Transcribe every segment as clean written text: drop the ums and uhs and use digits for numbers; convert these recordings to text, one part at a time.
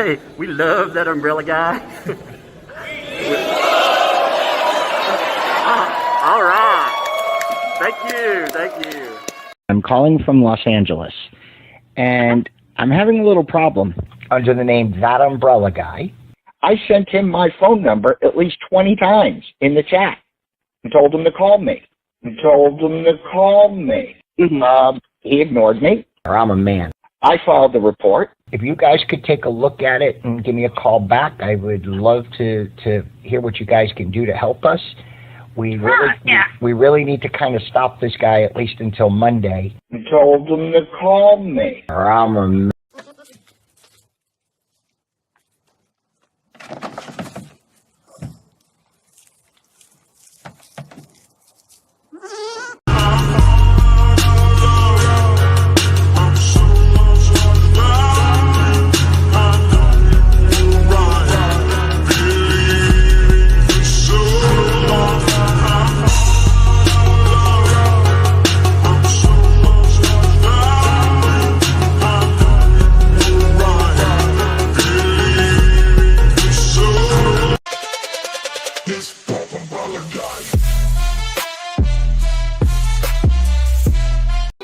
Hey, we love that umbrella guy. All right. Thank you. I'm calling from Los Angeles, and I'm having a little problem under the name ThatUmbrellaGuy. I sent him my phone number at least 20 times in the chat and told him to call me. He ignored me. I'm a man. I filed the report. If you guys could take a look at it and give me a call back, I would love to hear what you guys can do to help us. We really need to kind of stop this guy at least until Monday. I told him to call me. I'm a man.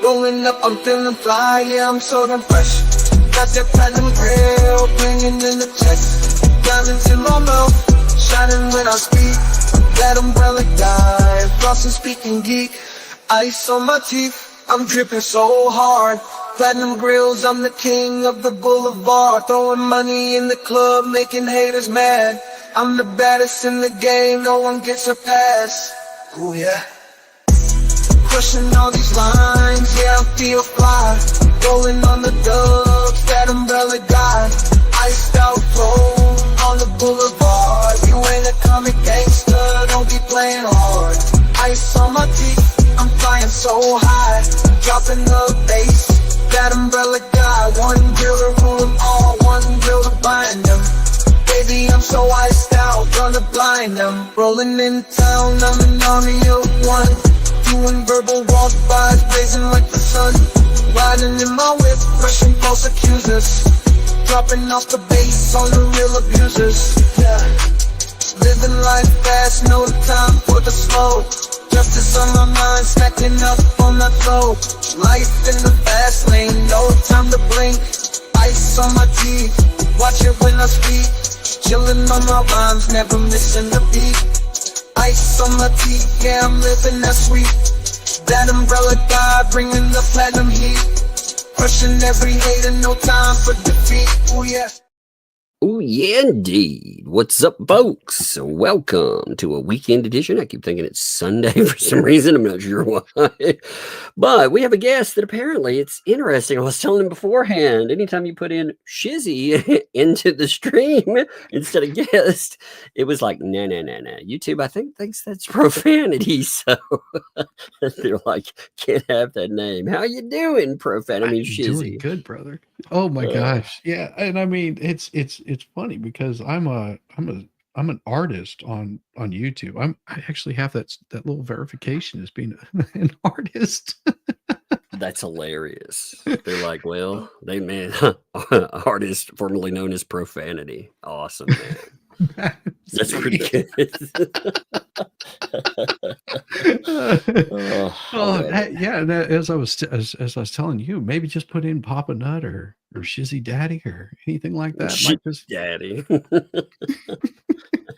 Rolling up, I'm feeling fly, yeah, I'm so damn fresh. Got that platinum grill, bringing in the checks. Diamonds in my mouth, shining when I speak. That umbrella guy, flossing, speaking geek. Ice on my teeth, I'm dripping so hard. Platinum grills, I'm the king of the boulevard. Throwing money in the club, making haters mad. I'm the baddest in the game, no one gets a pass. Ooh yeah. Crushing all these lines, yeah, I feel fly. Rolling on the dubs, that umbrella guy. Iced out cold on the boulevard. You ain't a comic gangster, don't be playing hard. Ice on my teeth, I'm flying so high. Dropping the bass, that umbrella guy. One drill to rule them all, one drill to bind them. Baby, I'm so iced out, gonna blind them. Rolling in town, I'm an army of one. Doing verbal walk-bys, blazing like the sun. Riding in my whip, crushing false accusers. Dropping off the bass on the real abusers. Yeah. Living life fast, no time for the slow. Justice on my mind, stacking up on that flow. Life in the fast lane, no time to blink. Ice on my teeth, watch it when I speak. Chillin' on my rhymes, never missing the beat. Ice on my teeth, yeah, I'm living that sweet. That umbrella guy, bringing the platinum heat. Crushing every hater, no time for defeat. Ooh yeah. Oh, yeah, indeed. What's up, folks? Welcome to a weekend edition. I keep thinking it's Sunday for some reason. I'm not sure why. But we have a guest that apparently it's interesting. I was telling him beforehand, anytime you put in Shizzy into the stream instead of guest, it was like, no. YouTube, I think, thinks that's profanity. So they're like, can't have that name. How you doing, profanity? I mean, Shizzy. Doing good, brother. Oh my gosh. Yeah. And I mean, it's funny because I'm an artist on YouTube. I actually have that little verification as being an artist. That's hilarious. They're like, well, artist formerly known as profanity. Awesome, man. That's pretty good. Yeah. And as I was telling you, maybe just put in Papa Nut or Shizzy Daddy or anything like that. Shizzy Daddy.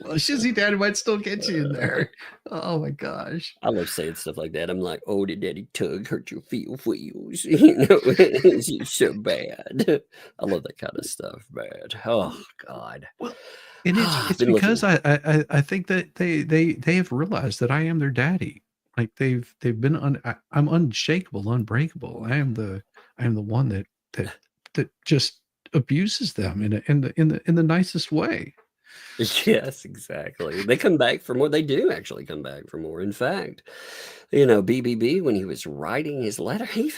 Well, Shizzy Daddy might still get you in there. Oh my gosh. I love saying stuff like that. I'm like, oh, did Daddy Tug hurt your feels? You know, it's so bad. I love that kind of stuff, man. Oh God. Well, and it's because I think that they have realized that I am their daddy. Like they've been I'm unshakable, unbreakable. I am the one that just abuses them in the nicest way. Yes, exactly. They come back for more. They do actually come back for more. In fact, you know, BBB, when he was writing his letter, he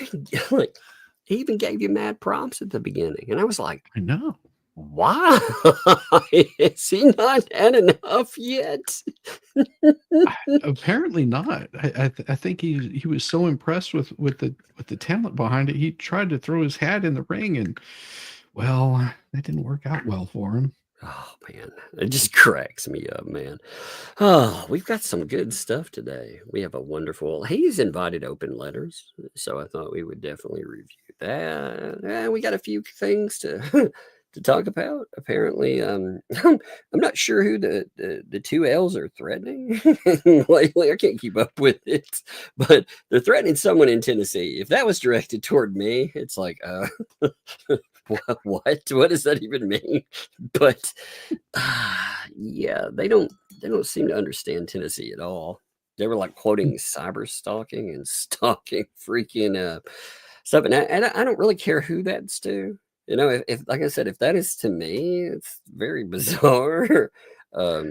even gave you mad prompts at the beginning, and I was like, I know. Why is he not had enough yet? Apparently not. I think he was so impressed with the talent behind it. He tried to throw his hat in the ring and Well, that didn't work out well for him. Oh man, it just cracks me up, man. Oh, we've got some good stuff today. We have a wonderful. He's invited open letters, so I thought we would definitely review that. And we got a few things to to talk about. Apparently, I'm not sure who the two L's are threatening lately. I can't keep up with it, but they're threatening someone in Tennessee. If that was directed toward me, it's like, what does that even mean? But yeah, they don't seem to understand Tennessee at all. They were like quoting cyber stalking and stalking freaking stuff, and I don't really care who that's to. You know, if like I said, if that is to me, it's very bizarre. Let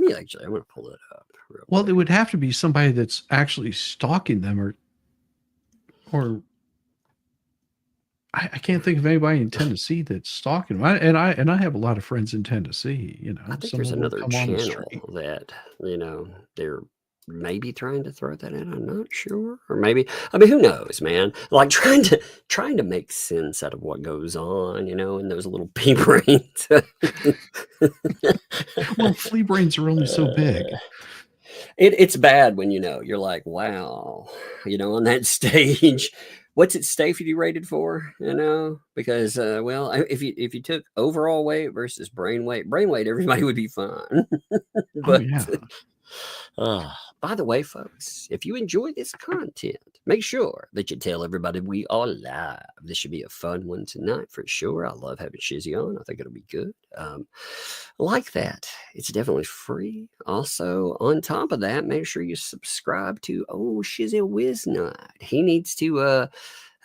me actually, I'm gonna pull it up. Well, it would have to be somebody that's actually stalking them, or I can't think of anybody in Tennessee that's stalking them. And I have a lot of friends in Tennessee. You know, I think someone there's will another come on the channel street. that, you know, they're maybe trying to throw that in. I'm not sure. Or maybe, I mean, who knows, man? Like trying to make sense out of what goes on, you know, in those little pea brains. Well, flea brains are only so big. It's bad when, you know, you're like, wow, you know, on that stage, what's it safety rated for? You know, because well, if you took overall weight versus brain weight, everybody would be fine. Oh But yeah. by the way, folks, if you enjoy this content, make sure that you tell everybody we are live. This should be a fun one tonight for sure. I love having Shizzy on. I think it'll be good. Like that. It's definitely free. Also, on top of that, make sure you subscribe to Shizzy Wiznut. He needs to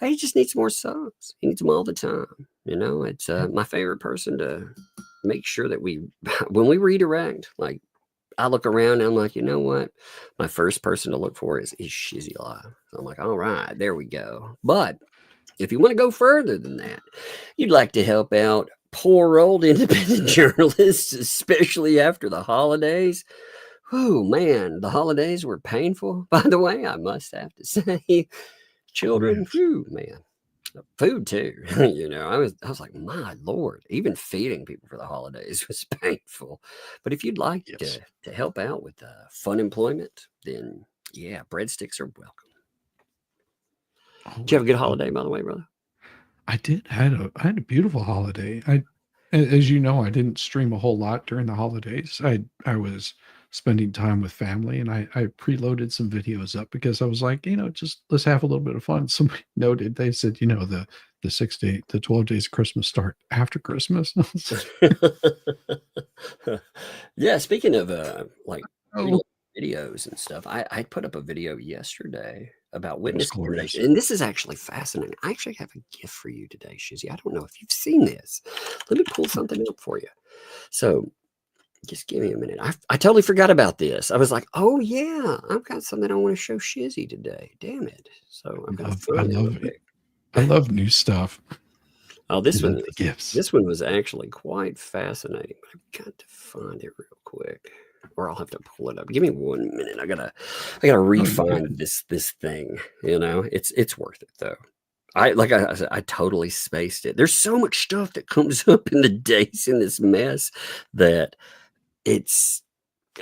he just needs more subs. He needs them all the time. You know, it's my favorite person to make sure that when we redirect, like I look around and I'm like, you know what? My first person to look for is Shizzy Live. So I'm like, all right, there we go. But if you want to go further than that, you'd like to help out poor old independent journalists, especially after the holidays. Oh man, the holidays were painful. By the way, I must have to say, children, whew, man. Food too, you know. I was like, my lord, even feeding people for the holidays was painful. But if you'd like to help out with fun employment, then yeah, breadsticks are welcome. Did you have a good holiday, by the way, brother? I did. I had a beautiful holiday. As you know, I didn't stream a whole lot during the holidays. I was spending time with family, and I preloaded some videos up because I was like, you know, just let's have a little bit of fun. Somebody noted, they said, you know, the 12 days of Christmas start after Christmas. Yeah, speaking of like Oh, videos and stuff, I put up a video yesterday about it was witness glorious. discrimination, and this is actually fascinating. I actually have a gift for you today, Shizzy. I don't know if you've seen this. Let me pull something up for you. So just give me a minute. I totally forgot about this. I was like, oh yeah, I've got something I want to show Shizzy today. Damn it. So I'm gonna find it real quick. I love new stuff. Oh, this one gifts. This one was actually quite fascinating. I've got to find it real quick, or I'll have to pull it up. Give me 1 minute. I gotta refine this thing. You know, it's worth it though. I said, I totally spaced it. There's so much stuff that comes up in the days in this mess that it's,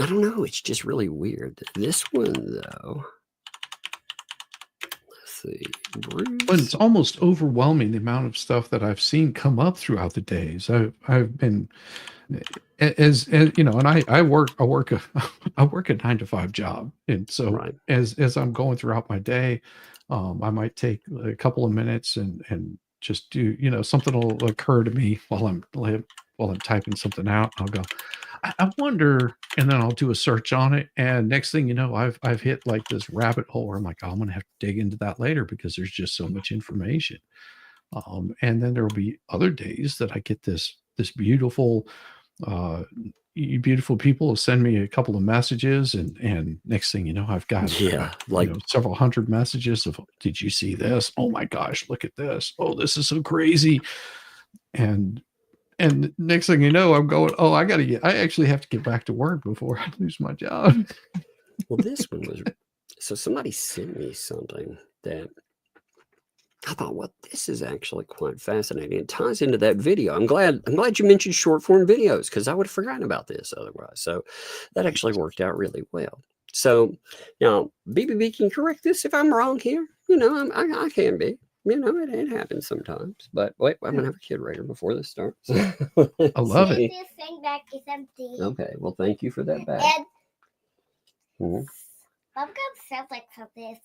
I don't know. It's just really weird. This one though. See, but it's almost overwhelming the amount of stuff that I've seen come up throughout the days. I've been as you know, and I work a 9-to-5 job, and so as I'm going throughout my day, I might take a couple of minutes and just do, you know, something will occur to me while I'm typing something out. I'll go, I wonder, and then I'll do a search on it, and next thing you know, I've hit like this rabbit hole where I'm like, oh, I'm gonna have to dig into that later because there's just so much information. And then there will be other days that I get this beautiful people send me a couple of messages, and next thing you know, I've got like, you know, several hundred messages of, did you see this? Oh my gosh, look at this. Oh, this is so crazy. And next thing you know, I'm going, oh, I actually have to get back to work before I lose my job. Well, this one was, so somebody sent me something that I thought, well, this is actually quite fascinating. It ties into that video. I'm glad you mentioned short form videos, because I would have forgotten about this otherwise. So that actually worked out really well. So now BBB can correct this if I'm wrong here. I can be. It happens sometimes. But wait, I'm gonna have a kid rater before this starts. I love it. This thing back is empty. Okay, well, thank you for that back. And bubblegum sounds like something.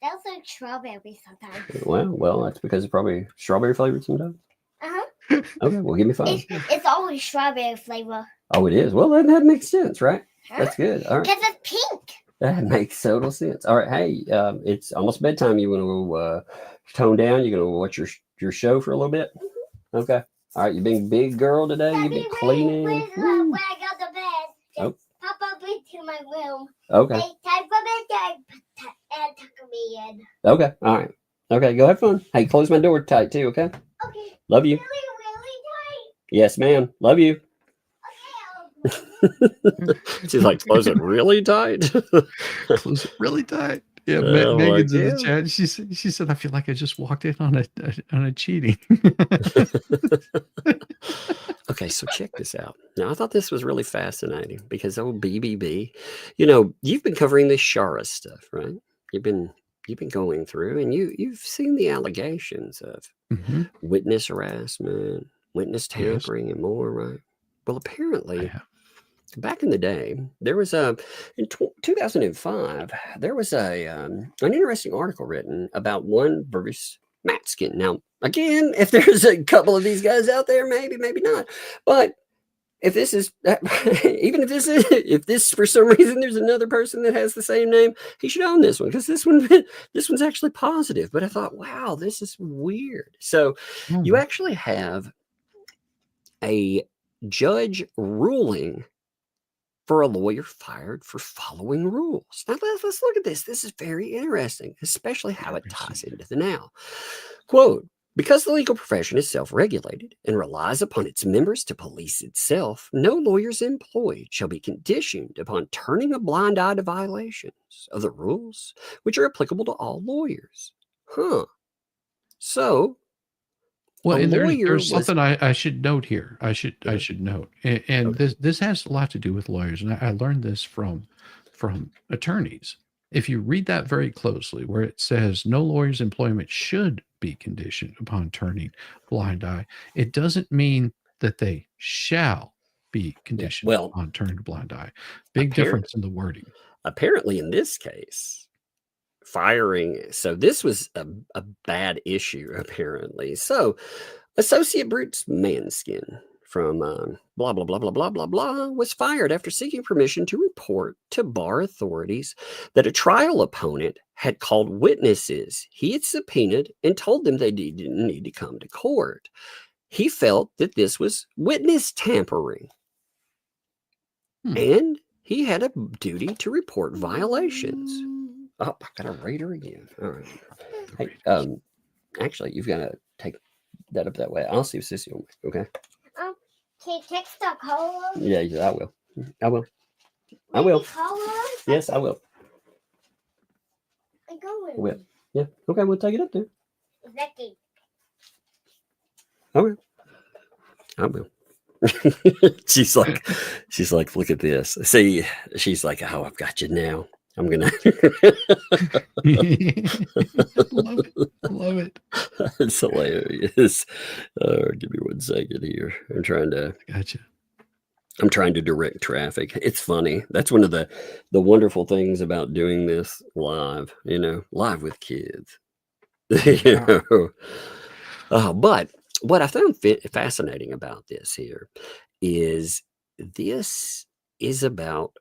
Sounds like strawberry sometimes. Well, that's because it's probably strawberry flavored sometimes. Uh-huh. Okay, well, give me 5. It's always strawberry flavor. Oh, it is. Well, that makes sense, right? That's good. All right. Because it's pink. That makes total sense. All right. Hey, it's almost bedtime. You want to tone down? You going to watch your show for a little bit? Okay. All right. You being big girl today? You been cleaning? When I go to bed, Oh. Papa bring to my room. Okay. Hey, time for bedtime. And tuck me in. Okay. All right. Okay. Go have fun. Hey, close my door tight too. Okay. Okay. Love you. Really tight. Yes, ma'am. Love you. Okay. She's like, close it really tight. Close it really tight. Yeah, Oh, Megan's in yeah. the chat. She said, I feel like I just walked in on a cheating. Okay, so check this out. Now, I thought this was really fascinating because BBB, you've been covering this Shara stuff, right? You've been going through, and you've seen the allegations of witness harassment, witness tampering, and more, right? Well, apparently, back in the day, there was in 2005, there was an interesting article written about one Bruce Matskin. Now, again, if there's a couple of these guys out there, maybe not. But if this is, even if this for some reason there's another person that has the same name, he should own this one, because this one's actually positive. But I thought, wow, this is weird. So you actually have a judge ruling for a lawyer fired for following rules. Now let's look at this. This is very interesting, especially how it ties into the now. Quote, because the legal profession is self-regulated and relies upon its members to police itself, no lawyers employed shall be conditioned upon turning a blind eye to violations of the rules which are applicable to all lawyers. So, well, and there's something I should note here. I should note, and okay. This has a lot to do with lawyers, and I learned this from attorneys. If you read that very closely, where it says no lawyer's employment should be conditioned upon turning blind eye, it doesn't mean that they shall be conditioned upon turning a blind eye. Big difference in the wording. Apparently, in this case, firing. So this was a bad issue, apparently. So Associate Bruce Manskin from blah, blah, blah, blah, blah, blah, blah, was fired after seeking permission to report to bar authorities that a trial opponent had called witnesses he had subpoenaed and told them they didn't need to come to court. He felt that this was witness tampering. And he had a duty to report violations. Oh, I got a rater again. All right. Hey, actually, you've got to take that up that way. I'll see if Sissy will make, okay? Can you text the caller? Yeah, I will. I will. Yes, I will. I'm going. I will. Yeah. Okay, we'll take it up there. Becky. I will. I will. she's like, look at this. See, she's like, oh, I've got you now. I'm gonna love it. It's hilarious. Give me 1 second here. I'm trying to direct traffic. It's funny. That's one of the wonderful things about doing this live, live with kids. But what I found fascinating about this here is about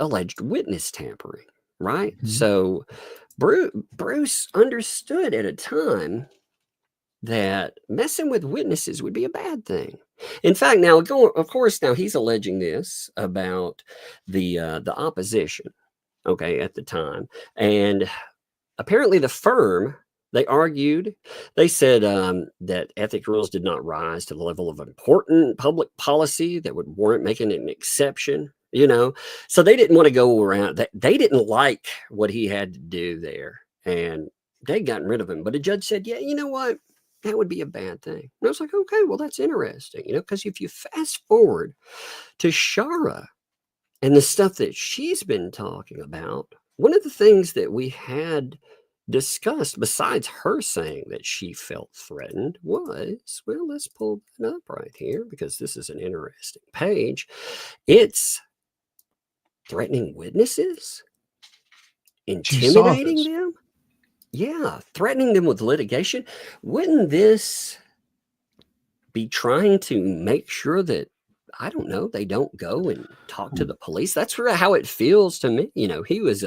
alleged witness tampering, right? So Bruce understood at a time that messing with witnesses would be a bad thing. In fact, now of course he's alleging this about the opposition, okay, at the time. And apparently the firm, they argued, they said that ethic rules did not rise to the level of important public policy that would warrant making an exception. So they didn't want to go around. They didn't like what he had to do there. And they'd gotten rid of him. But a judge said, yeah, you know what? That would be a bad thing. And I was like, okay, well, that's interesting, because if you fast forward to Shara and the stuff that she's been talking about, one of the things that we had discussed, besides her saying that she felt threatened, was, well, let's pull that up right here because this is an interesting page. It's threatening witnesses, intimidating them. Yeah, threatening them with litigation. Wouldn't this be trying to make sure that, I don't know, they don't go and talk to the police? That's sort of how it feels to me. He was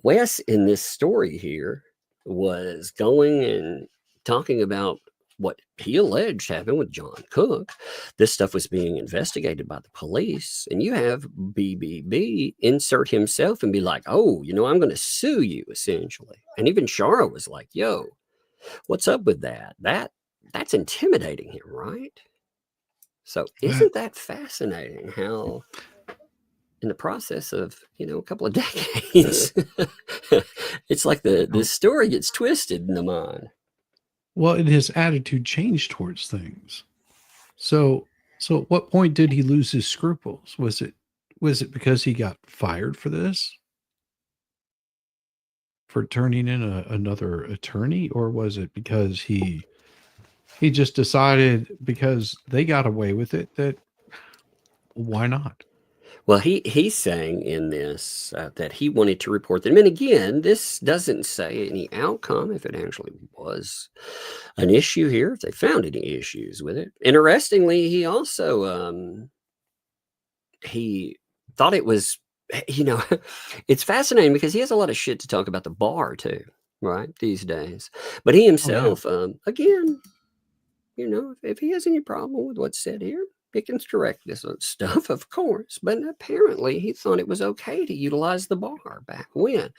Wes in this story here was going and talking about what he alleged happened with John Cook. This stuff was being investigated by the police, and you have BBB insert himself and be like, oh, I'm going to sue you, essentially. And even Shara was like, yo, what's up with that? That's intimidating him, right? So isn't that fascinating how in the process of, a couple of decades, it's like the story gets twisted in the mind. Well, and his attitude changed towards things. So at what point did he lose his scruples? Was it because he got fired for this? For turning in another attorney? Or was it because he just decided because they got away with it that why not? Well, he's saying in this that he wanted to report them. And again, this doesn't say any outcome if it actually was an issue here, if they found any issues with it. Interestingly, he also he thought it was, it's fascinating because he has a lot of shit to talk about the bar too, right, these days. But he himself, again, if he has any problem with what's said here, he can correct this stuff, of course, but apparently he thought it was okay to utilize the bar back when.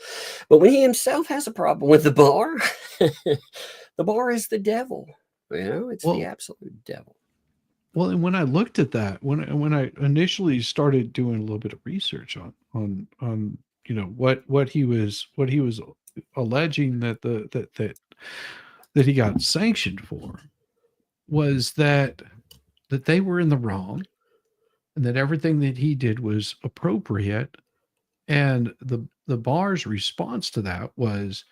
But when he himself has a problem with the bar, the bar is the devil. It's the absolute devil. Well, and when I looked at that, when I initially started doing a little bit of research on what he was alleging that he got sanctioned for, was that they were in the wrong and that everything that he did was appropriate. And the bar's response to that was,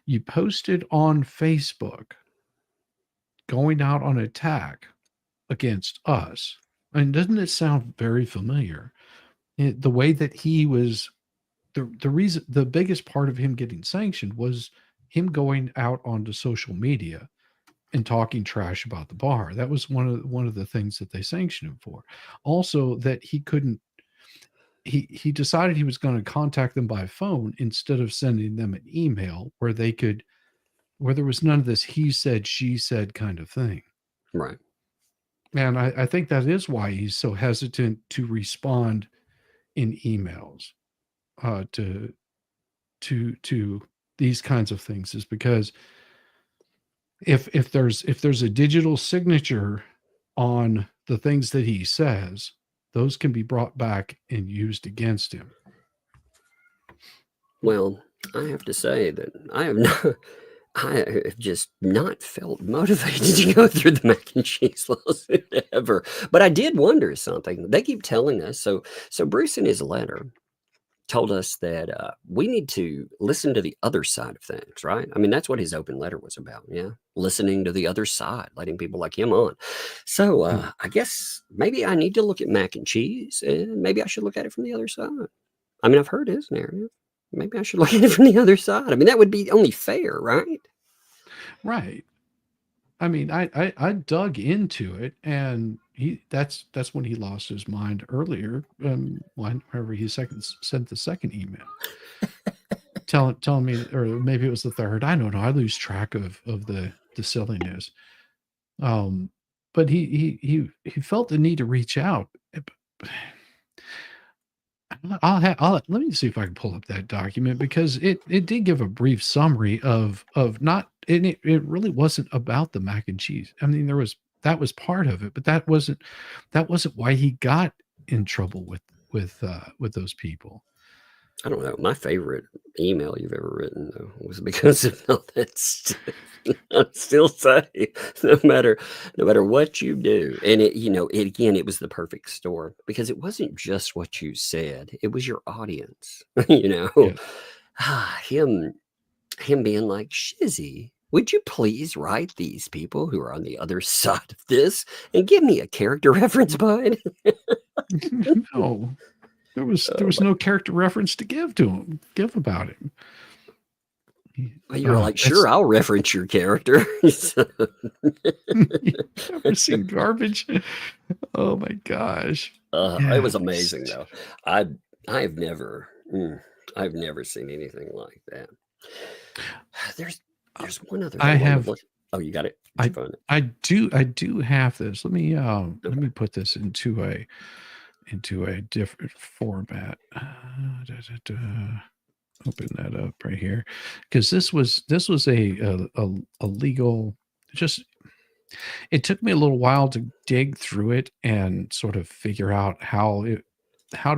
you posted on Facebook going out on attack against us. And doesn't it sound very familiar? The way that he was, the reason, the biggest part of him getting sanctioned was him going out onto social media and talking trash about the bar. That was one of the things that they sanctioned him for. Also, that he couldn't, he decided he was going to contact them by phone instead of sending them an email where there was none of this he said, she said kind of thing. Right. And I think that is why he's so hesitant to respond in emails to these kinds of things, is because if there's a digital signature on the things that he says, those can be brought back and used against him. Well, I have to say that I have just not felt motivated to go through the mac and cheese lawsuit ever. But I did wonder something. They keep telling us. So Bruce in his letter told us that we need to listen to the other side of things, right? I mean, that's what his open letter was about. Yeah. Listening to the other side, letting people like him on. So I guess maybe I need to look at mac and cheese, and maybe I should look at it from the other side. I mean, I've heard his narrative. Maybe I should look at it from the other side. I mean, that would be only fair, right? Right. I mean, I dug into it, and that's when he lost his mind earlier. Whenever he sent the second email, telling me, or maybe it was the third. I don't know. I lose track of the silliness. But he felt the need to reach out. Let me see if I can pull up that document, because it did give a brief summary of not, and it really wasn't about the mac and cheese. I mean, that was part of it, but that wasn't why he got in trouble with those people. I don't know. My favorite email you've ever written though was because of all that stuff. I still say, no matter what you do, and it was the perfect storm because it wasn't just what you said; it was your audience. Yes. Him being like, Shizzy, would you please write these people who are on the other side of this and give me a character reference, bud? No, there was no character reference to give about him. You were like, sure, I'll reference your character. Never seen garbage. Oh my gosh. It was amazing though. I've never seen anything like that. There's one other. I have. Oh, you got it. I do have this. Let me put this into a different format. Open that up right here, because this was a legal. It took me a little while to dig through it and sort of figure out how to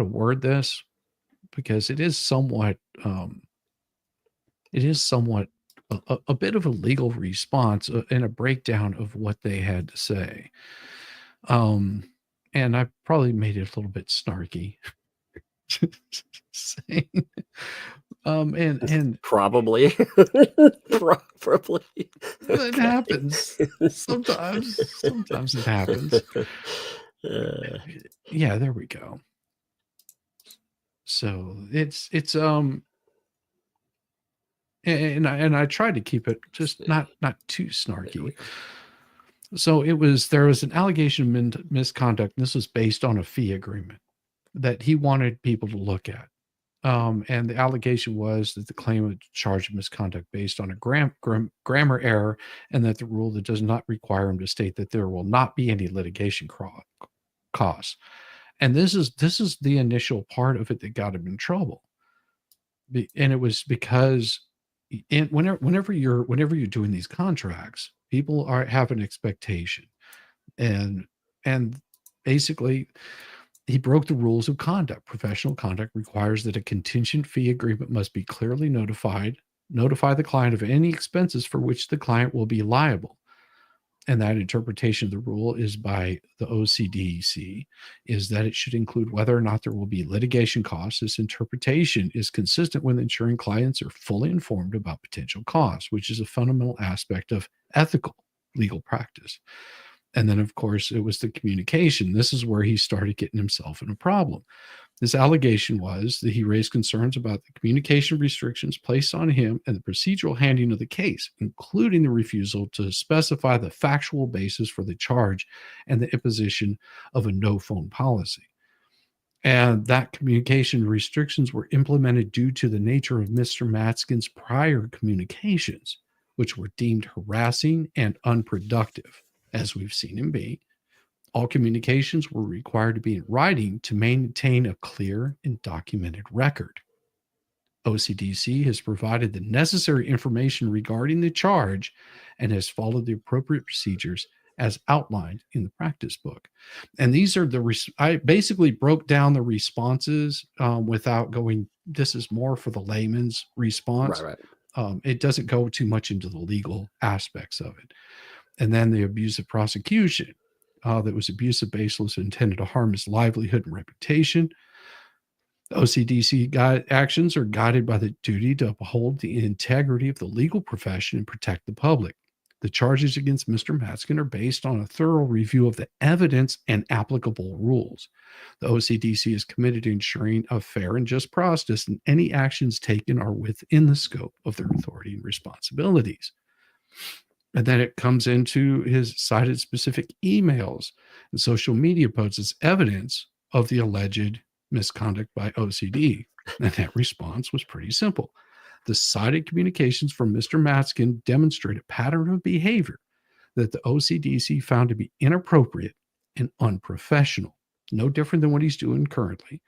word this, because it is somewhat a bit of a legal response and a breakdown of what they had to say. And I probably made it a little bit snarky. Saying, and probably it happens sometimes. Sometimes it happens. Yeah, there we go. So it's and I tried to keep it just not too snarky. So there was an allegation of misconduct. And this was based on a fee agreement that he wanted people to look at. And the allegation was that the claimant charged misconduct based on a grammar error, and that the rule that does not require him to state that there will not be any litigation costs. And this is the initial part of it that got him in trouble. And it was because whenever you're doing these contracts, people have an expectation, and basically he broke the rules of conduct. Professional conduct requires that a contingent fee agreement must be clearly notify the client of any expenses for which the client will be liable. And that interpretation of the rule is by the OCDC, is that it should include whether or not there will be litigation costs. This interpretation is consistent with ensuring clients are fully informed about potential costs, which is a fundamental aspect of ethical legal practice. And then, of course, it was the communication. This is where he started getting himself in a problem. This allegation was that he raised concerns about the communication restrictions placed on him and the procedural handling of the case, including the refusal to specify the factual basis for the charge and the imposition of a no-phone policy. And that communication restrictions were implemented due to the nature of Mr. Matskin's prior communications, which were deemed harassing and unproductive, as we've seen him be. All communications were required to be in writing to maintain a clear and documented record. OCDC has provided the necessary information regarding the charge and has followed the appropriate procedures as outlined in the practice book. And these are I basically broke down the responses without going, this is more for the layman's response. Right. It doesn't go too much into the legal aspects of it. And then the abusive prosecution, that was abusive, baseless, intended to harm his livelihood and reputation. The OCDC actions are guided by the duty to uphold the integrity of the legal profession and protect the public. The charges against Mr. Matskin are based on a thorough review of the evidence and applicable rules. The OCDC is committed to ensuring a fair and just process, and any actions taken are within the scope of their authority and responsibilities. And then it comes into his cited specific emails and social media posts as evidence of the alleged misconduct by OCD. And that response was pretty simple. The cited communications from Mr. Matskin demonstrate a pattern of behavior that the OCDC found to be inappropriate and unprofessional, no different than what he's doing currently.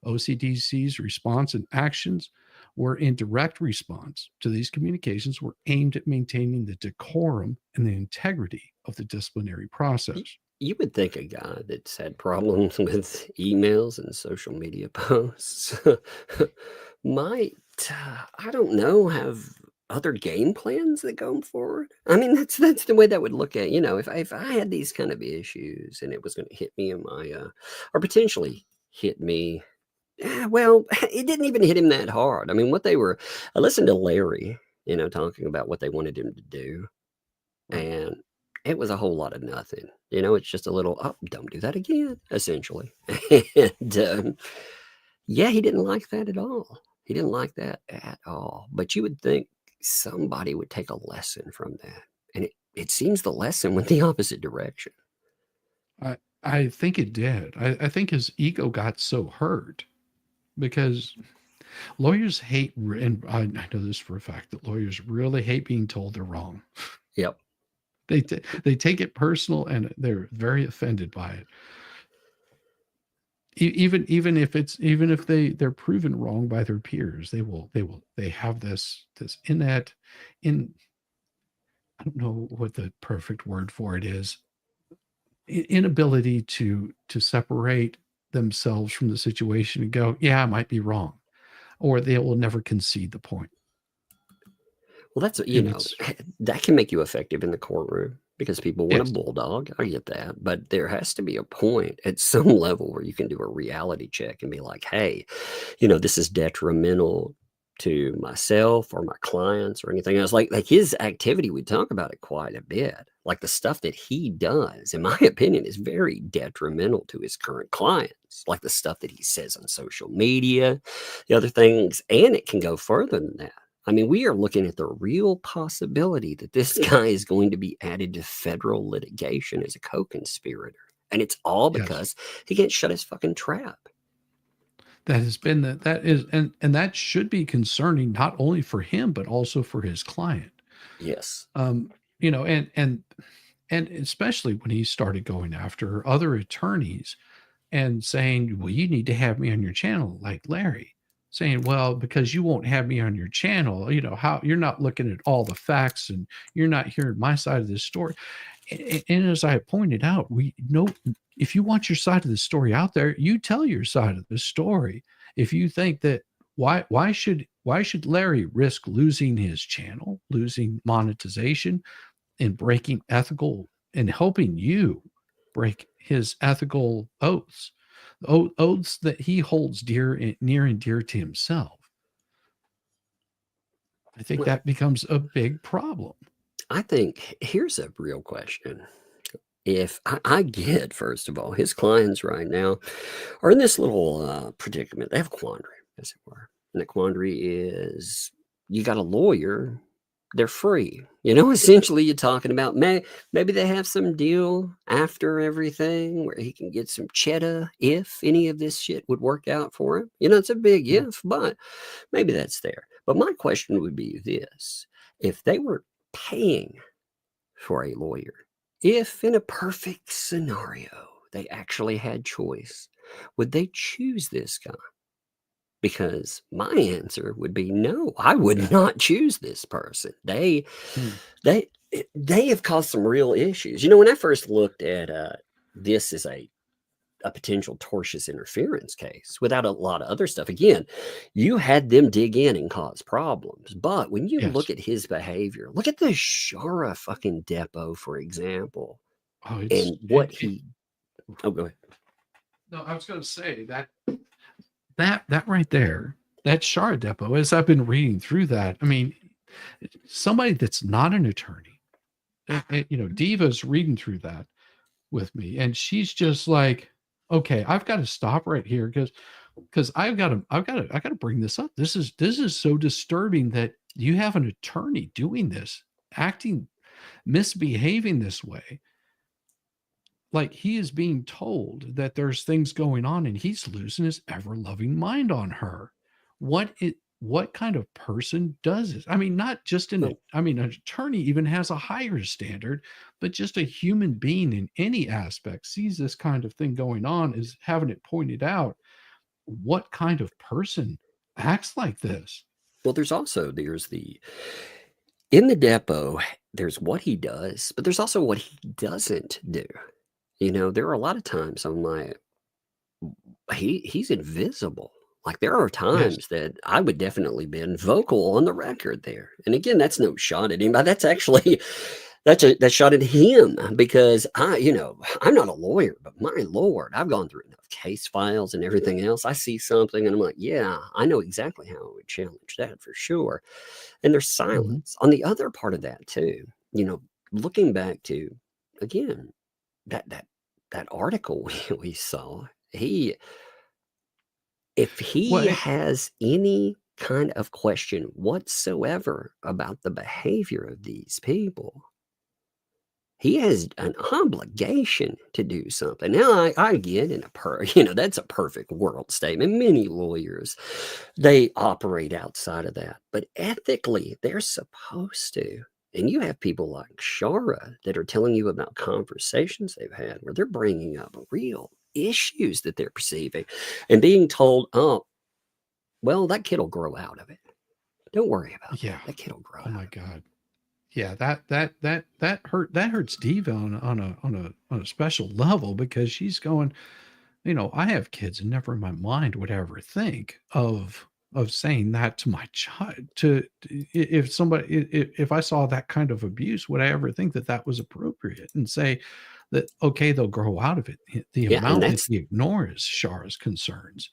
OCDC's response and actions were in direct response to these communications, were aimed at maintaining the decorum and the integrity of the disciplinary process. You would think a guy that's had problems with emails and social media posts might, I don't know, have other game plans that go forward. I mean, that's the way that would look at, if I had these kind of issues and it was going to hit me in my, or potentially hit me. Well, it didn't even hit him that hard. I mean, I listened to Larry, talking about what they wanted him to do. And it was a whole lot of nothing. It's just a little, oh, don't do that again, essentially. And yeah, he didn't like that at all. He didn't like that at all. But you would think somebody would take a lesson from that. And it seems the lesson went the opposite direction. I think it did. I think his ego got so hurt because lawyers hate, and I know this for a fact, that lawyers really hate being told they're wrong. Yep. They take it personal and they're very offended by it. Even if they're proven wrong by their peers, they have this innate, I don't know what the perfect word for it is, inability to separate themselves from the situation and go, yeah, I might be wrong, or they will never concede the point. Well, that's, that can make you effective in the courtroom because people want a bulldog. I get that. But there has to be a point at some level where you can do a reality check and be like, hey, this is detrimental to myself or my clients or anything else. Like his activity, we talk about it quite a bit. Like the stuff that he does, in my opinion, is very detrimental to his current clients. Like the stuff that he says on social media, the other things, and it can go further than that. I mean, we are looking at the real possibility that this guy is going to be added to federal litigation as a co-conspirator. And it's all because he can't shut his fucking trap. That has been and that should be concerning not only for him, but also for his client. Yes. And especially when he started going after other attorneys and saying, well, you need to have me on your channel, like Larry. Saying, well, because you won't have me on your channel, how you're not looking at all the facts and you're not hearing my side of this story. And as I pointed out, we know if you want your side of the story out there, you tell your side of the story. If you think that why should Larry risk losing his channel, losing monetization, and breaking ethical and helping you break his ethical oaths? Oaths that he holds near and dear to himself. I think that becomes a big problem. I think here's a real question. If I get, first of all, his clients right now are in this little predicament. They have a quandary, as it were. And the quandary is you got a lawyer, they're free. Essentially you're talking about maybe they have some deal after everything where he can get some cheddar if any of this shit would work out for him. It's a big if, but maybe that's there. But my question would be this. If they were paying for a lawyer, if in a perfect scenario they actually had choice, would they choose this guy? Because my answer would be no, I would not choose this person. They have caused some real issues. When I first looked at this as a potential tortious interference case without a lot of other stuff, again, you had them dig in and cause problems. But when you look at his behavior, look at the Shara fucking depot, for example. Oh, go ahead. No, I was going to say that right there, that Shara depot, as I've been reading through that, I mean, somebody that's not an attorney, Diva's reading through that with me, and she's just like, okay, I've got to stop right here because I got to bring this up. This is so disturbing that you have an attorney doing this, misbehaving this way. Like he is being told that there's things going on and he's losing his ever-loving mind on her. What kind of person does this? I mean, not just an attorney even has a higher standard, but just a human being in any aspect sees this kind of thing going on, is having it pointed out. What kind of person acts like this? Well, in the depot, there's what he does, but there's also what he doesn't do. There are a lot of times I'm like, he's invisible. Like there are times that I would definitely been vocal on the record there. And again, that's no shot at anybody. That's actually that shot at him because I'm not a lawyer, but my Lord, I've gone through enough case files and everything else. I see something and I'm like, yeah, I know exactly how I would challenge that for sure. And there's silence on the other part of that too. Looking back to again that article we saw, if he has any kind of question whatsoever about the behavior of these people, he has an obligation to do something. Now, I get that's a perfect world statement. Many lawyers, they operate outside of that. But ethically, they're supposed to. And you have people like Shara that are telling you about conversations they've had where they're bringing up real issues that they're perceiving and being told, oh, well, that kid will grow out of it. Don't worry about that. That kid will grow out. Oh my God. Yeah, that hurts Diva on a special level because she's going, I have kids and never in my mind would I ever think of saying that to my child. If I saw that kind of abuse, would I ever think that was appropriate and say that, okay, they'll grow out of it. The amount that he ignores Shara's concerns.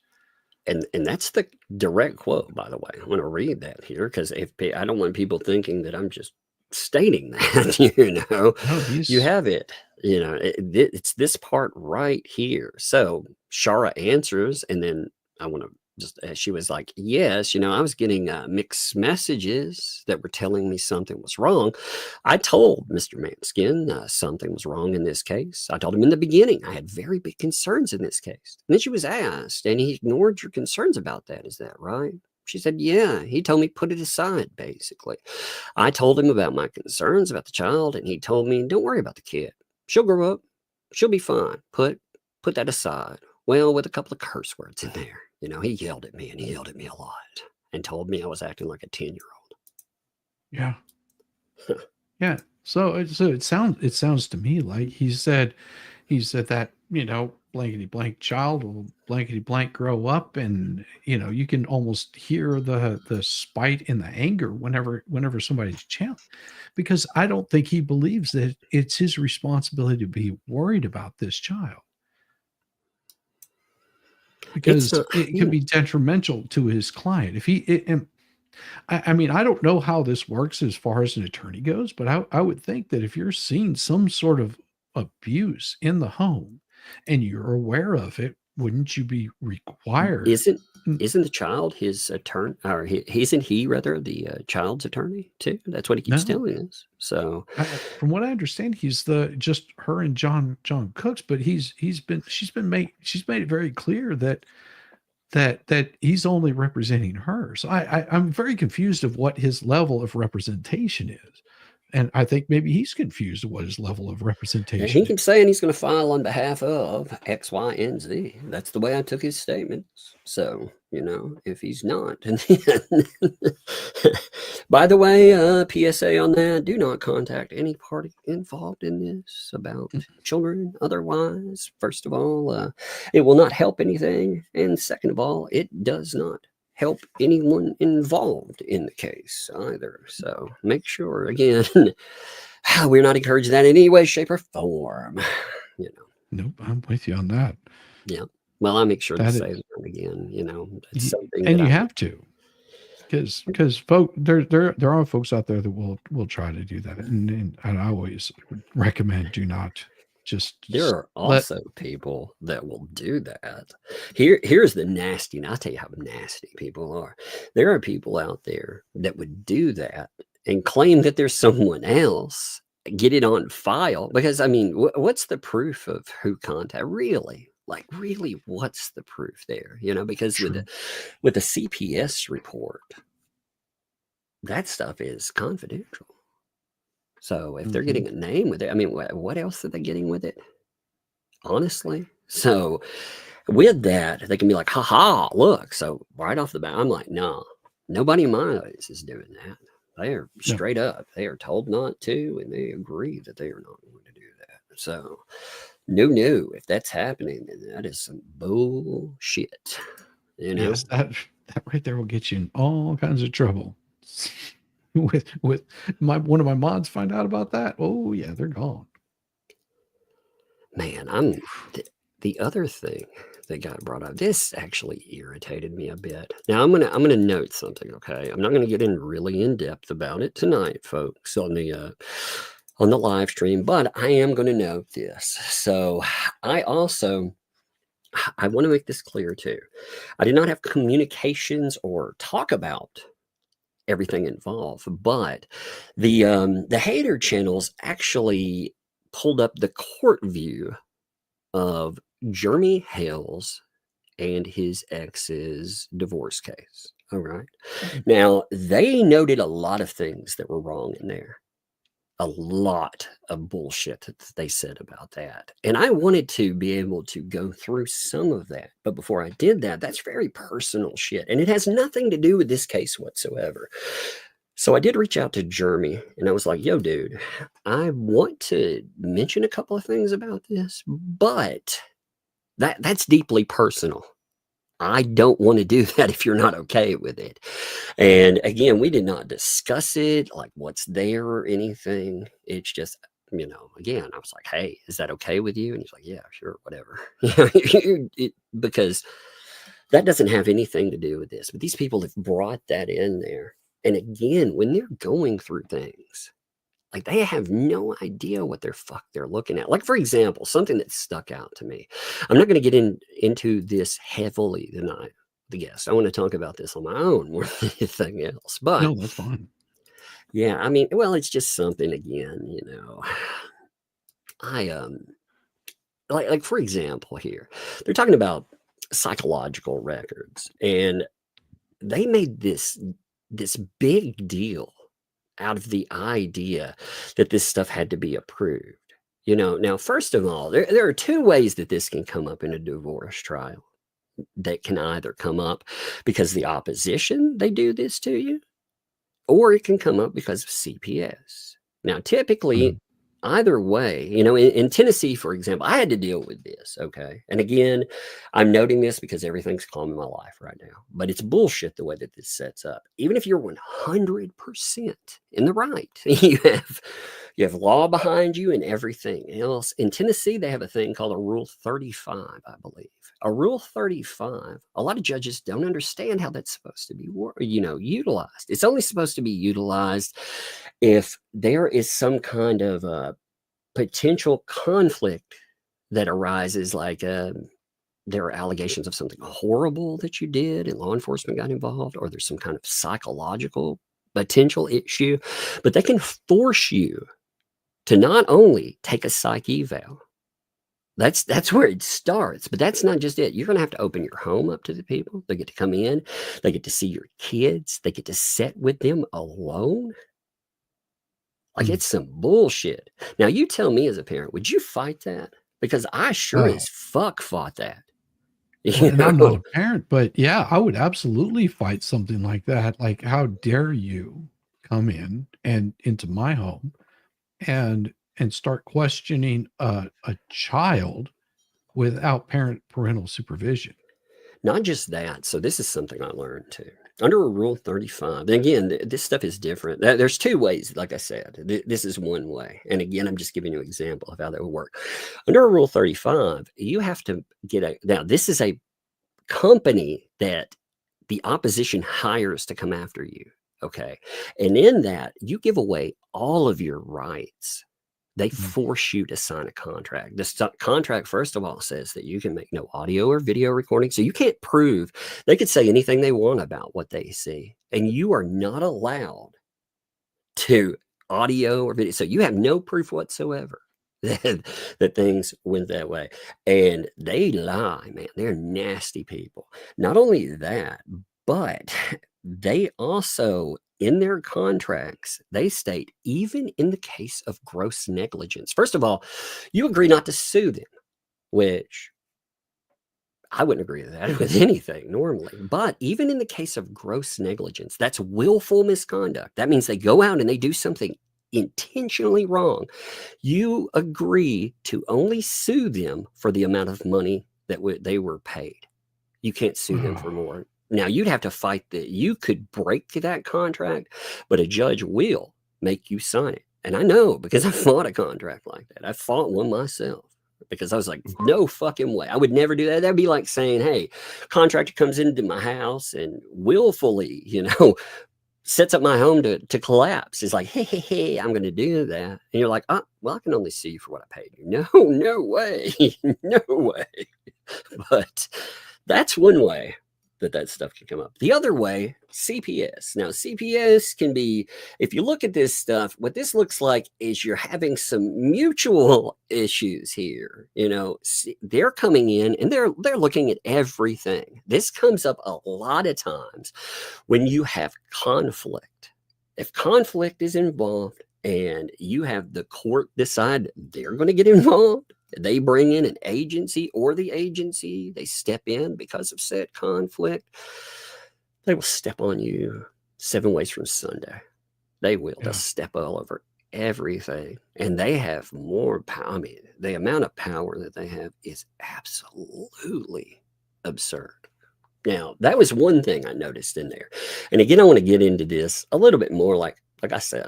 And that's the direct quote, by the way. I'm going to read that here because I don't want people thinking that I'm just stating that, you have it, it's this part right here. So Shara answers, and then I want to she was like, yes, I was getting mixed messages that were telling me something was wrong. I told Mr. Manskin something was wrong in this case. I told him in the beginning I had very big concerns in this case. And then she was asked, and he ignored your concerns about that. Is that right? She said, yeah. He told me put it aside, basically. I told him about my concerns about the child, and he told me, don't worry about the kid. She'll grow up. She'll be fine. Put that aside. Well, with a couple of curse words in there. He yelled at me, and he yelled at me a lot and told me I was acting like a 10-year-old. Yeah. Yeah. So it sounds to me like he said that, blankety blank child will blankety blank grow up, and you can almost hear the spite and the anger whenever somebody's challenged, because I don't think he believes that it's his responsibility to be worried about this child, because it can be detrimental to his client if I mean, I don't know how this works as far as an attorney goes, but I would think that if you're seeing some sort of abuse in the home and you're aware of it, wouldn't you be required? Isn't the child his attorney, or isn't he rather the child's attorney too? That's what he keeps telling us. So, from what I understand, he's just her and John Cooks, but she's made it very clear that he's only representing her. So I'm very confused of what his level of representation is. And I think maybe he's confused of what his level of representation is. He keeps saying he's going to file on behalf of X, Y, and Z. That's the way I took his statements. So, if he's not. By the way, PSA on that, do not contact any party involved in this about children. Otherwise, first of all, it will not help anything. And second of all, it does not help anyone involved in the case either. So make sure, again, we're not encouraging that in any way, shape, or form. Nope, I'm with you on that. Yeah. Well, I make sure to say that again. It's something, and you have to, because there are folks out there that will try to do that, and I always recommend do not. There are also people that will do that. Here's the nasty, and I'll tell you how nasty people are. There are people out there that would do that and claim that there's someone else, get it on file. Because, I mean, what's the proof of who contact? Really, what's the proof there? Because with the CPS report, that stuff is confidential. So if they're getting a name with it, I mean, what else are they getting with it? Honestly. So with that, they can be like, haha, look. So right off the bat, I'm like, no, nobody in my eyes is doing that. They are straight up. They are told not to, and they agree that they are not going to do that. So no, if that's happening, then that is some bullshit. You know? Yes, that right there will get you in all kinds of trouble. with one of my mods find out about that. Oh yeah, they're gone. Man, the other thing that got brought up, this actually irritated me a bit. Now I'm gonna note something, okay? I'm not gonna get in really in depth about it tonight, folks, on the live stream, but I am gonna note this. So I want to make this clear too. I did not have communications or talk about everything involved, but the hater channels actually pulled up the court view of Jeremy Hale's and his ex's divorce case. All right. Now, they noted a lot of things that were wrong in there. A lot of bullshit that they said about that. And I wanted to be able to go through some of that. But before I did that, that's very personal shit. And it has nothing to do with this case whatsoever. So I did reach out to Jeremy and I was like, yo, dude, I want to mention a couple of things about this, but that's deeply personal. I don't want to do that if you're not okay with it. And again, we did not discuss it, like what's there or anything. It's just, again, I was like, hey, is that okay with you? And he's like, yeah, sure, whatever. Because that doesn't have anything to do with this. But these people have brought that in there. And again, when they're going through things, like they have no idea what they're looking at. Like, for example, something that stuck out to me. I'm not going to get into this heavily tonight, the guest. I want to talk about this on my own more than anything else. But no, that's fine. Yeah, I mean, well, it's just something again, I like for example here, they're talking about psychological records, and they made this big deal out of the idea that this stuff had to be approved. Now, first of all, there are two ways that this can come up in a divorce trial. That can either come up because the opposition, they do this to you, or it can come up because of CPS. Now, typically, either way, in Tennessee, for example, I had to deal with this, okay? And again, I'm noting this because everything's calm in my life right now, but it's bullshit the way that this sets up. Even if you're 100% in the right, you have law behind you and everything else. In Tennessee, they have a thing called a Rule 35, I believe. A Rule 35, a lot of judges don't understand how that's supposed to be, utilized. It's only supposed to be utilized if there is some kind of potential conflict that arises, like there are allegations of something horrible that you did and law enforcement got involved, or there's some kind of psychological potential issue. But they can force you to not only take a psych eval. That's where it starts, but that's not just it. You're going to have to open your home up to the people. They get to come in. They get to see your kids. They get to sit with them alone. Like, it's some bullshit. Now, you tell me as a parent, would you fight that? Because I sure as fuck fought that. And I'm not a parent, but yeah, I would absolutely fight something like that. Like, how dare you come in and into my home and start questioning a child without parental supervision? Not just that. So this is something I learned too. Under a Rule 35, and again, this stuff is different. There's two ways, like I said. This is one way. And again, I'm just giving you an example of how that would work. Under a Rule 35, you have to now this is a company that the opposition hires to come after you. Okay. And in that, you give away all of your rights. They force you to sign a contract. The contract, first of all, says that you can make no audio or video recording. So you can't prove. They could say anything they want about what they see. And you are not allowed to audio or video. So you have no proof whatsoever that things went that way. And they lie, man. They're nasty people. Not only that, but they also, in their contracts, they state, even in the case of gross negligence, first of all, you agree not to sue them, which I wouldn't agree with that with anything normally. But even in the case of gross negligence, that's willful misconduct. That means they go out and they do something intentionally wrong. You agree to only sue them for the amount of money that they were paid. You can't sue them for more. Now, you'd have to fight that. You could break that contract, but a judge will make you sign it. And I know, because I fought a contract like that. I fought one myself because I was like, no fucking way. I would never do that. That'd be like saying, hey, contractor comes into my house and willfully, sets up my home to collapse. It's like, hey, I'm going to do that. And you're like, oh, well, I can only sue you for what I paid you. No way. No way. But that's one way that stuff can come up. The other way, CPS. Now, CPS can be, if you look at this stuff, what this looks like is you're having some mutual issues here. They're coming in and they're looking at everything. This comes up a lot of times when you have conflict. If conflict is involved and you have the court decide they're going to get involved, they bring in an agency, or the agency, they step in because of said conflict, they will step on you 7 ways from Sunday. They will just step all over everything. And they have more power. I mean, the amount of power that they have is absolutely absurd. Now, that was one thing I noticed in there. And again, I want to get into this a little bit more. Like I said,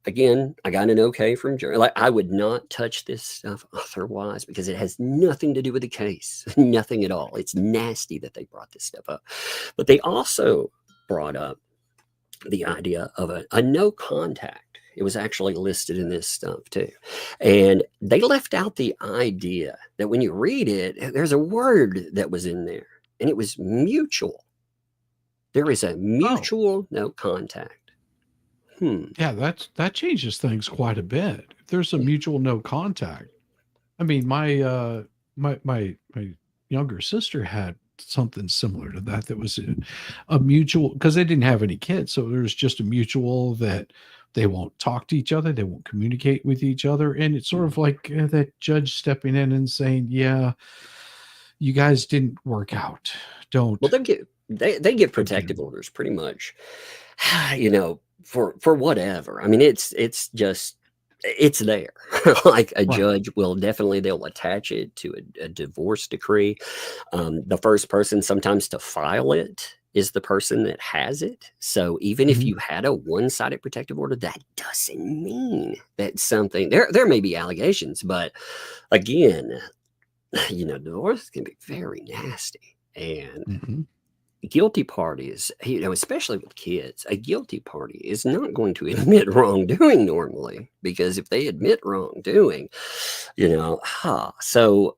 Again, I got an okay from jury. Like, I would not touch this stuff otherwise because it has nothing to do with the case. Nothing at all. It's nasty that they brought this stuff up. But they also brought up the idea of a no contact. It was actually listed in this stuff too. And they left out the idea that when you read it, there's a word that was in there, and it was mutual. There is a mutual no contact. Yeah, that changes things quite a bit. If there's a mutual no contact, I mean, my younger sister had something similar to that. That was a mutual, because they didn't have any kids, so there's just a mutual that they won't talk to each other, they won't communicate with each other, and it's sort of like that judge stepping in and saying, "Yeah, you guys didn't work out. Don't." Well, they get protective orders pretty much. For whatever. I mean, it's there. Like a judge will definitely, they'll attach it to a divorce decree. The first person sometimes to file it is the person that has it. So even if you had a one-sided protective order, that doesn't mean that something, there may be allegations, but again, divorce can be very nasty. And guilty parties, especially with kids, a guilty party is not going to admit wrongdoing normally, because if they admit wrongdoing, so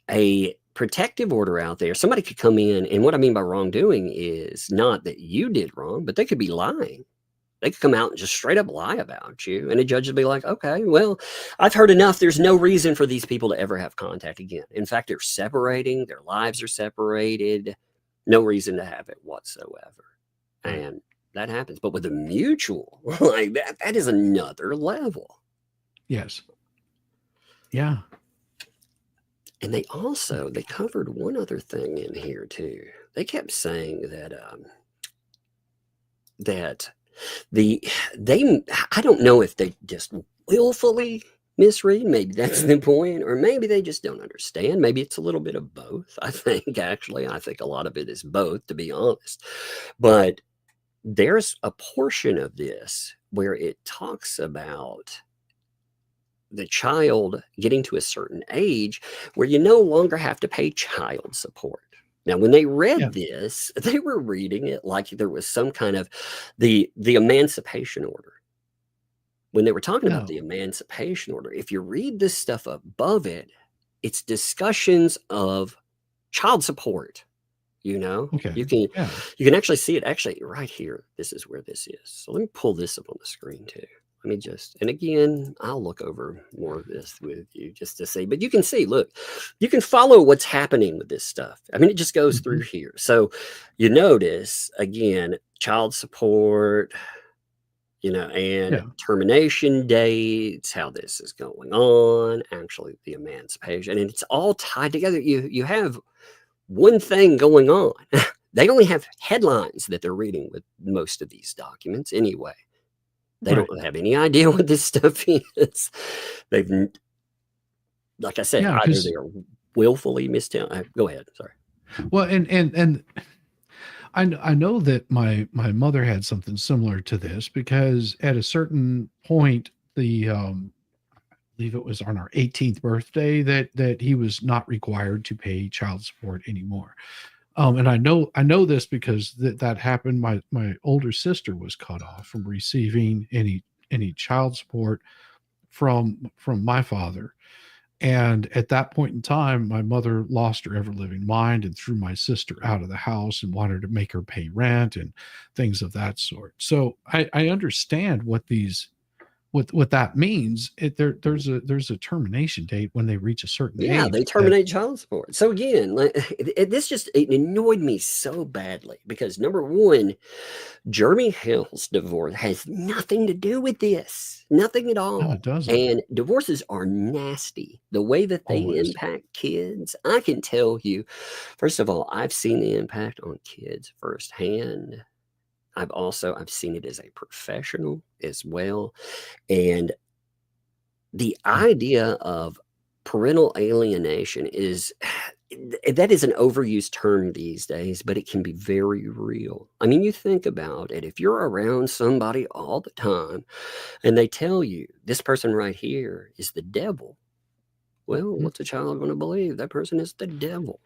a protective order out there, somebody could come in, and what I mean by wrongdoing is not that you did wrong, but they could be lying. They could come out and just straight up lie about you, and a judge would be like, okay, well, I've heard enough. There's no reason for these people to ever have contact again. In fact, they're separating, their lives are separated. No reason to have it whatsoever. And that happens. But with a mutual, like that is another level. Yes. Yeah. And they covered one other thing in here too. They kept saying that I don't know if they just willfully misread, maybe that's the point, or maybe they just don't understand. Maybe it's a little bit of both. I think a lot of it is both, to be honest. But there's a portion of this where it talks about the child getting to a certain age where you no longer have to pay child support. Now, when they read this, they were reading it like there was some kind of the emancipation order. When they were talking about the emancipation order, if you read this stuff above it, it's discussions of child support. Okay. You can actually see it right here. This is where this is. So let me pull this up on the screen too. And again, I'll look over more of this with you just to see, but you can see, look, you can follow what's happening with this stuff. It just goes through here. So you notice again, child support, termination dates, how this is going on, actually the emancipation, and it's all tied together. You have one thing going on. They only have headlines that they're reading with most of these documents anyway. They don't have any idea what this stuff is. They've, like I said, either they're willfully mistelling. Go ahead. Sorry. Well, and I know that my mother had something similar to this, because at a certain point, I believe it was on our 18th birthday, that he was not required to pay child support anymore. And I know this because that happened. My older sister was cut off from receiving any child support from my father. And at that point in time, my mother lost her ever living mind and threw my sister out of the house and wanted to make her pay rent and things of that sort. So I understand what that means. There's a termination date when they reach a certain Yeah, age they that, terminate child support. So again, like, this just it annoyed me so badly because number one, Jeremy Hill's divorce has nothing to do with this, nothing at no, all. it doesn't And divorces are nasty. The way that they always. impact kids, I can tell you. First of all, I've seen the impact on kids firsthand. I've seen it as a professional as well. And the Yeah. idea of parental alienation is that is an overused term these days, but it can be very real. I mean, you think about it. If you're around somebody all the time and they tell you this person right here is the devil, well, Mhm. what's a child going to believe? That person is the devil.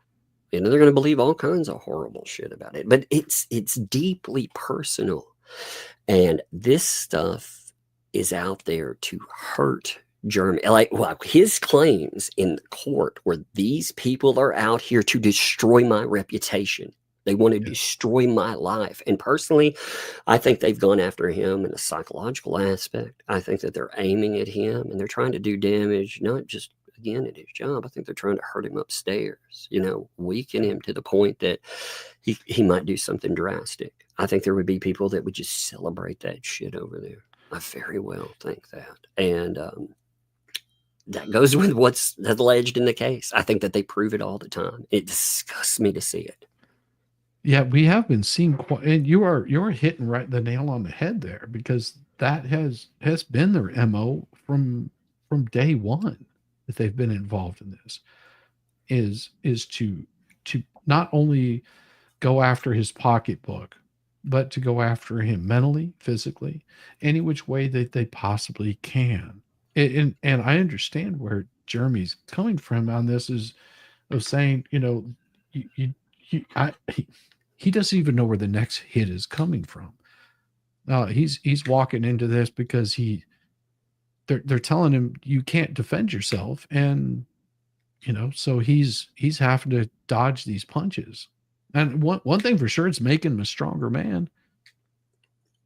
And they're going to believe all kinds of horrible shit about it. But it's deeply personal. And this stuff is out there to hurt Jeremy. Like, well, his claims in the court were these people are out here to destroy my reputation. They want to Yes. destroy my life. And personally, I think they've gone after him in a psychological aspect. I think that they're aiming at him and they're trying to do damage, not just again at his job. I think they're trying to hurt him upstairs, weaken him to the point that he might do something drastic. I think there would be people that would just celebrate that shit over there. I very well think that. And that goes with what's alleged in the case. I think that they prove it all the time. It disgusts me to see it. Yeah, we have been seeing quite, and you're hitting right the nail on the head there, because that has been their MO from day one that they've been involved in this, is to not only go after his pocketbook, but to go after him mentally, physically, any which way that they possibly can. And I understand where Jeremy's coming from on this, is of saying, you, you, he doesn't even know where the next hit is coming from. He's walking into this because they're telling him you can't defend yourself, and so he's having to dodge these punches. And one thing for sure, it's making him a stronger man.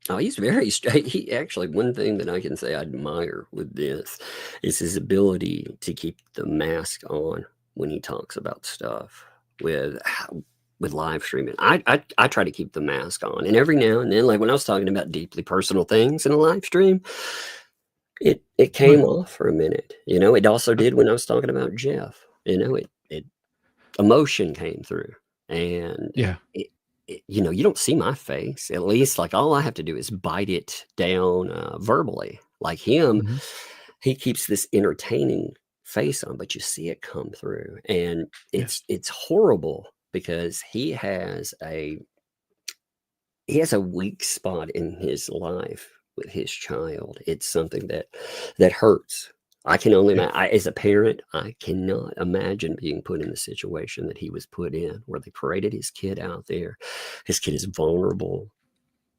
Oh, he's very straight. He actually, one thing that I can say I admire with this is his ability to keep the mask on when he talks about stuff with live streaming. I try to keep the mask on, and every now and then, like when I was talking about deeply personal things in a live stream, it came off for a minute. It also did when I was talking about Jeff. It emotion came through, and Yeah. you don't see my face. At least, like, all I have to do is bite it down verbally. Like him, Mhm. he keeps this entertaining face on, but you see it come through, and Yes. it's horrible because he has a weak spot in his life with his child. It's something that hurts. I can only Yeah. as a parent, I cannot imagine being put in the situation that he was put in, where they paraded his kid out there. His kid is vulnerable,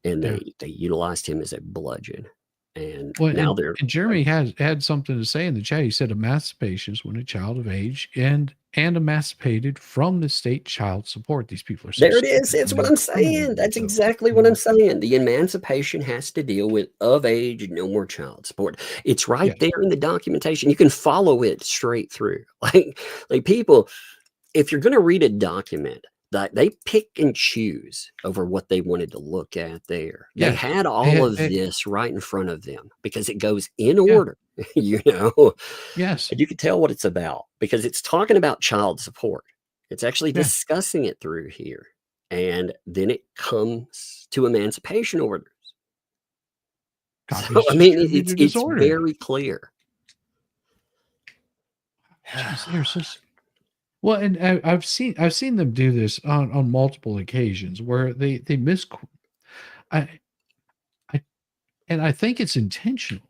and Yeah. they utilized him as a bludgeon. And Well, now and, they're and Jeremy had something to say in the chat. He said emancipation is when a child of age and emancipated from the state child support. These people are so there it is. stupid It's and what they're I'm saying. criminal That's themselves. exactly what I'm saying. The emancipation has to deal with of age, no more child support. It's right Yes. there in the documentation. You can follow it straight through. Like people, if you're going to read a document, that they pick and choose over what they wanted to look at there. They Yes. had all of Eh, this right in front of them because it goes in yeah. order, and Yes. you can tell what it's about because it's talking about child support. It's actually Yeah. discussing it through here. And then it comes to emancipation orders. So, Copies I mean, distributed as it's ordered. very clear. Jeez, they're so. Well, and I've seen them do this on multiple occasions where they miss. I I and I think it's intentional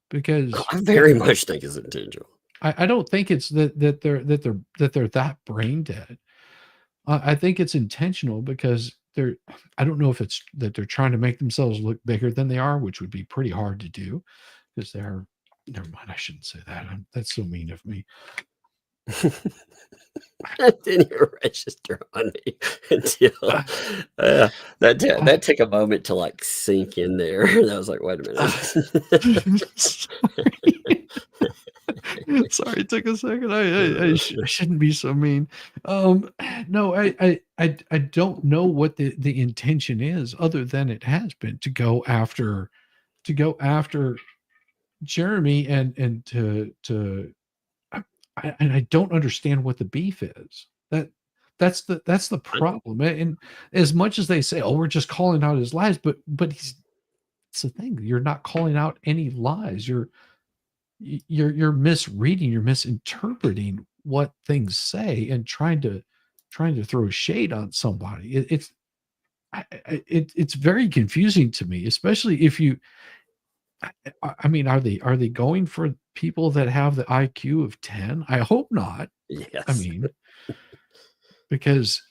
because I very much think it's intentional. I don't think it's that they're that brain dead. I think it's intentional because they're. I don't know if it's that they're trying to make themselves look bigger than they are, which would be pretty hard to do because they're. Never mind. I shouldn't say that. That's so mean of me. That didn't even register on me until that took a moment to like sink in there. And I was like, wait a minute. Sorry, it took a second. I shouldn't be so mean. No, I don't know what the intention is, other than it has been to go after Jeremy and I don't understand what the beef is. That's the problem. And as much as they say, "Oh, we're just calling out his lies," but it's the thing. You're not calling out any lies. You're misreading. You're misinterpreting what things say and trying to throw shade on somebody. It's very confusing to me, especially if you. I mean, are they going for people that have the IQ of 10? I hope not. Yes. I mean, because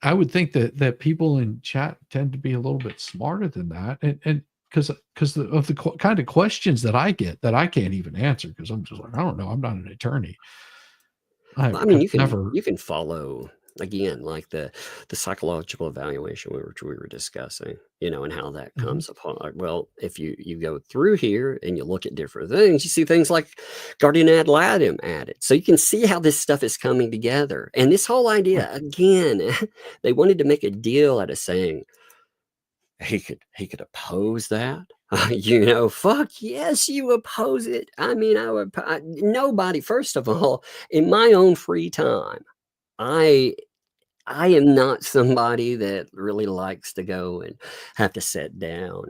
I would think that people in chat tend to be a little bit smarter than that, and because of the kind of questions that I get that I can't even answer because I'm just like, I don't know, I'm not an attorney. I mean, you can follow again, like the psychological evaluation which we were discussing, and how that comes upon. Well, if you go through here and you look at different things, you see things like guardian ad litem added. So you can see how this stuff is coming together. And this whole idea, again, they wanted to make a deal out of saying he could oppose that. Fuck yes, you oppose it. I mean, nobody, first of all, in my own free time, I am not somebody that really likes to go and have to sit down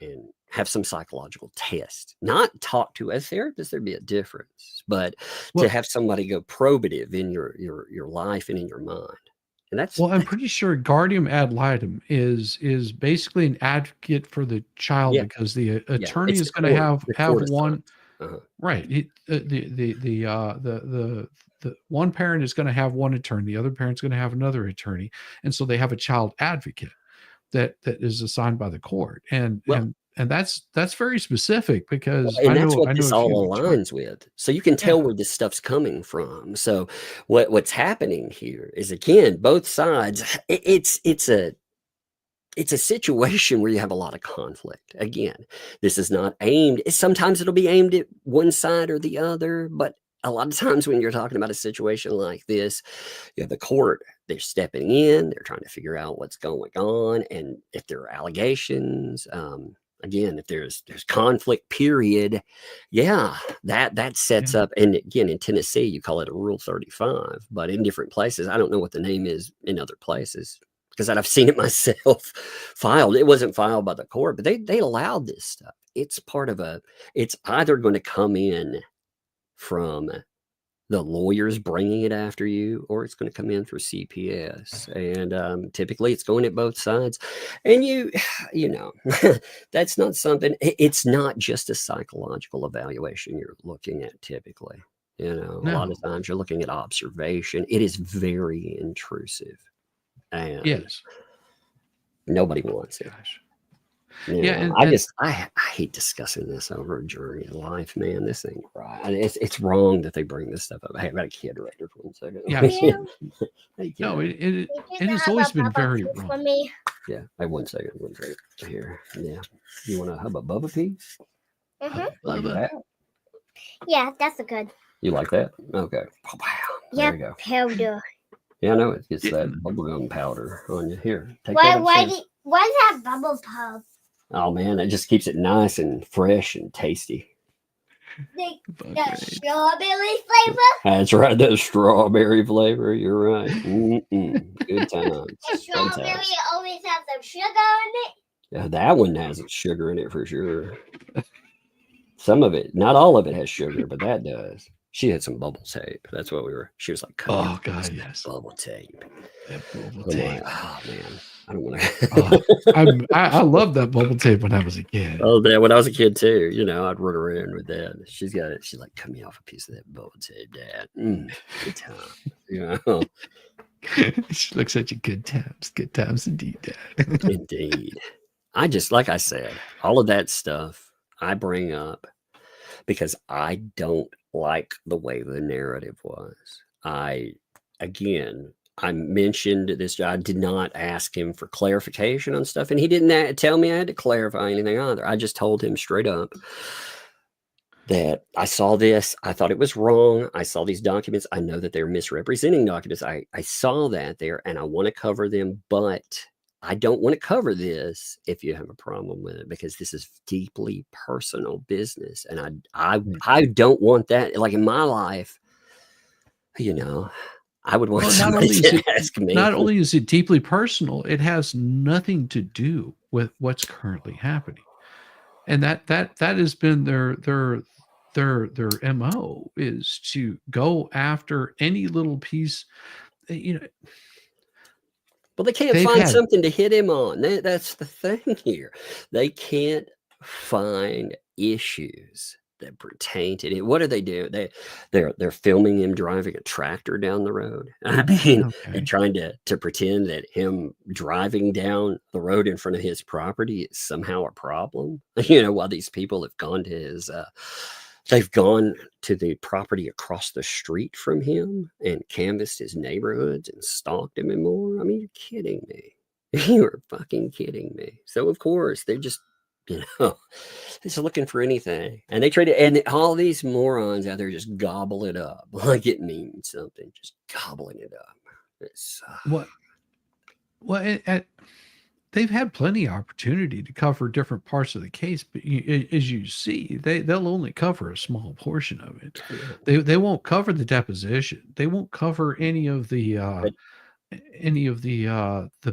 and have some psychological test. Not talk to a therapist, there'd be a difference, but to have somebody go probative in your life and in your mind. And I'm pretty sure guardian ad litem is basically an advocate for the child because the attorney is going to have one. Right. The one parent is going to have one attorney, the other parent's going to have another attorney, and so they have a child advocate that is assigned by the court, and that's very specific because that's what this all aligns with. So you can tell where this stuff's coming from. So what's happening here is, again, both sides. It's a situation where you have a lot of conflict. Again, this is not aimed. Sometimes it'll be aimed at one side or the other, but a lot of times when you're talking about a situation like this, you have the court, they're stepping in, they're trying to figure out what's going on. And if there are allegations, again, if there's conflict, period, that sets up. And again, in Tennessee, you call it a Rule 35, but in different places, I don't know what the name is in other places, because I've seen it myself filed. It wasn't filed by the court, but they allowed this stuff. It's it's either going to come in from the lawyers bringing it after you, or it's going to come in through CPS. And typically it's going at both sides. And that's not something, it's not just a psychological evaluation you're looking at typically. A lot of times you're looking at observation. It is very intrusive. And nobody wants it. I hate discussing this over a journey of life, man. This ain't right. It's wrong that they bring this stuff up. Hey, I've got a kid right there for 1 second. No, it has always been very wrong. For me. Yeah, hey, 1 second. Here. Yeah. You want to have a Bubba piece? Like that? Yeah, that's a good. You like that? Okay. There you go. Powder. Yeah, I know it gets that bubblegum powder on you. Here, take why that. Why is that bubble pop? Oh man, it just keeps it nice and fresh and tasty. The strawberry flavor? That's right, that strawberry flavor. You're right. Good times. The strawberry always has some sugar in it? Yeah, that one has sugar in it for sure. Some of it, not all of it has sugar, but that does. She had some bubble tape. That's what she was like, Oh God, yes. bubble tape. That bubble I'm tape. like, oh man, I don't want to. I loved that bubble tape when I was a kid. Oh, Dad, when I was a kid too, I'd run around with that. She's got it. She's like, cut me off a piece of that bubble tape, Dad. Good time. She looks at you. Good times indeed, Dad. Indeed. I just, like I said, all of that stuff I bring up because I don't like the way the narrative was. I mentioned this. I did not ask him for clarification on stuff, and he didn't tell me I had to clarify anything either. I just told him straight up that I saw this. I thought it was wrong. I saw these documents. I know that they're misrepresenting documents. I saw that there, and I want to cover them, but I don't want to cover this if you have a problem with it, because this is deeply personal business, and I don't want that. Like in my life, I would want somebody to ask me. Not only is it deeply personal, it has nothing to do with what's currently happening, and that has been their MO, is to go after any little piece. Well, they can't find something to hit him on. That's the thing here. They can't find issues that pertain to it. What do they do? They're filming him driving a tractor down the road. I mean, and trying to pretend that him driving down the road in front of his property is somehow a problem. While these people have gone to his they've gone to the property across the street from him and canvassed his neighborhoods and stalked him and more. I mean, you're kidding me. You're fucking kidding me. So of course they're just, just looking for anything, and they try to, and all these morons out there just gobble it up like it means something, just gobbling it up. It's they've had plenty of opportunity to cover different parts of the case, but as you see, they'll only cover a small portion of it. They won't cover the deposition. They won't cover any of the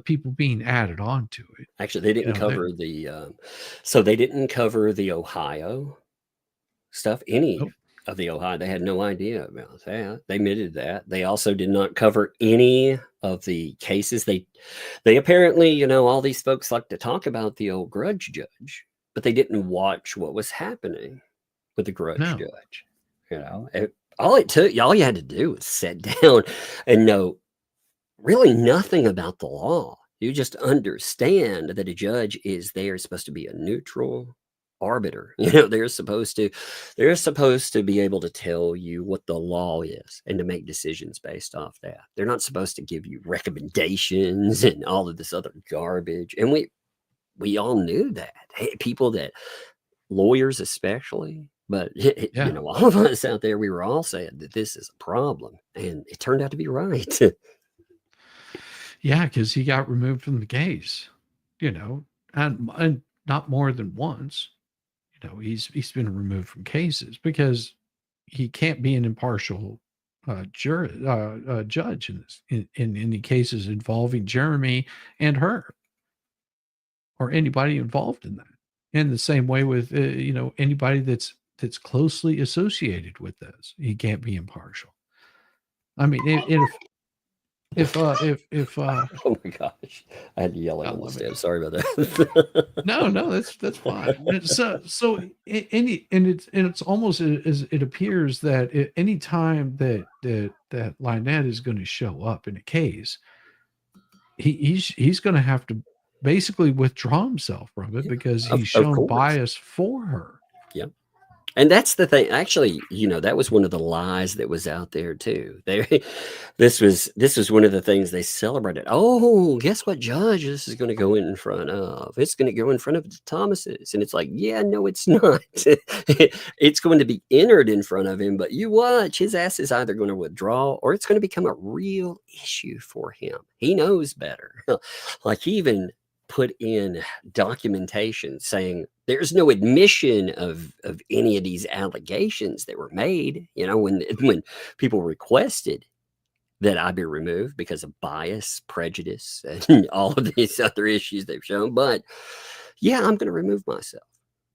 people being added on to it. Actually, they didn't cover they didn't cover the Ohio stuff. Of the Ohio, they had no idea about that. They admitted that. They also did not cover any of the cases. They apparently, all these folks like to talk about the old grudge judge, but they didn't watch what was happening with the grudge judge. All you had to do was sit down and know really nothing about the law. You just understand that a judge is there, supposed to be a neutral arbiter. They're supposed to be able to tell you what the law is and to make decisions based off that. They're not supposed to give you recommendations and all of this other garbage. And we all knew that. People that, lawyers especially, but all of us out there, we were all saying that this is a problem, and it turned out to be right. Yeah, because he got removed from the case, and not more than once. He's been removed from cases because he can't be an impartial judge in any cases involving Jeremy and her, or anybody involved in that. In the same way with anybody that's closely associated with this, he can't be impartial. I mean, if oh my gosh, I had to yell at him. I'm sorry about that. No, that's fine. So it's almost as it appears that any time that Lynette is going to show up in a case, he's going to have to basically withdraw himself from it, because he's shown bias for her. Yep. And that's the thing. Actually, that was one of the lies that was out there too. This was one of the things they celebrated. Oh, guess what, judge? This is going to go in front of. It's going to go in front of the Thomases, and it's like, yeah, no, it's not. It's going to be entered in front of him, but you watch, his ass is either going to withdraw, or it's going to become a real issue for him. He knows better. Like, he even put in documentation saying there's no admission of any of these allegations that were made, when people requested that I be removed because of bias, prejudice, and all of these other issues they've shown. But yeah, I'm going to remove myself.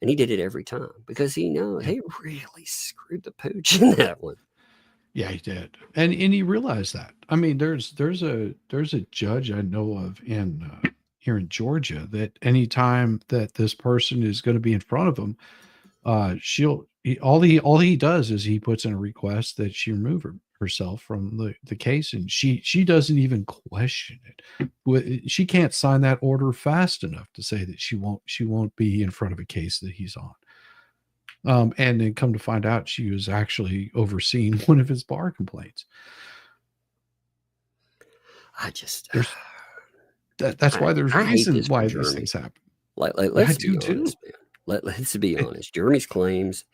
And he did it every time, because he knows he really screwed the pooch in that one. Yeah, he did, and he realized that. I mean, there's a judge I know of in here in Georgia that anytime that this person is going to be in front of him, all he does is he puts in a request that she remove herself from the case, and she doesn't even question it. She can't sign that order fast enough to say that she won't be in front of a case that he's on. And then come to find out, she was actually overseeing one of his bar complaints. That's why there's reason why these things happen. Let's be honest, man. Let's be honest. Jeremy's claims,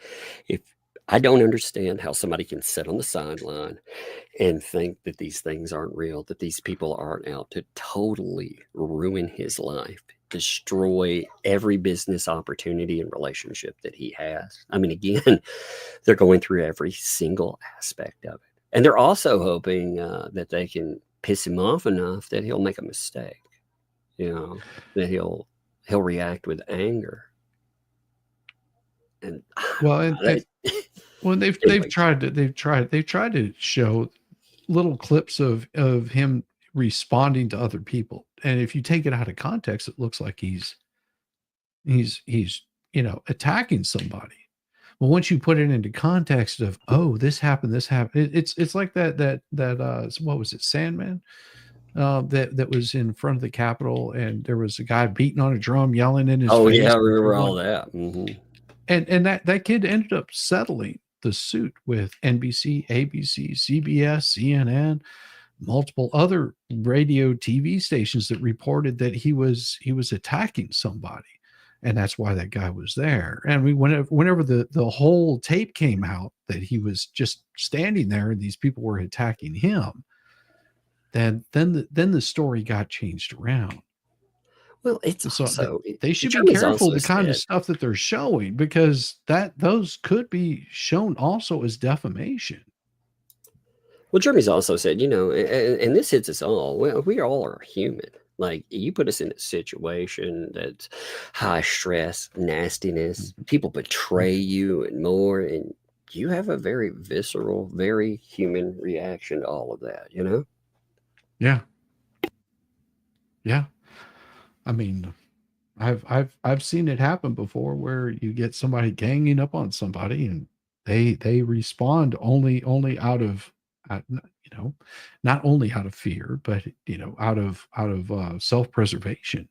if I don't understand how somebody can sit on the sideline and think that these things aren't real, that these people aren't out to totally ruin his life, destroy every business opportunity and relationship that he has. I mean, again, they're going through every single aspect of it. And they're also hoping that they can piss him off enough that he'll make a mistake, that he'll react with anger. And they've tried to show little clips of him responding to other people, and if you take it out of context, it looks like he's attacking somebody. Well, once you put it into context of, oh, this happened, it's like that what was it, Sandman, that was in front of the Capitol, and there was a guy beating on a drum, yelling in his face. Yeah, I remember all that. Mm-hmm. And that kid ended up settling the suit with NBC, ABC, CBS, CNN, multiple other radio TV stations that reported that he was attacking somebody, and that's why that guy was there. And whenever the whole tape came out that he was just standing there and these people were attacking him, then the story got changed around. Well, it's also, they should be careful the kind of stuff that they're showing, because those could be shown also as defamation. Well, Jeremy's also said, and this hits us all. Well, we all are human. Like, you put us in a situation that's high stress, nastiness, people betray you and more, and you have a very visceral, very human reaction to all of that, Yeah. Yeah. I mean, I've seen it happen before, where you get somebody ganging up on somebody, and they respond only out of not only out of fear, but out of self-preservation.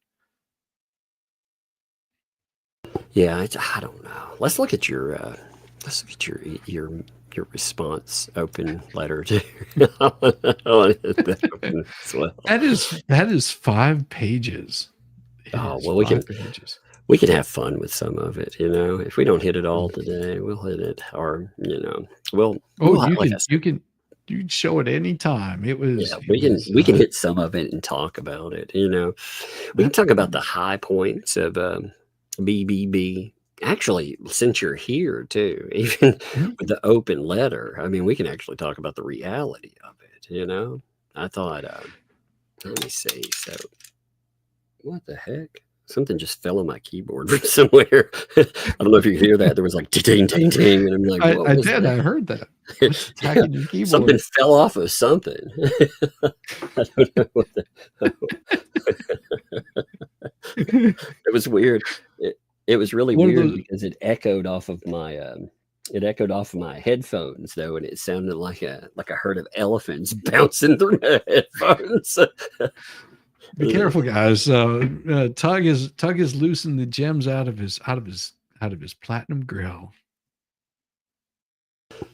Yeah, I don't know. Let's look at your response open letter to that is 5 pages. We can have fun with some of it, if we don't hit it all today, we'll hit it, or you can show it anytime. We can hit some of it and talk about it. We can talk about the high points of BBB. Actually, since you're here too, even with the open letter, I mean, we can actually talk about the reality of it. I thought, let me see. So, what the heck? Something just fell on my keyboard from somewhere. I don't know if you can hear that. There was like ding, ding, ding, and I'm like, I did. I heard that. Attacking your keyboard. Something fell off of something. I don't know what it was weird. It was really weird because it echoed off of my headphones though, and it sounded like a herd of elephants bouncing through my headphones. Be careful, guys. Tug is loosening the gems out of his platinum grill.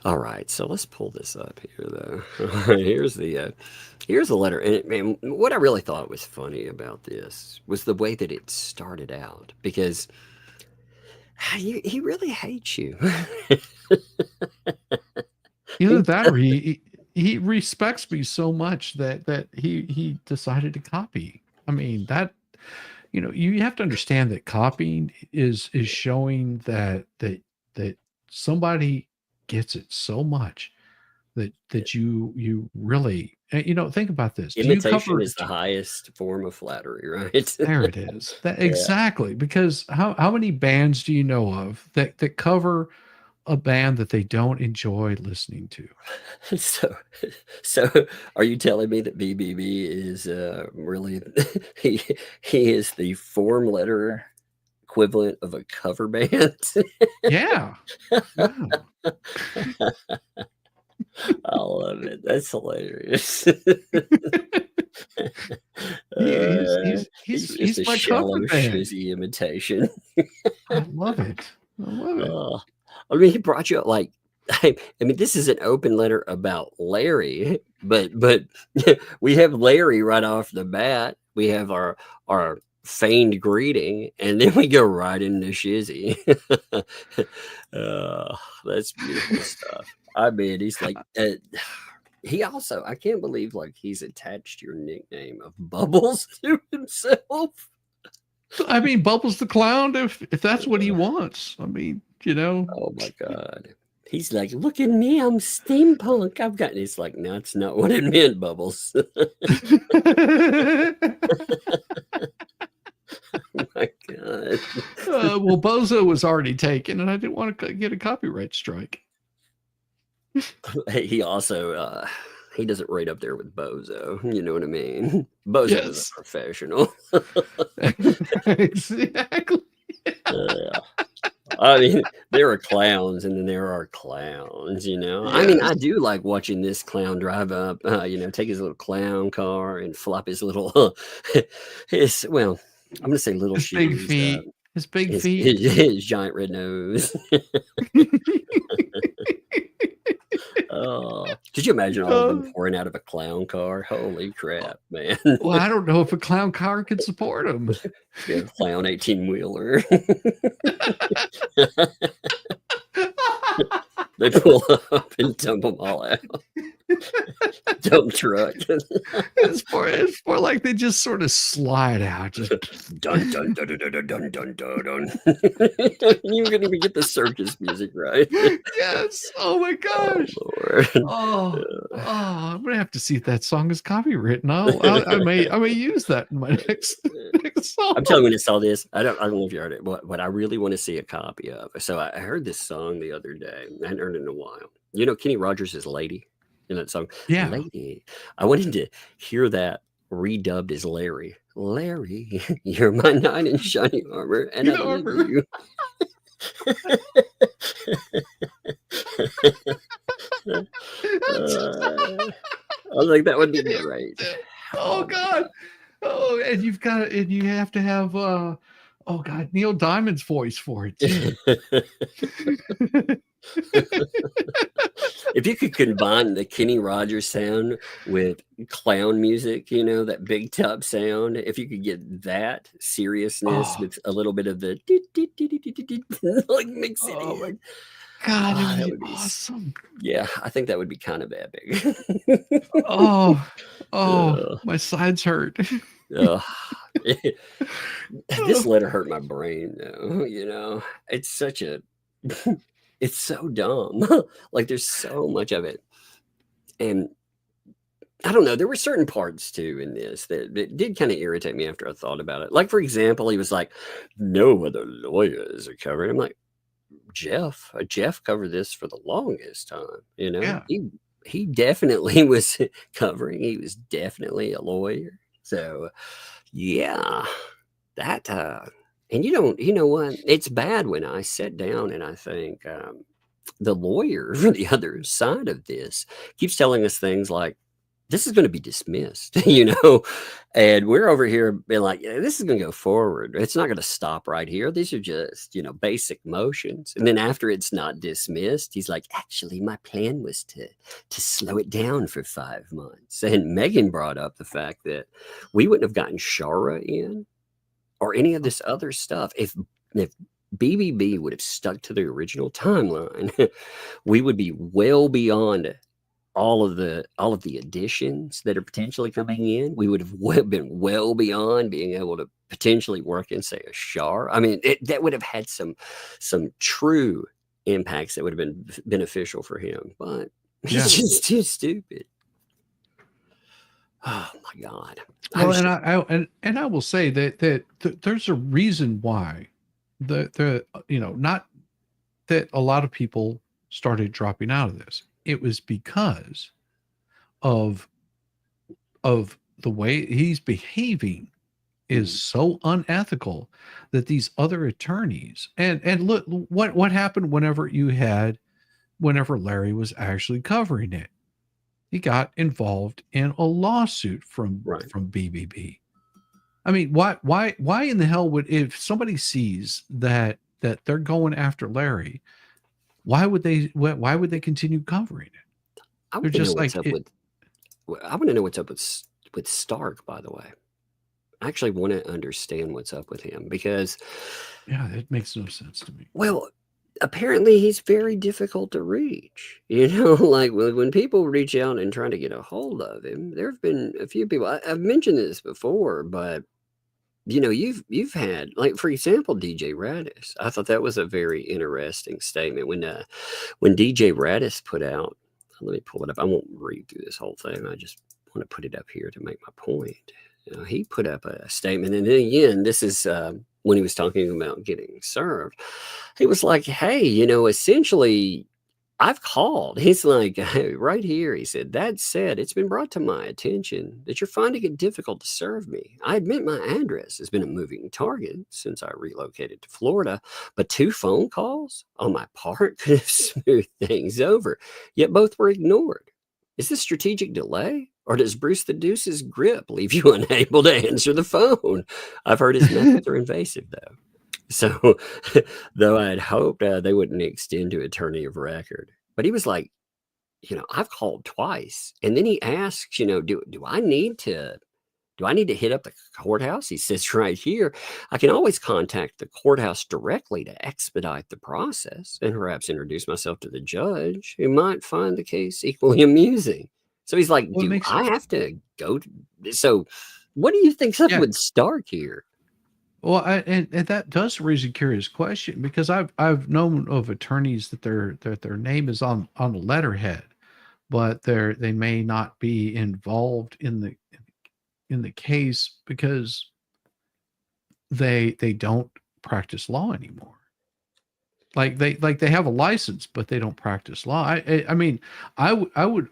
All right, so let's pull this up here, though. All right, here's the letter, and what I really thought was funny about this was the way that it started out, because he really hates you. Either that, or he respects me so much that he decided to copy. I mean, that, you have to understand that copying is showing that somebody gets it so much that you really, think about this. Imitation is the highest form of flattery, right? There it is. Exactly. Because how many bands do you know of that cover a band that they don't enjoy listening to. So are you telling me that BBB is really he is the form letter equivalent of a cover band? Yeah. Yeah. I love it. That's hilarious. He's just a my cover shallow, band. shizzy imitation. I love it. I love it. I mean, he brought you up like, I mean, this is an open letter about Larry, but we have Larry right off the bat. We have our feigned greeting, and then we go right into shizzy. That's beautiful stuff. I mean, he's like, he also, I can't believe like he's attached your nickname of Bubbles to himself. I mean, Bubbles the Clown, if that's what he wants. I mean, you know. Oh my God. He's like, look at me, I'm steampunk. I've got, it's like, no, that's not what it meant, Bubbles. Oh my God. Well, Bozo was already taken, and I didn't want to get a copyright strike. He also, he doesn't rate up there with Bozo. You know what I mean? Bozo is a professional. Exactly. Yeah. I mean, there are clowns, and then there are clowns, you know. Yes. I mean, I do like watching this clown drive up, you know, take his little clown car and flop his little, I'm going to say little his shoes. Big feet. His big feet. His giant red nose. Oh, could you imagine all of them pouring out of a clown car? Holy crap, man. Well, I don't know if a clown car could support them. Yeah, clown 18-wheeler. They pull up and dump them all out. Dump truck. It's more like they just sort of slide out. Just dun dun dun dun dun dun dun dun dun. You couldn't even get the circus music right. Yes. Oh my gosh. Oh, I'm gonna have to see if that song is copywritten. I may use that in my next song. I'm telling you, when I saw this, I don't know if you heard it, but what I really want to see a copy of. So I heard this song the other day. I hadn't heard it in a while. You know, Kenny Rogers is Lady in that song. Yeah. Lady. I wanted to hear that redubbed as Larry. Larry, you're my knight in shiny armor, and I love you. I was like, that would be great. Oh God. Oh, and you have to have oh God, Neil Diamond's voice for it too. If you could combine the Kenny Rogers sound with clown music, you know, that big top sound, if you could get that seriousness with a little bit of the like mix it in. God, that would be awesome. Yeah, I think that would be kind of epic. My sides hurt. This letter hurt my brain though, you know. It's such a it's so dumb. Like there's so much of it. And I don't know, there were certain parts too in this that did kind of irritate me after I thought about it. Like, for example, he was like, no other lawyers are covered. I'm like, Jeff covered this for the longest time, you know. Yeah. He definitely was covering. He was definitely a lawyer. So yeah, that and you know what? It's bad when I sit down and I think the lawyer for the other side of this keeps telling us things like, this is going to be dismissed, you know, and we're over here being like, yeah, this is going to go forward. It's not going to stop right here. These are just, you know, basic motions. And then after it's not dismissed, he's like, actually, my plan was to slow it down for 5 months. And Megan brought up the fact that we wouldn't have gotten Shara in or any of this other stuff if BBB would have stuck to the original timeline. We would be well beyond all of the additions that are potentially coming in. We would have been well beyond being able to potentially work in, say, a Shar. I mean, that would have had some true impacts that would have been beneficial for him. But he's just too stupid. Oh my God. Well, and I will say that there's a reason why the you know, not that a lot of people started dropping out of this? It was because of the way he's behaving is so unethical that these other attorneys and look what happened whenever Larry was actually covering it. He got involved in a lawsuit from BBB. I mean, why in the hell would, if somebody sees that they're going after Larry, why would they continue covering it? They're just like, I want to know what's up with Stark, by the way. I actually want to understand what's up with him because, yeah, it makes no sense to me. Well, apparently he's very difficult to reach. You know, like when people reach out and try to get a hold of him, there have been a few people. I've mentioned this before, but you know, you've had, like, for example, DJ Radis. I thought that was a very interesting statement when DJ Radis put out. Let me pull it up. I won't read through this whole thing. I just want to put it up here to make my point. You know, he put up a statement, and then again, this is when he was talking about getting served. He was like, "Hey, you know, essentially, I've called." He's like, hey, right here, he said, "That said, it's been brought to my attention that you're finding it difficult to serve me. I admit my address has been a moving target since I relocated to Florida, but 2 phone calls on my part could have smoothed things over, yet both were ignored. Is this strategic delay? Or does Bruce the Deuce's grip leave you unable to answer the phone? I've heard his methods are invasive, though." So, though I had hoped they wouldn't extend to attorney of record. But he was like, you know, "I've called twice." And then he asks, you know, do I need to hit up the courthouse? He says right here, "I can always contact the courthouse directly to expedite the process and perhaps introduce myself to the judge, who might find the case equally amusing." So he's like, do I have to go so what do you think's up with Stark here? Well, and that does raise a curious question, because I've known of attorneys that their name is on the letterhead, but they may not be involved in the case because they don't practice law anymore. Like they have a license, but they don't practice law. I mean, I would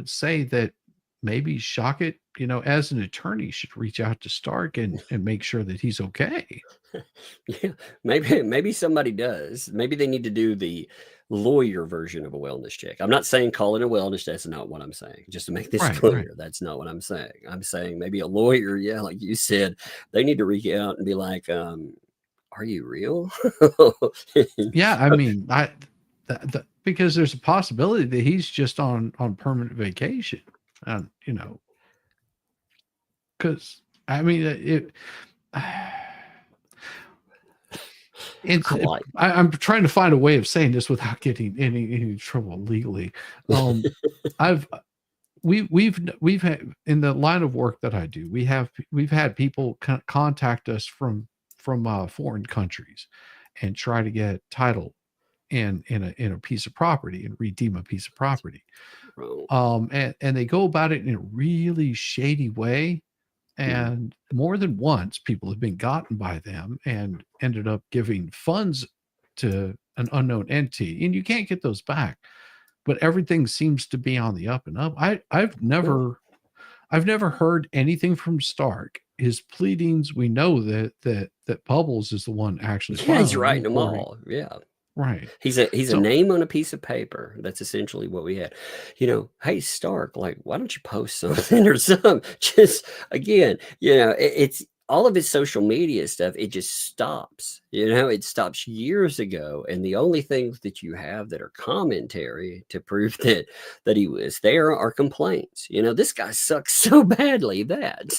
say that maybe Shockett, you know, as an attorney, should reach out to Stark and make sure that he's okay. Yeah, maybe somebody does. Maybe they need to do the lawyer version of a wellness check. I'm not saying call it a wellness. That's not what I'm saying. Just to make this clear, that's not what I'm saying. I'm saying maybe a lawyer, yeah, like you said, they need to reach out and be like, "Are you real?" Yeah, I mean, because there's a possibility that he's just on permanent vacation, you know, because I mean, I'm trying to find a way of saying this without getting any trouble legally. We've had, in the line of work that I do, we've had people contact us from foreign countries and try to get title in a piece of property and redeem a piece of property. And they go about it in a really shady way. And more than once, people have been gotten by them and ended up giving funds to an unknown entity, and you can't get those back. But everything seems to be on the up and up. I've never heard anything from Stark. His pleadings, we know that Bubbles is the one actually. Yeah, he's writing them all. Yeah. Right. He's a name on a piece of paper. That's essentially what we had. You know, hey, Stark, like, why don't you post something or something? Just, again, you know, it's all of his social media stuff. It just stops, you know, it stops years ago. And the only things that you have that are commentary to prove that he was there are complaints. You know, this guy sucks so badly that.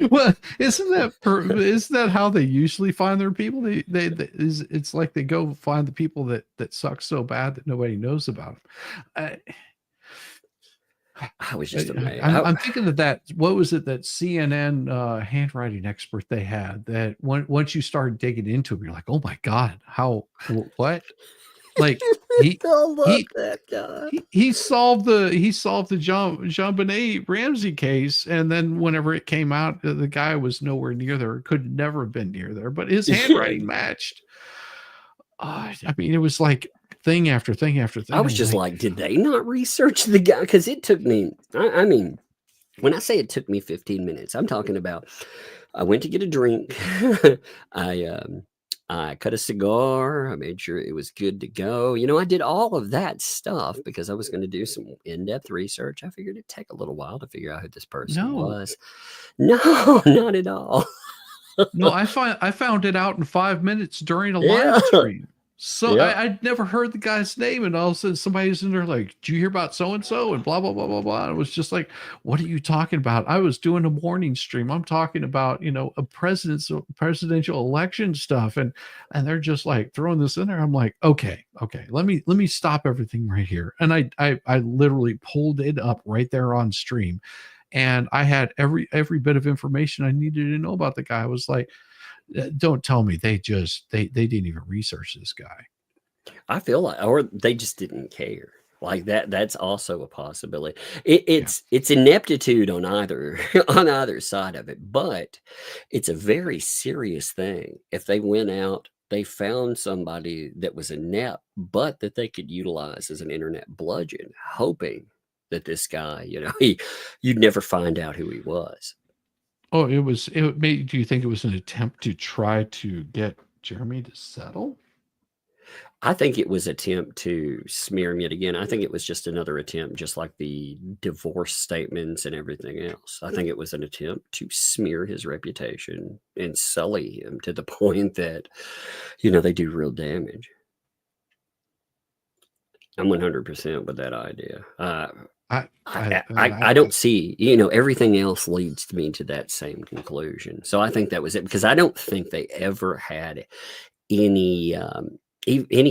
Well, isn't that how they usually find their people? It's like they go find the people that suck so bad that nobody knows about them. I was just amazed. I'm thinking of that. What was it, that CNN handwriting expert they had, that once you start digging into it, you're like, oh my God, what? Like he I love he that guy. he solved the Jean Benet Ramsey case, and then whenever it came out, the guy was nowhere near there. Could never have been near there, but his handwriting matched. I mean, it was like thing after thing after thing. I was just like, did they not research the guy? Because it took me. I mean, when I say it took me 15 minutes, I'm talking about. I went to get a drink. I cut a cigar. I made sure it was good to go. You know, I did all of that stuff because I was going to do some in-depth research. I figured it'd take a little while to figure out who this person was. No, not at all. No, I found it out in 5 minutes during a live stream. So I'd never heard the guy's name, and all of a sudden somebody's in there like, "Did you hear about so and so?" and blah blah blah blah blah. And it was just like, "What are you talking about?" I was doing a morning stream. I'm talking about a presidential election stuff, and they're just like throwing this in there. I'm like, okay, let me stop everything right here. And I literally pulled it up right there on stream, and I had every bit of information I needed to know about the guy. I was like, don't tell me they didn't even research this guy. I feel like, or they just didn't care. Like that's also a possibility. It's ineptitude on either side of it, but it's a very serious thing. If they went out, they found somebody that was inept, but that they could utilize as an internet bludgeon, hoping that this guy, you'd never find out who he was. Oh, do you think it was an attempt to try to get Jeremy to settle? I think it was an attempt to smear him yet again. I think it was just another attempt, just like the divorce statements and everything else. I think it was an attempt to smear his reputation and sully him to the point that, they do real damage. I'm 100% with that idea. I don't see, everything else leads me to that same conclusion. So I think that was it, because I don't think they ever had any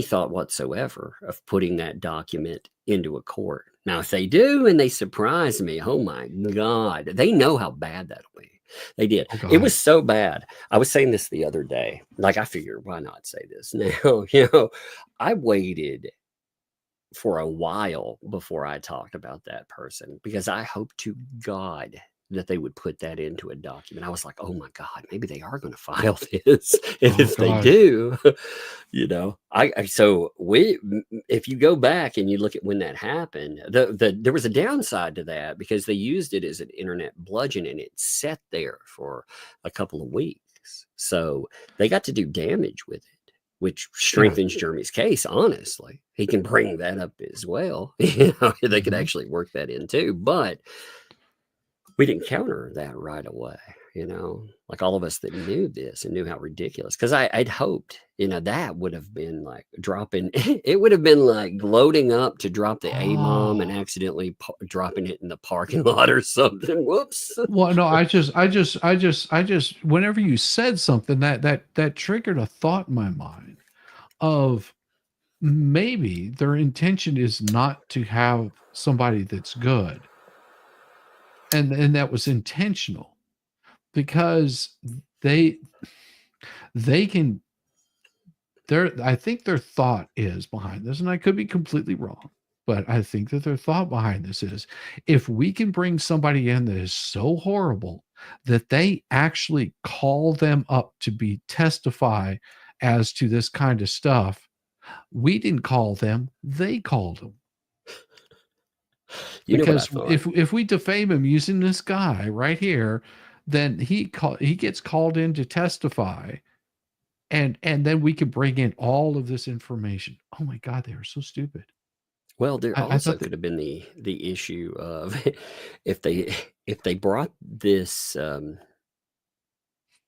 thought whatsoever of putting that document into a court. Now, if they do and they surprise me, oh my God, they know how bad that'll be. They did. Oh, it was so bad. I was saying this the other day. Like, I figured, why not say this now? I waited for a while before I talked about that person, because I hope to God that they would put that into a document. I was like, oh my God, maybe they are going to file this. And if they do, if you go back and you look at when that happened, there was a downside to that, because they used it as an internet bludgeon and it sat there for a couple of weeks. So they got to do damage with it, which strengthens Jeremy's case. Honestly, he can bring that up as well. They could actually work that in too, but we didn't counter that right away. Like all of us that knew this and knew how ridiculous, because I'd hoped, that would have been like dropping, it would have been like loading up to drop the A-bomb and accidentally dropping it in the parking lot or something. Whoops. Well, no, I just, whenever you said something that triggered a thought in my mind of maybe their intention is not to have somebody that's good. And that was intentional, because I think their thought is behind this, and I could be completely wrong, but I think that their thought behind this is, if we can bring somebody in that is so horrible that they actually call them up to testify as to this kind of stuff, we didn't call them, they called them. Because if we defame him using this guy right here, then he gets called in to testify, and then we can bring in all of this information. Oh my God, they are so stupid. Well, there also could have been the issue of if they brought this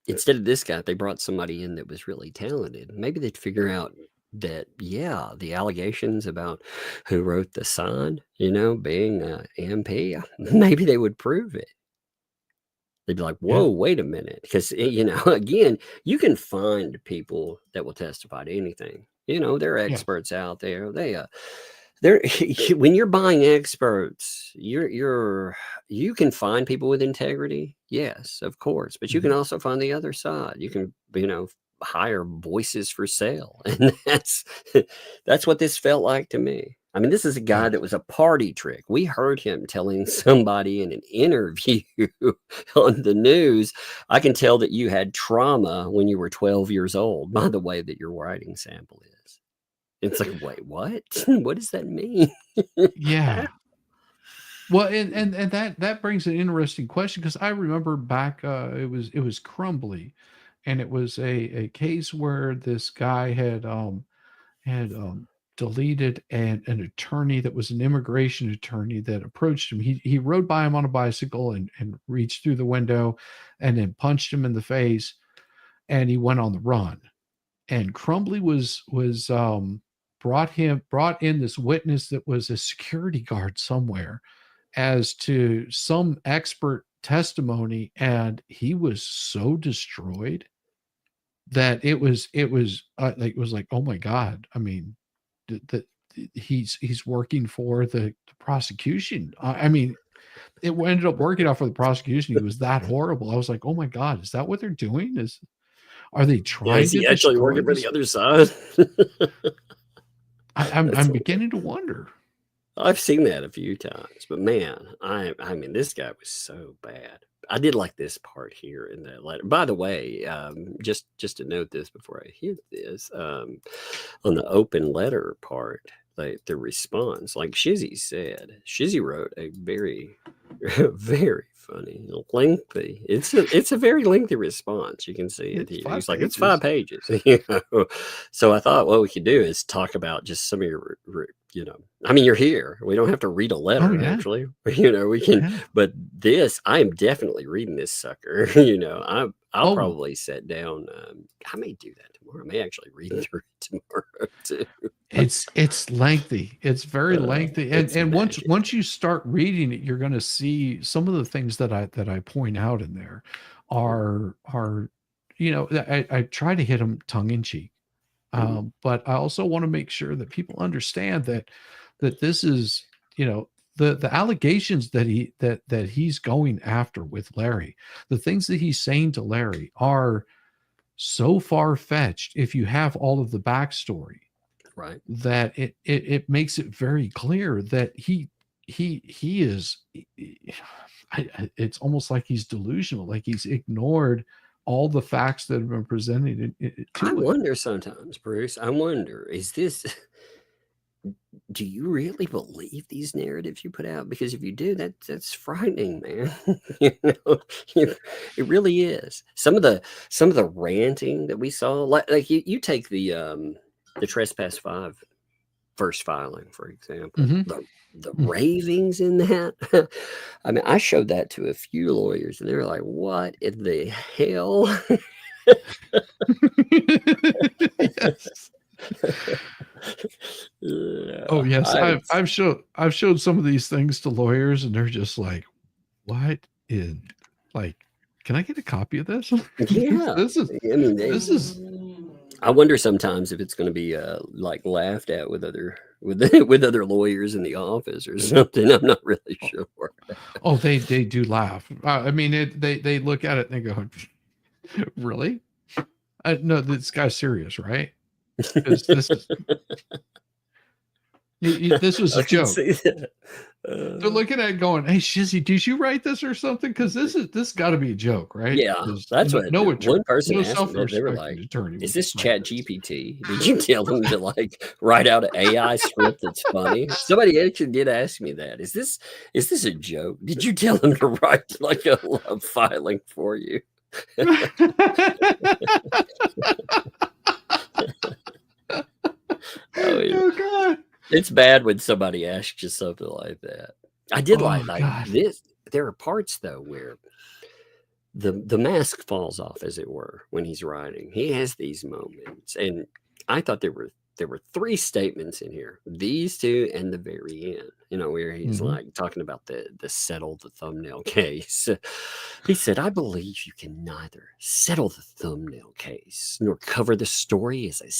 instead of this guy, if they brought somebody in that was really talented, maybe they'd figure out that, the allegations about who wrote the sign, being MP, maybe they would prove it. They'd be like, whoa, wait a minute. Because, again, you can find people that will testify to anything. There are experts out there. When you're buying experts, you can find people with integrity. Yes, of course. But you can also find the other side. You can, hire voices for sale. And that's what this felt like to me. I mean, this is a guy that was a party trick. We heard him telling somebody in an interview on the news, I can tell that you had trauma when you were 12 years old by the way that your writing sample is. It's like, wait, what? What does that mean? Yeah. Well, and that brings an interesting question, because I remember back, it was Crumbly, and it was a case where this guy had deleted an attorney that was an immigration attorney that approached him. He rode by him on a bicycle and reached through the window and then punched him in the face, and he went on the run. And Crumbly was brought in this witness that was a security guard somewhere as to some expert testimony, and he was so destroyed that it was like, oh my God. I mean, that he's working for the prosecution. I mean, it ended up working out for the prosecution. He was that horrible. I was like, oh my God, is that what they're doing? Are they trying is he to actually destroy working for this? the other side? I'm beginning to wonder. I've seen that a few times, but man, I mean, this guy was so bad. I did like this part here in that letter. By the way, just to note this before I hit this, on the open letter part, like the response, like Shizzy said, Shizzy wrote a very, very funny, lengthy. It's a very lengthy response. You can see it here. He's like, it's 5 pages. So I thought what we could do is talk about just some of your, I mean, you're here. We don't have to read a letter, actually. We can. But this, I am definitely reading this sucker. I'll probably sit down. I may do that tomorrow. I may actually read through it tomorrow too. It's lengthy. It's very lengthy, and once you start reading it, you're going to see some of the things that I point out in there are I try to hit them tongue in cheek. But I also want to make sure that people understand that this is, the allegations that he's going after with Larry, the things that he's saying to Larry are so far-fetched if you have all of the backstory, right? That it makes it very clear that he is, it's almost like he's delusional, like he's ignored all the facts that have been presented to him. Wonder sometimes, Bruce, do you really believe these narratives you put out? Because if you do, that's frightening, man. It really is. Some of the ranting that we saw, like you take the Trespass 5 first filing, for example, the ravings in that. I mean, I showed that to a few lawyers, and they were like, "What in the hell?" Yes. Oh yes, I've showed some of these things to lawyers, and they're just like, "What in, like, can I get a copy of this?" Yeah, this is. I wonder sometimes if it's going to be like laughed at with other lawyers in the office or something. I'm not really sure. Oh, they do laugh. I mean, they look at it and they go, "Really? No, this guy's serious, right?" This was a joke. They're looking at it going, "Hey, Shizzy, did you write this or something? Because this got to be a joke, right?" Yeah, that's what one person asked me. They were like, "Is this Chat GPT? Did you tell them to like write out an AI script that's funny?" Somebody actually did ask me that. Is this a joke? Did you tell them to write like a love filing for you? Oh God. It's bad when somebody asks you something like that. I did like this. There are parts though where the mask falls off, as it were, when he's writing. He has these moments, and I thought there were 3 statements in here. These 2 and the very end, where he's like talking about the settle the thumbnail case. He said, "I believe you can neither settle the thumbnail case nor cover the story as a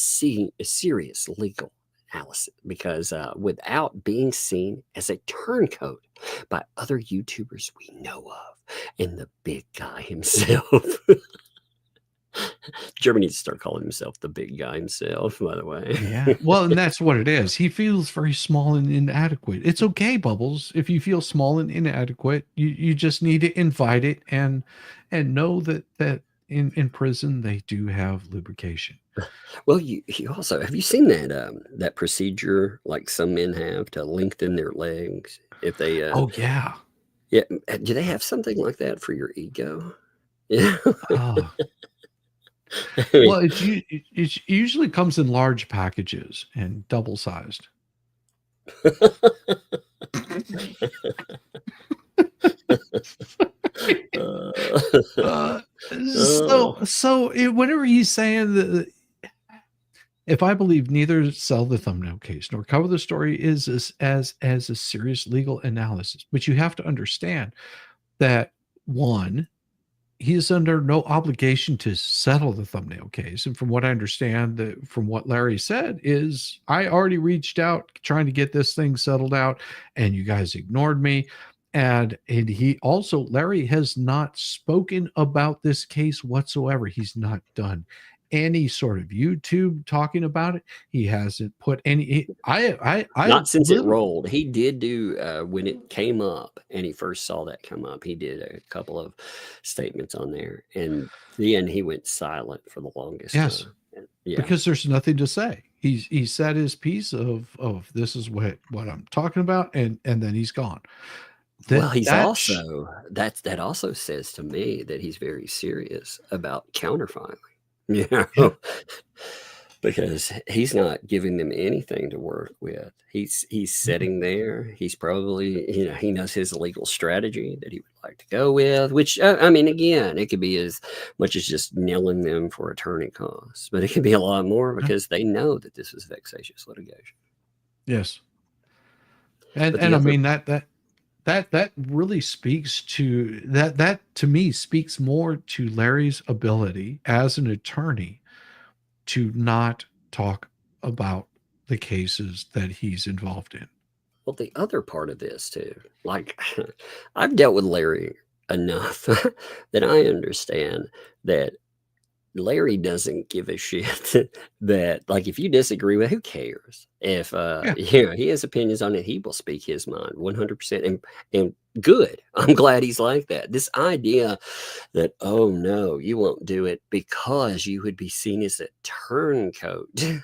serious legal analysis, because without being seen as a turncoat by other YouTubers we know of and the big guy himself." Jeremy needs to start calling himself the big guy himself, by the way. Yeah. Well, and that's what it is. He feels very small and inadequate. It's okay, Bubbles. If you feel small and inadequate, you just need to invite it and know that in prison they do have lubrication. Well, you also, have you seen that procedure like some men have to lengthen their legs if they Oh yeah. yeah, do they have something like that for your ego? Yeah. Oh. I mean, Well, it usually comes in large packages and double sized. uh, Whenever he's saying that, if I believe neither sell the thumbnail case nor cover the story is as a serious legal analysis, but you have to understand that one, he is under no obligation to settle the thumbnail case. And from what I understand, from what Larry said, is I already reached out trying to get this thing settled out, and you guys ignored me. And he also, Larry has not spoken about this case whatsoever. He's not done any sort of YouTube talking about it. He hasn't put any. Not since it rolled. He did do when it came up, and he first saw that come up. He did a couple of statements on there, and then he went silent for the longest. Yes, yeah, because there's nothing to say. He said his piece of this is what I'm talking about, and then he's gone. Well, he's also that also says to me that he's very serious about counterfiling. Yeah. Because he's not giving them anything to work with. He's sitting there. He's probably, he knows his legal strategy that he would like to go with, which, I mean, again, it could be as much as just nailing them for attorney costs, but it could be a lot more because they know that this was vexatious litigation. Yes. And I mean, that really speaks to that to me speaks more to Larry's ability as an attorney to not talk about the cases that he's involved in. Well, the other part of this too, like I've dealt with Larry enough that I understand that Larry doesn't give a shit that, like, if you disagree with, who cares? If he has opinions on it, he will speak his mind 100%. And good. I'm glad he's like that. This idea that, oh no, you won't do it because you would be seen as a turncoat. Do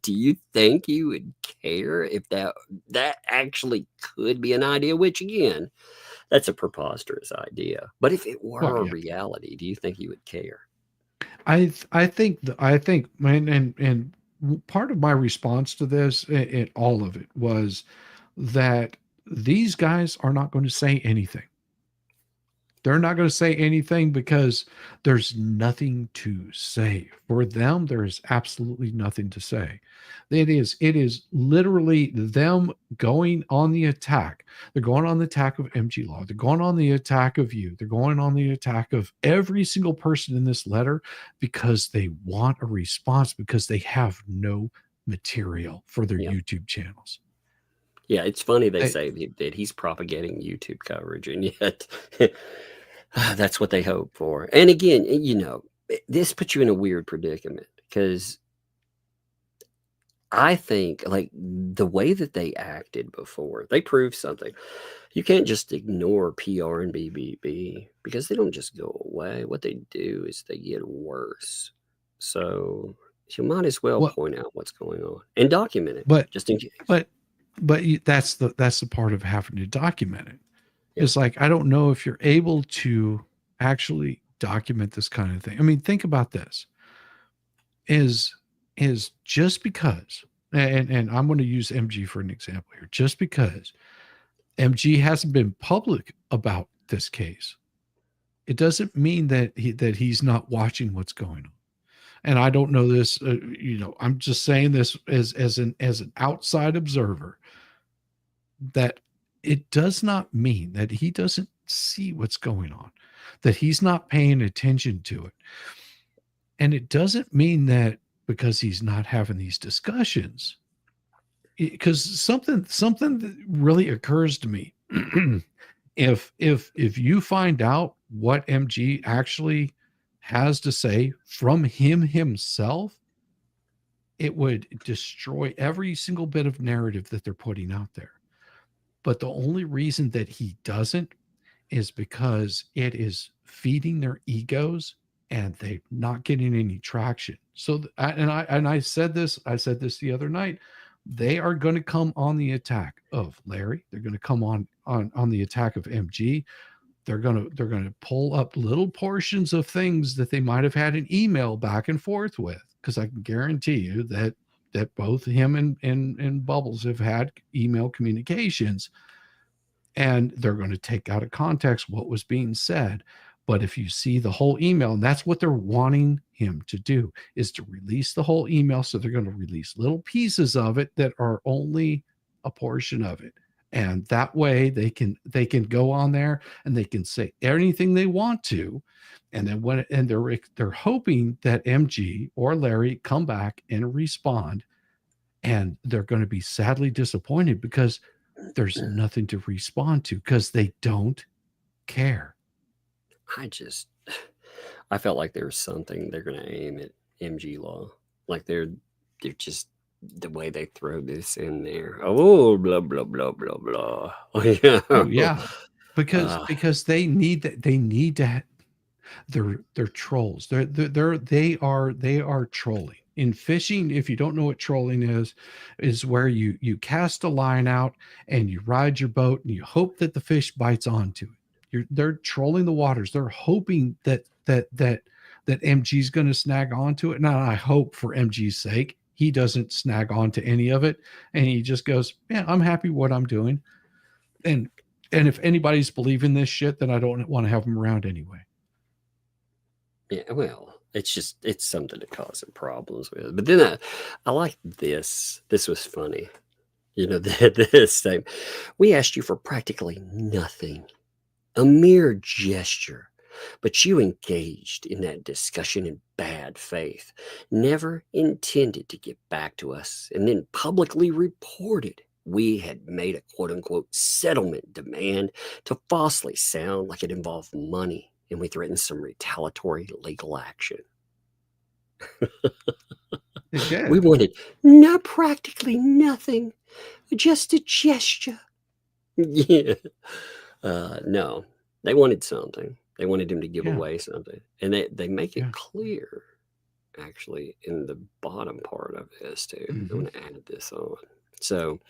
you think you would care if that actually could be an idea? Which again, that's a preposterous idea. But if it were a reality, do you think you would care? I think, and part of my response to this, all of it, was that these guys are not going to say anything. They're not going to say anything because there's nothing to say. For them, there is absolutely nothing to say. It is literally them going on the attack. They're going on the attack of MG Law. They're going on the attack of you. They're going on the attack of every single person in this letter because they want a response, because they have no material for their YouTube channels. Yeah, it's funny they say that he's propagating YouTube coverage, and yet that's what they hope for. And again, this puts you in a weird predicament because I think, like, the way that they acted before, they proved something. You can't just ignore PR and BBB because they don't just go away. What they do is they get worse. So you might as well point out what's going on and document it, just in case. But that's the part of having to document it. It's like, I don't know if you're able to actually document this kind of thing. I mean, think about this. Is just because, and I'm going to use MG for an example here, just because MG hasn't been public about this case, it doesn't mean that he's not watching what's going on. And I don't know this, I'm just saying this as an outside observer, that it does not mean that he doesn't see what's going on, that he's not paying attention to it. And it doesn't mean that because he's not having these discussions, because something that really occurs to me, if you find out what MG actually has to say from him himself, it would destroy every single bit of narrative that they're putting out there. But the only reason that he doesn't is because it is feeding their egos and they're not getting any traction. So, I said this the other night. They are going to come on the attack of Larry. They're going to come on the attack of MG. They're going to pull up little portions of things that they might have had an email back and forth with, because I can guarantee you that both him and Bubbles have had email communications, and they're going to take out of context what was being said. But if you see the whole email, and that's what they're wanting him to do, is to release the whole email. So they're going to release little pieces of it that are only a portion of it. And that way they can go on there and they can say anything they want to. And then they're hoping that MG or Larry come back and respond. And they're going to be sadly disappointed because there's nothing to respond to, because they don't care. I felt like there was something they're going to aim at MG Law. Like they're just, the way they throw this in there. Oh, blah, blah, blah, blah, blah. Oh, yeah. Because they need to, they're trolls. They are trolling. In fishing, if you don't know what trolling is where you cast a line out and you ride your boat and you hope that the fish bites onto it. They're trolling the waters. They're hoping that MG's going to snag onto it. Now, I hope for MG's sake he doesn't snag onto any of it, and he just goes, "Yeah, I'm happy what I'm doing." And if anybody's believing this shit, then I don't want to have them around anyway. Yeah, well, it's something to cause some problems with. But then I like this. This was funny. This thing. We asked you for practically nothing, a mere gesture, but you engaged in that discussion in bad faith, never intended to get back to us, and then publicly reported we had made a quote-unquote settlement demand to falsely sound like it involved money, and we threatened some retaliatory legal action. We wanted practically nothing, just a gesture. Yeah. No, they wanted something. They wanted him to give away something. And they make it clear, actually, in the bottom part of this, too. I'm going to add this on. So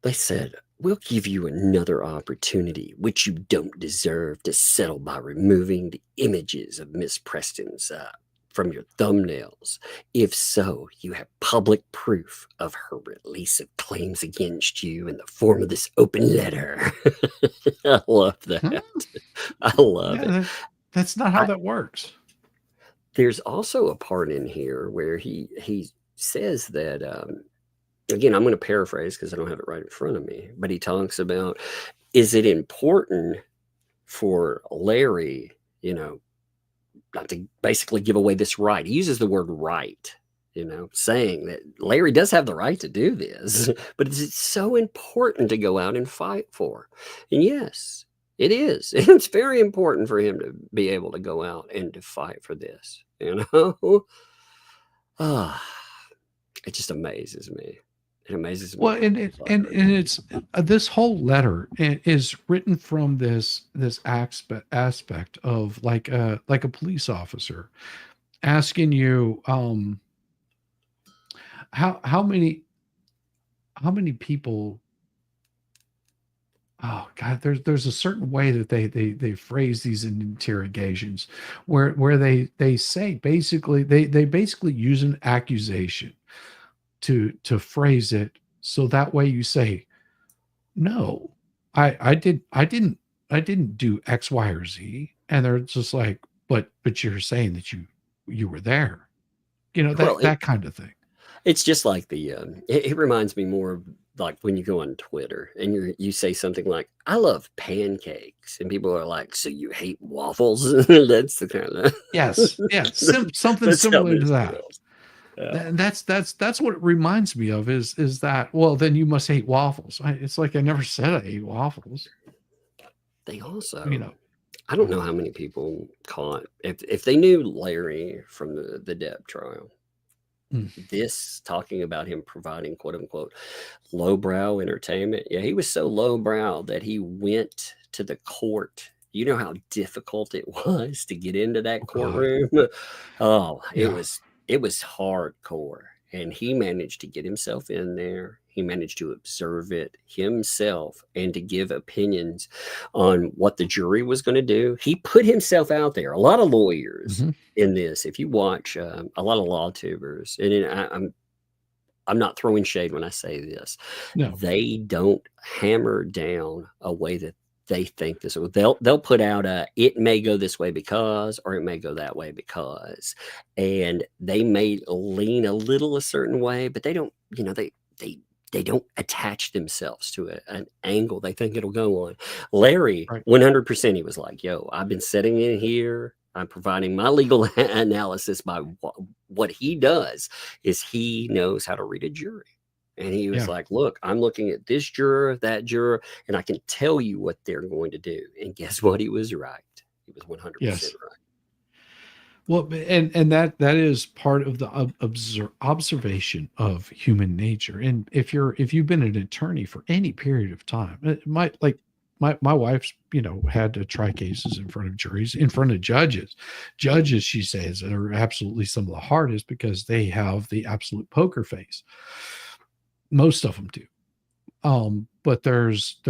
they said, we'll give you another opportunity, which you don't deserve, to settle by removing the images of Miss Preston's from your thumbnails. If so, you have public proof of her release of claims against you in the form of this open letter. I love that. Huh? I love it. That's not how that works. There's also a part in here where he says that, again, I'm going to paraphrase because I don't have it right in front of me, but he talks about, is it important for Larry, not to basically give away this right? He uses the word right, saying that Larry does have the right to do this, but is it so important to go out and fight for? And yes, it is. It's very important for him to be able to go out and to fight for this, it just amazes me. It amazes me. Well, and it's this whole letter is written from this aspect of like a police officer asking you how many people. Oh God, there's a certain way that they phrase these in interrogations where they say basically they basically use an accusation to phrase it, so that way you say, no, I didn't do X, Y, or Z, and they're just like, but you're saying that you were there, that kind of thing. It's just like it reminds me more of like when you go on Twitter and you say something like, I love pancakes, and people are like, so you hate waffles? That's the kind of something similar to that. Yeah. That's what it reminds me of is that, well, then you must hate waffles. It's like I never said I hate waffles. They also, I don't know how many people caught if they knew Larry from the Depp trial. This talking about him providing quote unquote lowbrow entertainment. Yeah, he was so lowbrow that he went to the court. You know how difficult it was to get into that courtroom. Oh, it was hardcore. And he managed to get himself in there. He managed to observe it himself and to give opinions on what the jury was going to do. He put himself out there. A lot of lawyers in this, if you watch a lot of law tubers, and I'm not throwing shade when I say this. No. They don't hammer down a way that they think this. They'll put out it may go this way because, or it may go that way because, and they may lean a little a certain way, but they don't. They don't attach themselves to an angle they think it'll go on. Larry, 100%, he was like, "Yo, I've been sitting in here. I'm providing my legal analysis by what he does is he knows how to read a jury." And he was like, "Look, I'm looking at this juror, that juror, and I can tell you what they're going to do." And guess what? He was right. He was 100% right. Well, and that is part of the observation of human nature. And if you've been an attorney for any period of time, it might like my wife's, had to try cases in front of juries, in front of judges. Judges, she says, are absolutely some of the hardest because they have the absolute poker face. Most of them do. But there's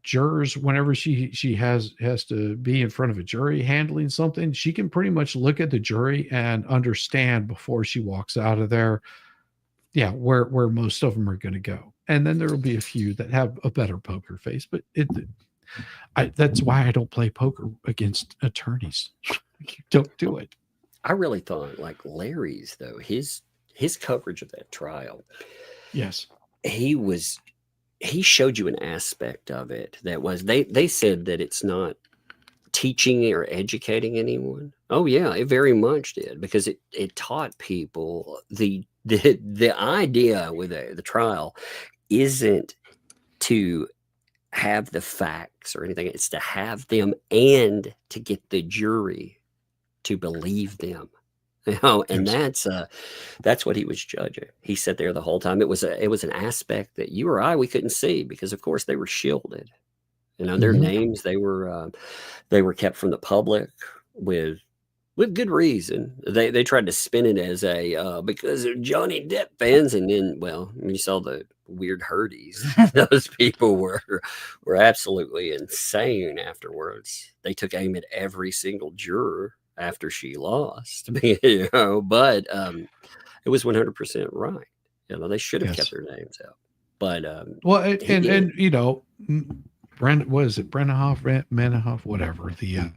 jurors, whenever she has to be in front of a jury handling something, she can pretty much look at the jury and understand before she walks out of there, where most of them are going to go. And then there will be a few that have a better poker face, but that's why I don't play poker against attorneys. Don't do it. I really thought like Larry's though, his coverage of that trial. Yes. He showed you an aspect of it that was they said that it's not teaching or educating anyone. Oh yeah, it very much did, because it taught people the idea with the trial isn't to have the facts or anything. It's to have them and to get the jury to believe them. And that's what he was judging. He sat there the whole time. It was an aspect that you or I, we couldn't see because of course they were shielded. Their names, they were kept from the public with good reason. They tried to spin it as because they're Johnny Depp fans, and then you saw the weird hurdies. Those people were absolutely insane afterwards. They took aim at every single juror after she lost, but it was 100% right. They should have kept their names out, but Brent, was it Brennahoff, Manahoff, whatever, the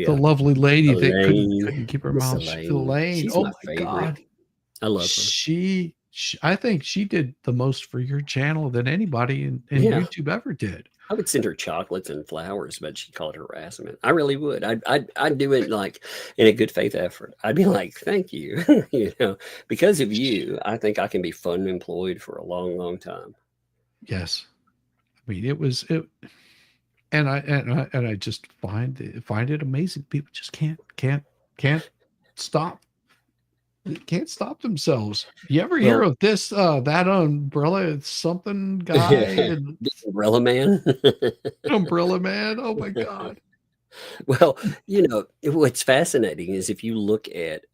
lovely lady that couldn't keep her mouth shut. Elaine. Oh my favorite. God, I love her. She I think she did the most for your channel than anybody in YouTube ever did. I would send her chocolates and flowers, but she called it harassment. I really would. I'd do it like in a good faith effort. I'd be like, "Thank you," because of you. I think I can be fun employed for a long, long time. Yes, I mean it, and I just find it amazing. People just can't stop. Can't stop themselves. You ever hear of this that umbrella something guy and umbrella man? Umbrella man. Oh my God. Well, what's fascinating is if you look at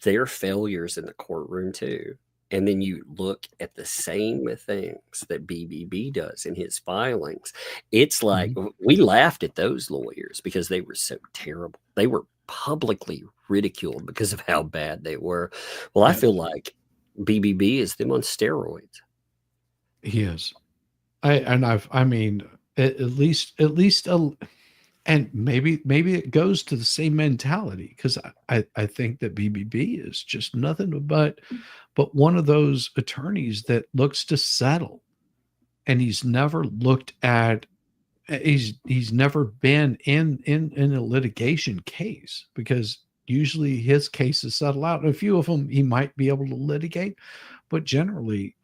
their failures in the courtroom too, and then you look at the same things that BBB does in his filings, it's like we laughed at those lawyers because they were so terrible. They were publicly ridiculed because of how bad they were. Well, I feel like BBB is them on steroids. He is. I mean, at least, and maybe it goes to the same mentality, because I think that BBB is just nothing but one of those attorneys that looks to settle, and he's never looked at. He's never been in a litigation case, because usually his cases settle out. A few of them he might be able to litigate, but generally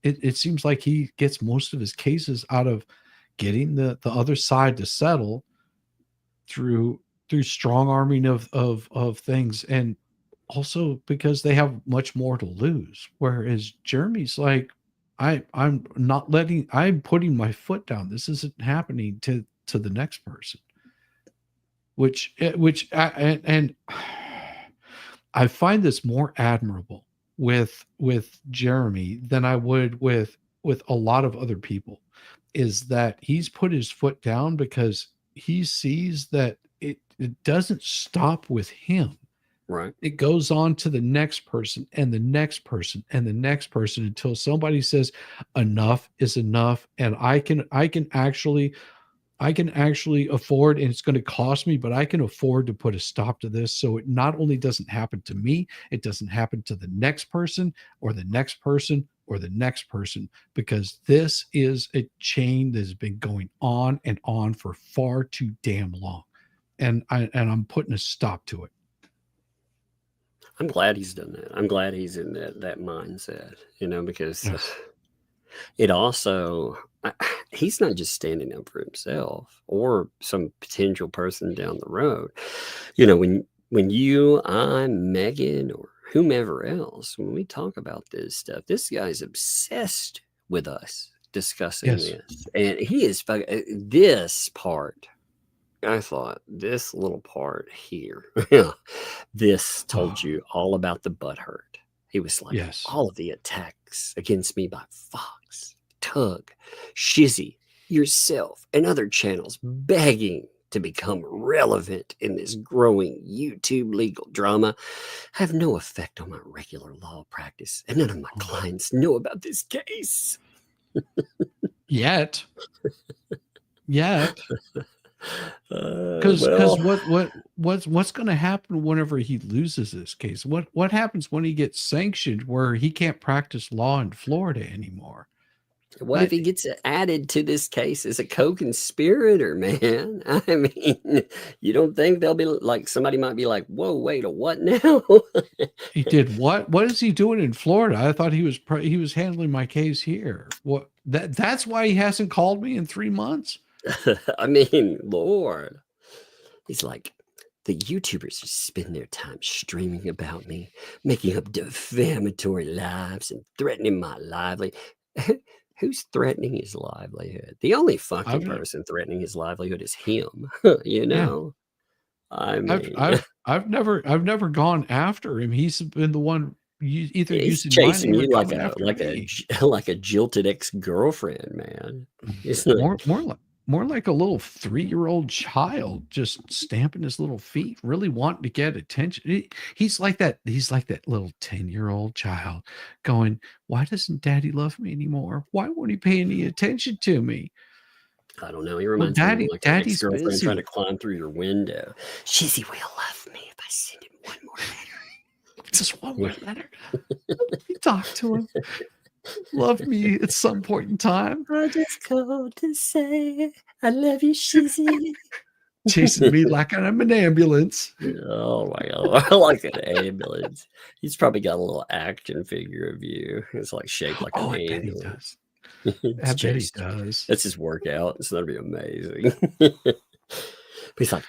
it seems like he gets most of his cases out of getting the other side to settle, through strong arming of things, and also because they have much more to lose. Whereas Jeremy's like, I'm putting my foot down. This isn't happening to the next person. And I find this more admirable with Jeremy than I would with a lot of other people, is that he's put his foot down because he sees that it doesn't stop with him. Right. It goes on to the next person and the next person and the next person until somebody says enough is enough, and I can actually afford, and it's going to cost me, but I can afford to put a stop to this. So it not only doesn't happen to me, it doesn't happen to the next person or the next person or the next person, because this is a chain that has been going on and on for far too damn long. And I'm putting a stop to it. I'm glad he's done that. I'm glad he's in that mindset, because it also, he's not just standing up for himself or some potential person down the road. When you, I, Megan, or whomever else, when we talk about this stuff, this guy's obsessed with us discussing this. And he is, this part, I thought, this little part here, this told you all about the butthurt. He was like, all of the attacks against me by Fox, Tug, Shizzy, yourself, and other channels begging to become relevant in this growing YouTube legal drama have no effect on my regular law practice, and none of my clients know about this case. Yet. Because what's going to happen whenever he loses this case? What happens when he gets sanctioned where he can't practice law in Florida anymore? What if he gets added to this case as a co-conspirator, man? I mean, you don't think they'll be like, somebody might be like, whoa, wait, a what now? He did what? What is he doing in Florida? I thought he was handling my case here. What? That's why he hasn't called me in 3 months. I mean, Lord. He's like, the YouTubers just spend their time streaming about me, making up defamatory lives and threatening my livelihood. Who's threatening his livelihood? The only fucking person threatening his livelihood is him. I mean, I've never gone after him. He's been the one either he's using chasing you like a jilted ex-girlfriend, man. It's more like a little 3-year-old child just stamping his little feet, really wanting to get attention. He's like that little 10-year-old child going, why doesn't daddy love me anymore? Why won't he pay any attention to me? I don't know. He reminds me of like an ex-girlfriend trying to climb through your window. Shizzy will love me if I send him one more letter. Just one more letter. Talk to him. Love me at some point in time. I just called to say I love you, Shizzy. Chasing me like I'm an ambulance. Oh my God. I like an ambulance. He's probably got a little action figure of you. It's like shaped like an ambulance. I bet he does. That's his workout. It's going to be amazing. But he's like,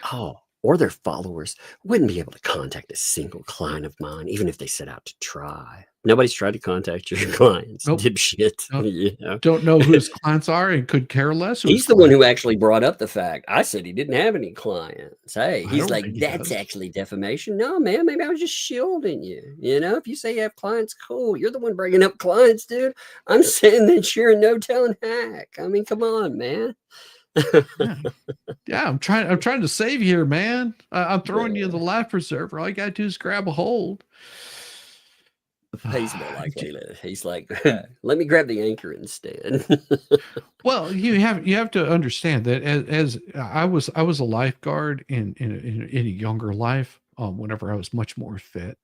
or their followers wouldn't be able to contact a single client of mine, even if they set out to try. Nobody's tried to contact your clients. Nope. Dipshit. Nope. Yeah. Don't know who his clients are and could care less. He's the one who actually brought up the fact. I said he didn't have any clients. Hey, he's like, that's actually defamation. No, man, maybe I was just shielding you. If you say you have clients, cool. You're the one bringing up clients, dude. I'm saying that you're a no-telling hack. I mean, come on, man. Yeah, I'm trying to save you here, man. I'm throwing you in the life preserver. All you gotta do is grab a hold. He's more likely to. He's like, let me grab the anchor instead. Well, you have to understand that as I was a lifeguard in a younger life, whenever I was much more fit.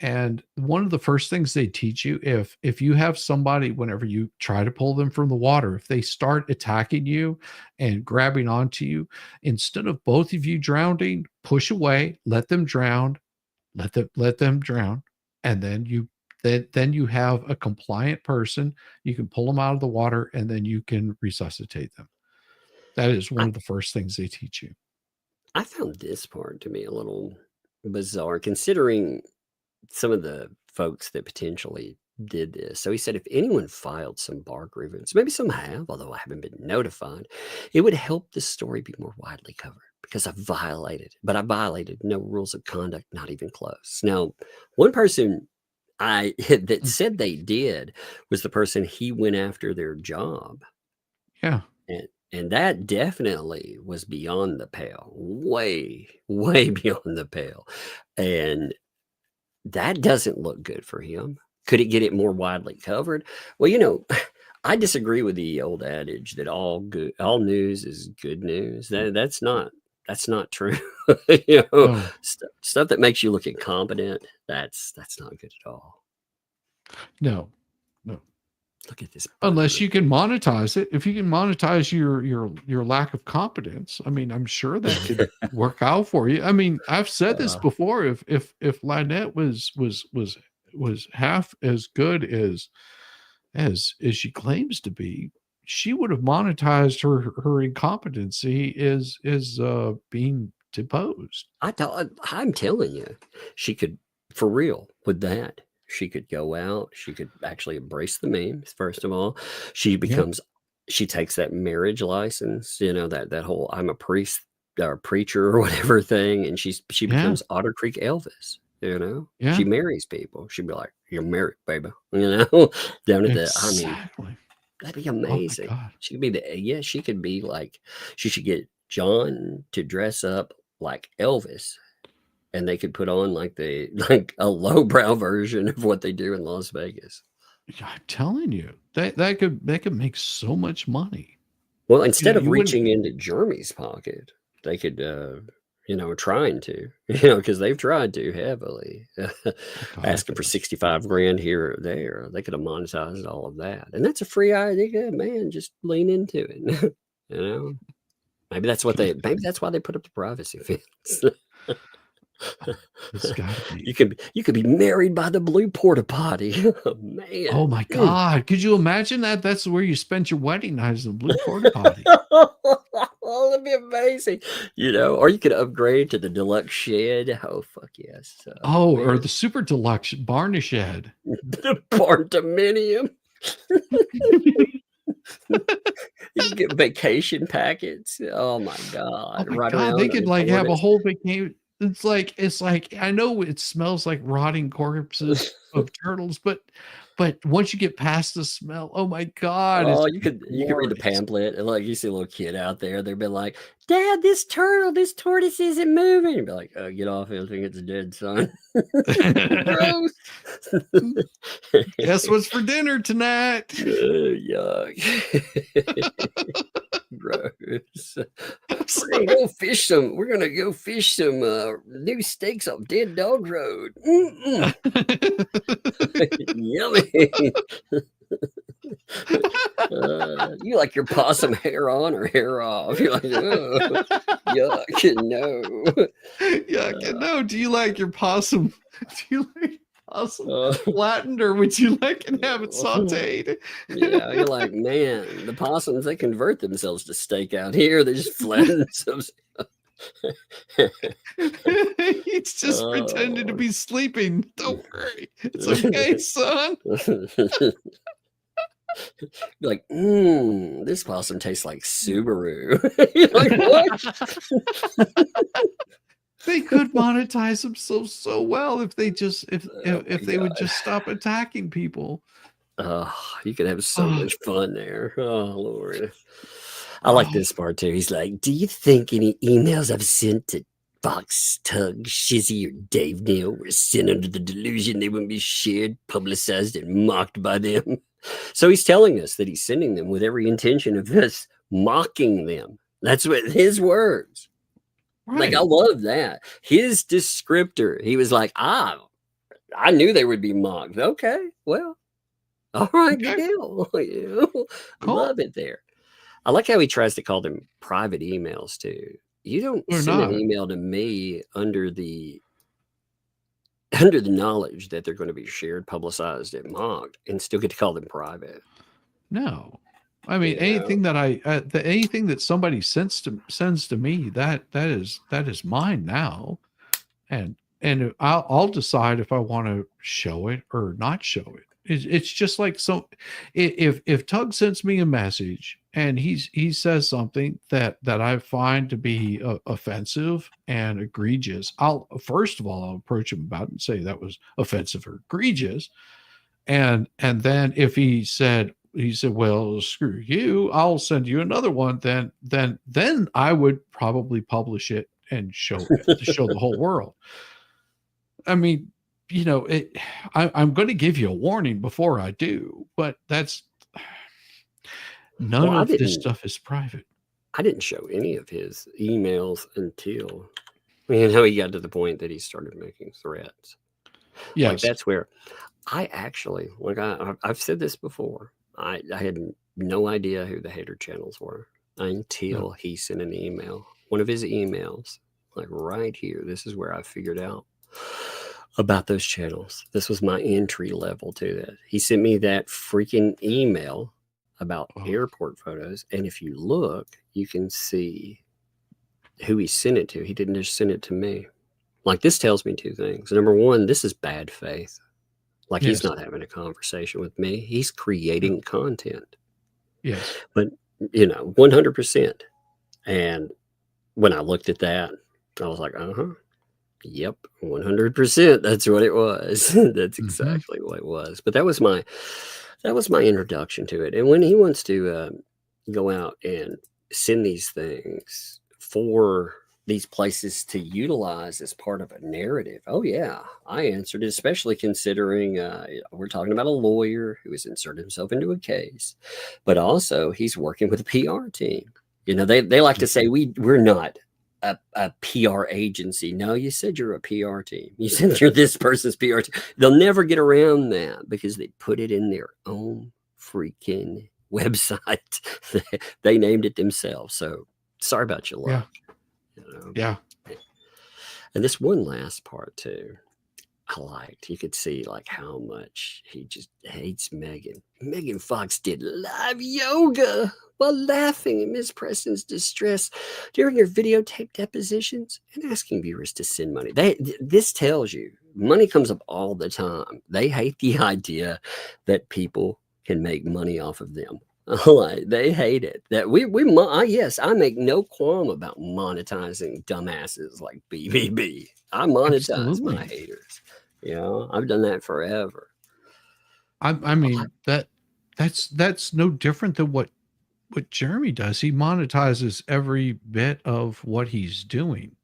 And one of the first things they teach you, if you have somebody, whenever you try to pull them from the water, if they start attacking you and grabbing onto you, instead of both of you drowning, push away, let them drown, let them drown, and then you have a compliant person. You can pull them out of the water, and then you can resuscitate them. That is one of the first things they teach you. I found this part to be a little bizarre, considering some of the folks that potentially did this. So he said, if anyone filed some bar grievance, maybe some have, although I haven't been notified, it would help the story be more widely covered because I violated no rules of conduct, not even close. Now, one person that said they did was the person he went after their job. Yeah. And that definitely was beyond the pale, way, way beyond the pale. And that doesn't look good for him. Could it get it more widely covered? Well, I disagree with the old adage that all news is good news. That's not true. Oh. Stuff that makes you look incompetent, that's not good at all. No. Look at this. Unless you can monetize it. If you can monetize your lack of competence, I mean, I'm sure that could work out for you. I mean, I've said this before. If Lynette was half as good as she claims to be, she would have monetized her incompetency is being deposed. I'm telling you, she could, for real, with that. She could go out. She could actually embrace the memes. First of all, she takes that marriage license, that whole I'm a priest or preacher or whatever thing, and she becomes Otter Creek Elvis. She marries people. She'd be like, "You're married, baby." Down at exactly. That'd be amazing. Oh She could be she could be like, she should get John to dress up like Elvis. And they could put on like a lowbrow version of what they do in Las Vegas. I'm telling you, that could make so much money. Well, instead of reaching into Jeremy's pocket, they could, trying to, because they've tried to heavily, asking for 65 grand here or there. They could have monetized all of that, and that's a free idea, man. Just lean into it. Maybe that's why they put up the privacy fence. It's gotta be. You could be married by the blue porta potty. Oh, man. Oh my God. Could you imagine that? That's where you spent your wedding night, the blue porta potty. Oh, that'd be amazing. Or you could upgrade to the deluxe shed. Oh, fuck yes. Or the super deluxe barn shed. The barn-dominium. You can get vacation packets. Oh my God. Oh my God. They could have a whole vacation. It's like I know it smells like rotting corpses of turtles, but once you get past the smell, oh my God! Oh, you could read the pamphlet and you see a little kid out there. They'd be like, "Dad, this tortoise isn't moving." You'd be like, "Get off him! I think it's dead, son." Gross. Guess what's for dinner tonight? Yuck. Gross. We're gonna go fish some new steaks off Dead Dog Road. Yummy. You like your possum hair on or hair off? You're like, oh, yuck, no. Yuck, no. Do you like your possum? Do you like possum flattened, or would you like and have it sauteed? Yeah, you're like, man, the possums, they convert themselves to steak out here. They just flatten themselves. He's just pretending to be sleeping. Don't worry. It's okay, son. You're like, this possum tastes like Subaru. You're like, what? They could monetize themselves so well if they would just stop attacking people. You could have so much fun there. Oh, Lord. I like this part too. He's like, do you think any emails I've sent to Fox, Tug, Shizzy, or Dave Neal were sent under the delusion they wouldn't be shared, publicized, and mocked by them? So he's telling us that he's sending them with every intention of us mocking them. That's what his words. Right. I love that. His descriptor. He was like, I knew they would be mocked. Okay, well, all right, good deal. Cool. Love it there. I like how he tries to call them private emails too. You don't send an email to me under the knowledge that they're going to be shared, publicized, and mocked, and still get to call them private. No. I mean, You anything know? that anything that somebody sends to me, that is mine now, and I'll decide if I want to show it or not show it. It's just like, so if Tug sends me a message and he says something that I find to be offensive and egregious, I'll first of all I'll approach him about it and say that was offensive or egregious, and then if he said, well, screw you, I'll send you another one, then I would probably publish it and show it to show the whole world. I mean, I'm going to give you a warning before I do, but that's none Well, of this stuff is private. I didn't show any of his emails until, he got to the point that he started making threats. Yes. Like, that's where I actually, like, I've said this before. I had no idea who the hater channels were until he sent an email. One of his emails, like right here, this is where I figured out about those channels. This was my entry level to that. He sent me that freaking email about airport photos. And if you look, you can see who he sent it to. He didn't just send it to me. Like, this tells me two things. Number one, this is bad faith. Like, he's not having a conversation with me. He's creating content. Yes. But, 100%. And when I looked at that, I was like, yep, 100%. That's what it was. That's exactly what it was. But that was my introduction to it. And when he wants to go out and send these things for these places to utilize as part of a narrative, oh yeah, I answered it, especially considering we're talking about a lawyer who has inserted himself into a case, but also he's working with a PR team. They like to say we're not a PR agency. No, you said you're a PR team. You said you're this person's PR team. They'll never get around that because they put it in their own freaking website. They named it themselves. So sorry about your luck. Yeah. And this one last part too, I liked. You could see like how much he just hates Megan. Megan Fox did live yoga while laughing at Miss Preston's distress during her videotape depositions and asking viewers to send money. This tells you money comes up all the time. They hate the idea that people can make money off of them. They hate it. That yes, I make no qualm about monetizing dumbasses like BBB. I monetize my haters. I've done that forever. I mean, that's no different than what Jeremy does. He monetizes every bit of what he's doing,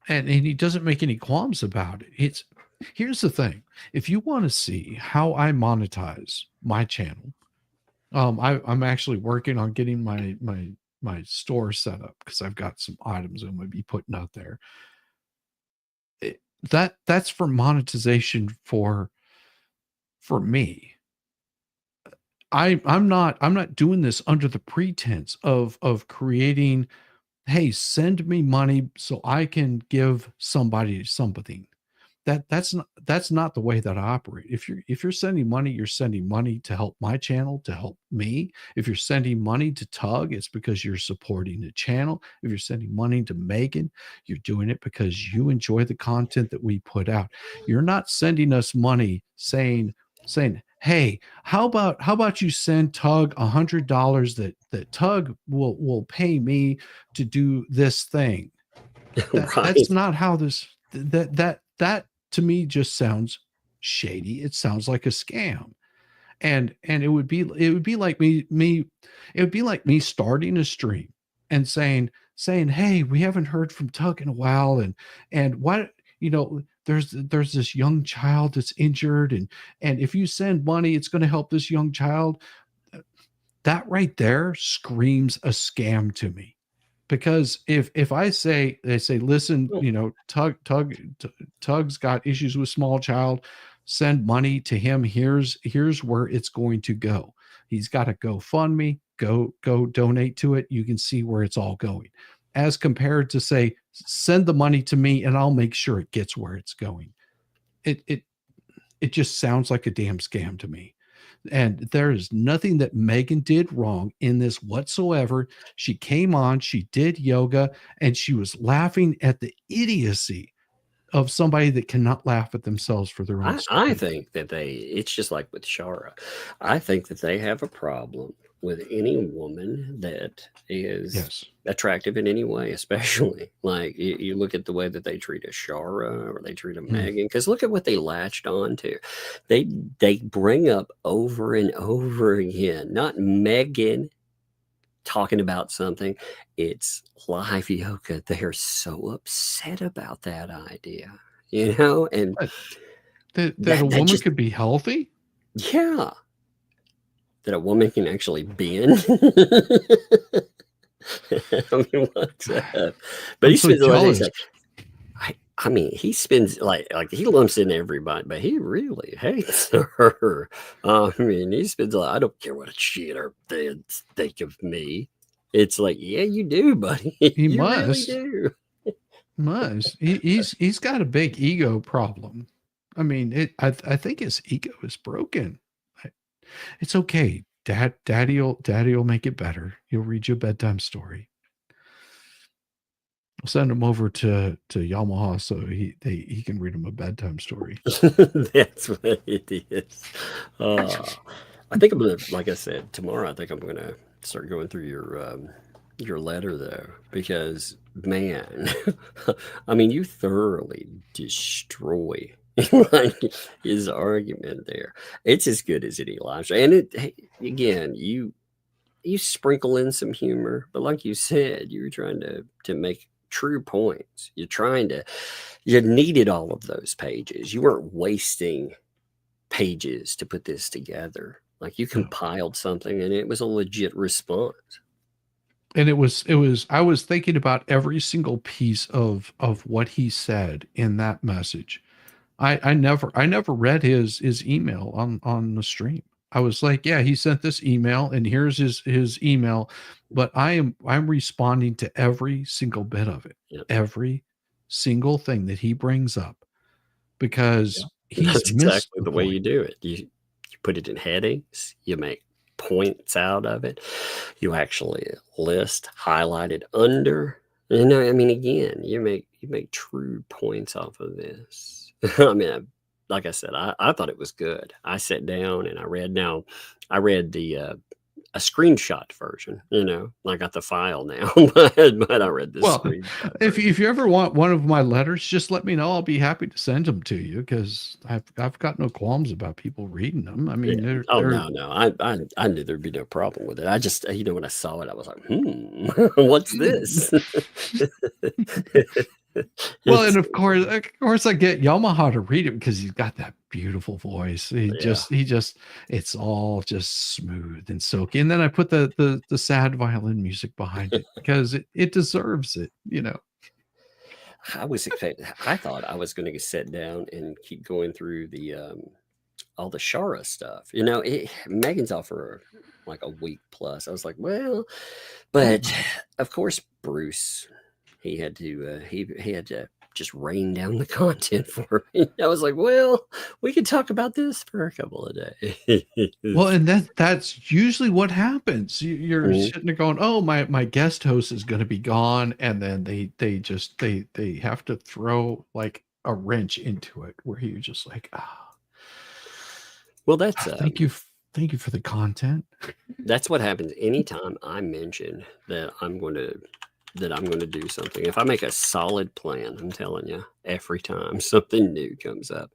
and he doesn't make any qualms about it. Here's the thing: if you want to see how I monetize my channel, I'm actually working on getting my store set up because I've got some items I'm going to be putting out there. That's for monetization for me. I'm not doing this under the pretense of creating, hey, send me money so I can give somebody something. That's not the way that I operate. If you're sending money, you're sending money to help my channel, to help me. If you're sending money to Tug, it's because you're supporting the channel. If you're sending money to Megan, you're doing it because you enjoy the content that we put out. You're not sending us money saying, hey, how about you send Tug $100 that Tug will pay me to do this thing. That's not how this that to me just sounds shady. It sounds like a scam. And it would be like me starting a stream and saying, hey, we haven't heard from Tug in a while, and what, there's this young child that's injured, and if you send money, it's going to help this young child. That right there screams a scam to me. Because if they say, listen, Tug's got issues with small child, send money to him. Here's where it's going to go. He's got a GoFundMe, go donate to it. You can see where it's all going. As compared to say, send the money to me and I'll make sure it gets where it's going. It just sounds like a damn scam to me. And there is nothing that Megan did wrong in this whatsoever. She came on, she did yoga, and she was laughing at the idiocy of somebody that cannot laugh at themselves for their own I stupidity. think that it's just like with Shara. I think that they have a problem with any woman that is Yes. attractive in any way, especially like you look at the way that they treat a Shara or they treat a Megan, because look at what they latched on to. They bring up over and over again, not Megan talking about something, it's live yoga. They're so upset about that idea, you know, and That that a woman just could be healthy? yeah, that a woman can actually bend. I mean, what's up? But I'm he so spends a lot of days jealous. like, I mean, he spends like he lumps in everybody, but he really hates her. I mean, he spends a lot. I don't care what a shit or they think of me. It's like, yeah, you do, buddy. He You really must. do. He's got a big ego problem. I mean, I think his ego is broken. It's okay. Daddy'll make it better. He'll read you a bedtime story. I'll send him over to Yamaha so he can read him a bedtime story. That's what it is. I think I'm gonna, like I said, tomorrow. I think I'm gonna start going through your letter though, because man, I mean, you thoroughly destroy like his argument there. It's as good as any live show, and hey, again, you sprinkle in some humor, but like you said, you were trying to make true points. You needed all of those pages. You weren't wasting pages to put this together. Like you compiled something and it was a legit response. And it was I was thinking about every single piece of what he said in that message. I never read his email on the stream. I was like, yeah, he sent this email and here's his email, but I'm responding to every single bit of it. Yep. Every single thing that he brings up, because he's That's missed exactly the way you do it. You put it in headings, you make points out of it, you actually list, highlight it under. You know, I mean, again, you make true points off of this. I mean, like I said, I thought it was good. I sat down and I read the a screenshot version, you know, I got the file now, but I read this. Well, if you ever want one of my letters, just let me know. I'll be happy to send them to you, because I've got no qualms about people reading them. I mean, yeah. No, I knew there'd be no problem with it. I just, you know, when I saw it, I was like, what's this? Well, and of course I get Yamaha to read it because he's got that beautiful voice. He just it's all just smooth and silky. And then I put the sad violin music behind it because it deserves it, you know. I thought I was going to sit down and keep going through the all the Shara stuff. You know, Megan's off for like a week plus. I was like, well, but of course Bruce, he had to just rain down the content for me. I was like, well, we could talk about this for a couple of days. Well, and that's usually what happens. You're sitting there going, oh, my guest host is going to be gone. And then they have to throw like a wrench into it where you're just like, well, that's thank you for the content. That's what happens anytime I mention that I'm going to do something. If I make a solid plan, I'm telling you, every time something new comes up,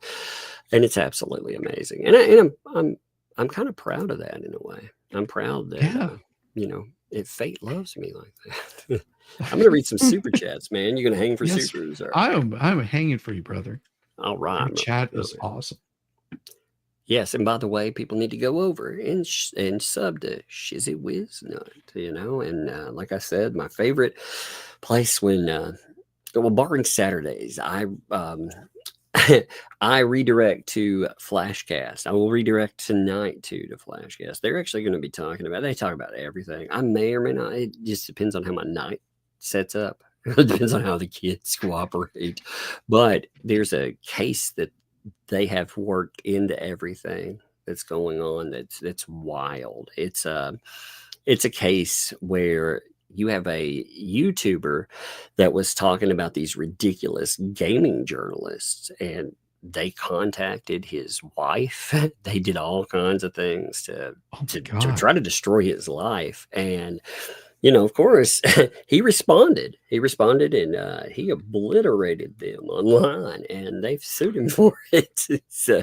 and it's absolutely amazing. And I'm kind of proud of that in a way. I'm proud that you know, fate loves me like that. I'm gonna read some super chats, man. You're gonna hang for supers? Or... I'm hanging for you, brother. All right, your chat is awesome. Yes, and by the way, people need to go over and sub to Shizzy Whiz Nut, you know, and like I said, my favorite place when, well, barring Saturdays, I I redirect to Flashcast. I will redirect tonight to Flashcast. They're actually going to be they talk about everything. I may or may not. It just depends on how my night sets up. It depends on how the kids cooperate. But there's a case that they have worked into everything that's going on that's wild. It's a case where you have a YouTuber that was talking about these ridiculous gaming journalists, and they contacted his wife. They did all kinds of things to try to destroy his life. And, of course, he responded. And he obliterated them online, and they've sued him for it. So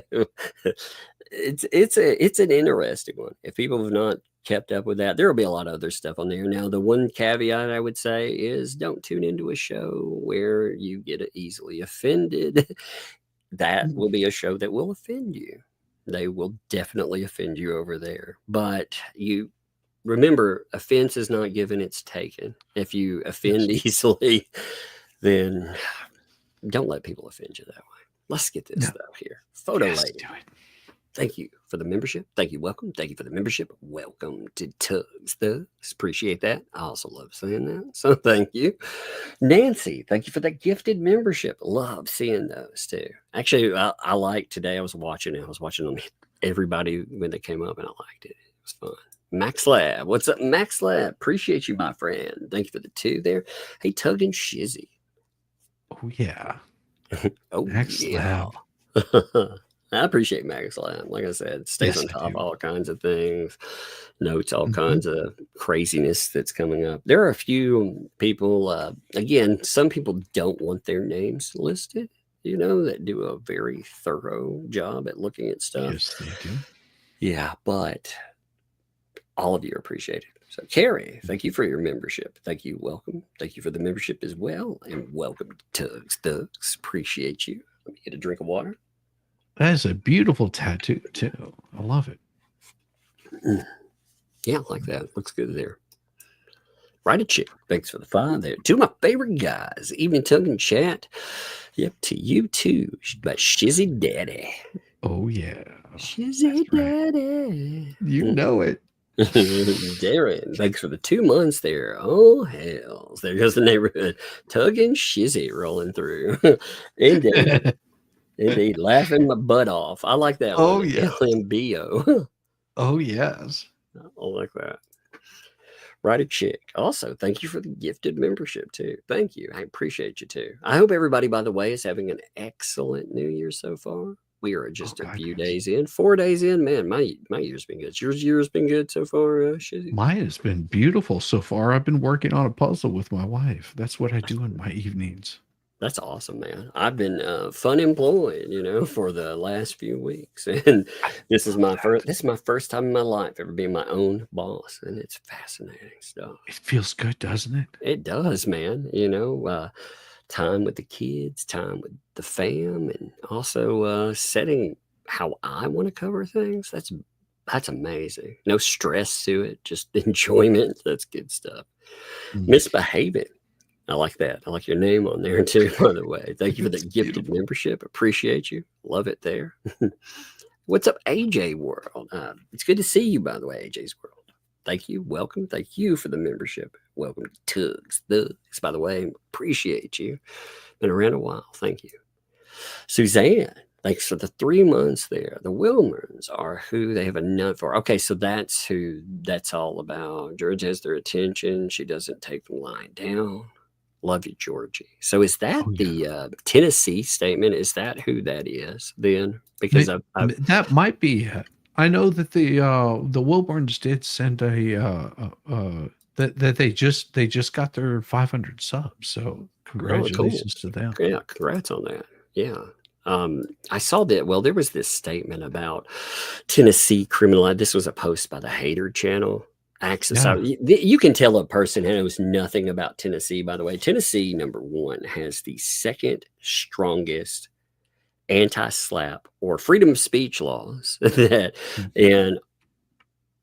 it's an interesting one. If people have not kept up with that, there will be a lot of other stuff on there. Now, the one caveat I would say is don't tune into a show where you get easily offended. That will be a show that will offend you. They will definitely offend you over there. But you remember, offense is not given, it's taken. If you offend easily, then don't let people offend you that way. Let's get this stuff here. Photo lady. Do it. Thank you for the membership. Thank you. Welcome. Thank you for the membership. Welcome to Tugs Thugs. Appreciate that. I also love saying that. So thank you. Nancy, thank you for that gifted membership. Love seeing those too. Actually, I like today. I was watching them everybody when they came up, and I liked it. It was fun. Max Lab. What's up, Max Lab? Appreciate you, my friend. Thank you for the 2 there. Hey, Tug and Shizzy. Oh, yeah. Oh, Max yeah. Lab. I appreciate Max Lab. Like I said, stays on top of all kinds of things, notes all kinds of craziness that's coming up. There are a few people, again, some people don't want their names listed, that do a very thorough job at looking at stuff. Yes, they do. Yeah, but all of you are appreciated. So, Carrie, thank you for your membership. Thank you. Welcome. Thank you for the membership as well. And welcome to Tugs Thugs. Appreciate you. Let me get a drink of water. That is a beautiful tattoo, too. I love it. Yeah, I like that. Looks good there. Right a chick. Thanks for the 5 there. 2 of my favorite guys. Evening Tug and Chat. Yep, to you too. But Shizzy Daddy. Oh, yeah. Shizzy Daddy. You know it. Darren, thanks for the 2 months there. Oh, hells. There goes the neighborhood. Tug and Shizzy rolling through. Indeed. Indeed. Laughing my butt off. I like that one. Oh, yeah. LMBO. Oh, yes. I like that. Right a chick. Also, thank you for the gifted membership, too. Thank you. I appreciate you, too. I hope everybody, by the way, is having an excellent New Year so far. We are just a few days in, 4 days in. Man, my year's been good. Your year's been good so far, Shizzy? Mine has been beautiful so far. I've been working on a puzzle with my wife. That's what I do in my evenings. That's awesome, man. I've been fun employed, for the last few weeks, and this is my first time in my life ever being my own boss, and it's fascinating stuff. It feels good, doesn't it? It does, man. Time with the kids, time with the fam, and also setting how I want to cover things. That's amazing. No stress to it, just enjoyment. That's good stuff. Misbehaving. I like that. I like your name on there too, by the way. Thank you for the gifted membership. Appreciate you. Love it there. What's up, AJ World? It's good to see you, by the way, AJ's World. Thank you. Welcome. Thank you for the membership. Welcome to Tugs Thugs, by the way. Appreciate you. Been around a while. Thank you. Suzanne, thanks for the 3 months there. The Wilmers are who they have a nut for. Okay, so that's who that's all about. George has their attention. She doesn't take them lying down. Love you, Georgie. So is that the Tennessee statement? Is that who that is then? Because that might be. I know that the Wilburns did send that they just got their 500 subs. So congratulations to them. Yeah, congrats on that. Yeah. I saw that. Well, there was this statement about Tennessee criminal. This was a post by the Hater channel. Access. Yeah. You can tell a person knows nothing about Tennessee, by the way. Tennessee, number 1, has the 2nd strongest anti-slap or freedom of speech laws that in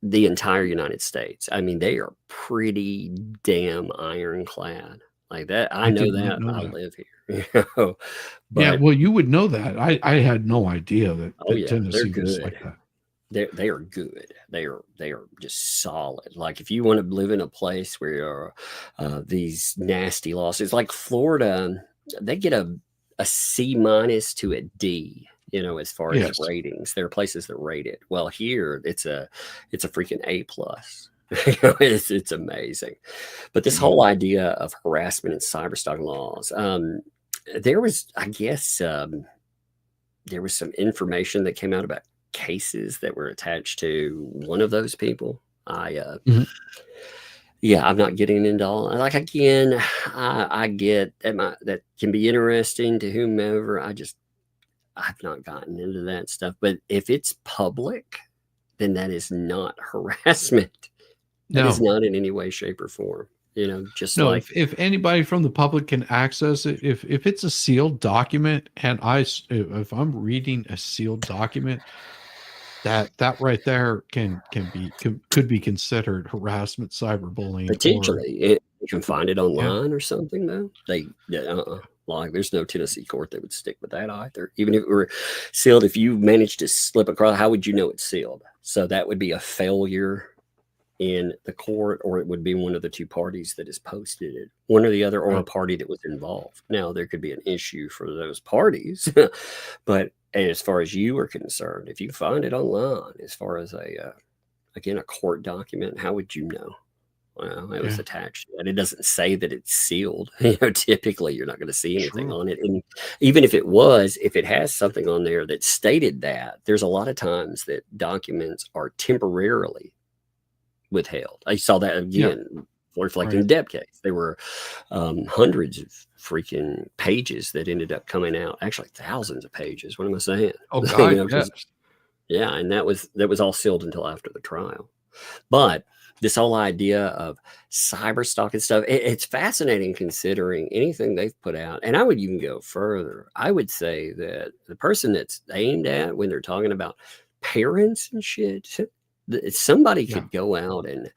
the entire United States. I mean, they are pretty damn ironclad like that. I know that. I live here. But, yeah, well, you would know that. I had no idea that, Tennessee was like that. They are good. They are just solid. Like if you want to live in a place where these nasty losses, like Florida, they get a C- to a D as far as ratings. There are places that rate it. Well, here it's a freaking A+. It's amazing. But this whole idea of harassment and cyber stalking laws, there was, I guess, there was some information that came out about cases that were attached to one of those people. Yeah, I'm not getting into all. Like, again, I get that can be interesting to whomever. I've not gotten into that stuff. But if it's public, then that is not harassment. That is not in any way, shape, or form. Just no. like If anybody from the public can access it, if it's a sealed document, and if I'm reading a sealed document, that right there could be considered harassment, cyberbullying. Potentially, you can find it online or something. Though like there's no Tennessee court that would stick with that either. Even if it were sealed, if you managed to slip across, how would you know it's sealed? So that would be a failure in the court, or it would be one of the two parties that has posted it, one or the other, or a party that was involved. Now there could be an issue for those parties, but as far as you are concerned, if you find it online, as far as a court document, how would you know? Well, it was attached, and it doesn't say that it's sealed. Typically you're not going to see anything on it. And even if it has something on there that stated that, there's a lot of times that documents are temporarily withheld. I saw that again, reflecting the Depp case. There were hundreds of freaking pages that ended up coming out. Actually, thousands of pages. What am I saying? Oh, God, and that was all sealed until after the trial. But this whole idea of cyber stalking stuff, it's fascinating considering anything they've put out. And I would even go further. I would say that the person that's aimed at when they're talking about parents and shit, somebody could go out and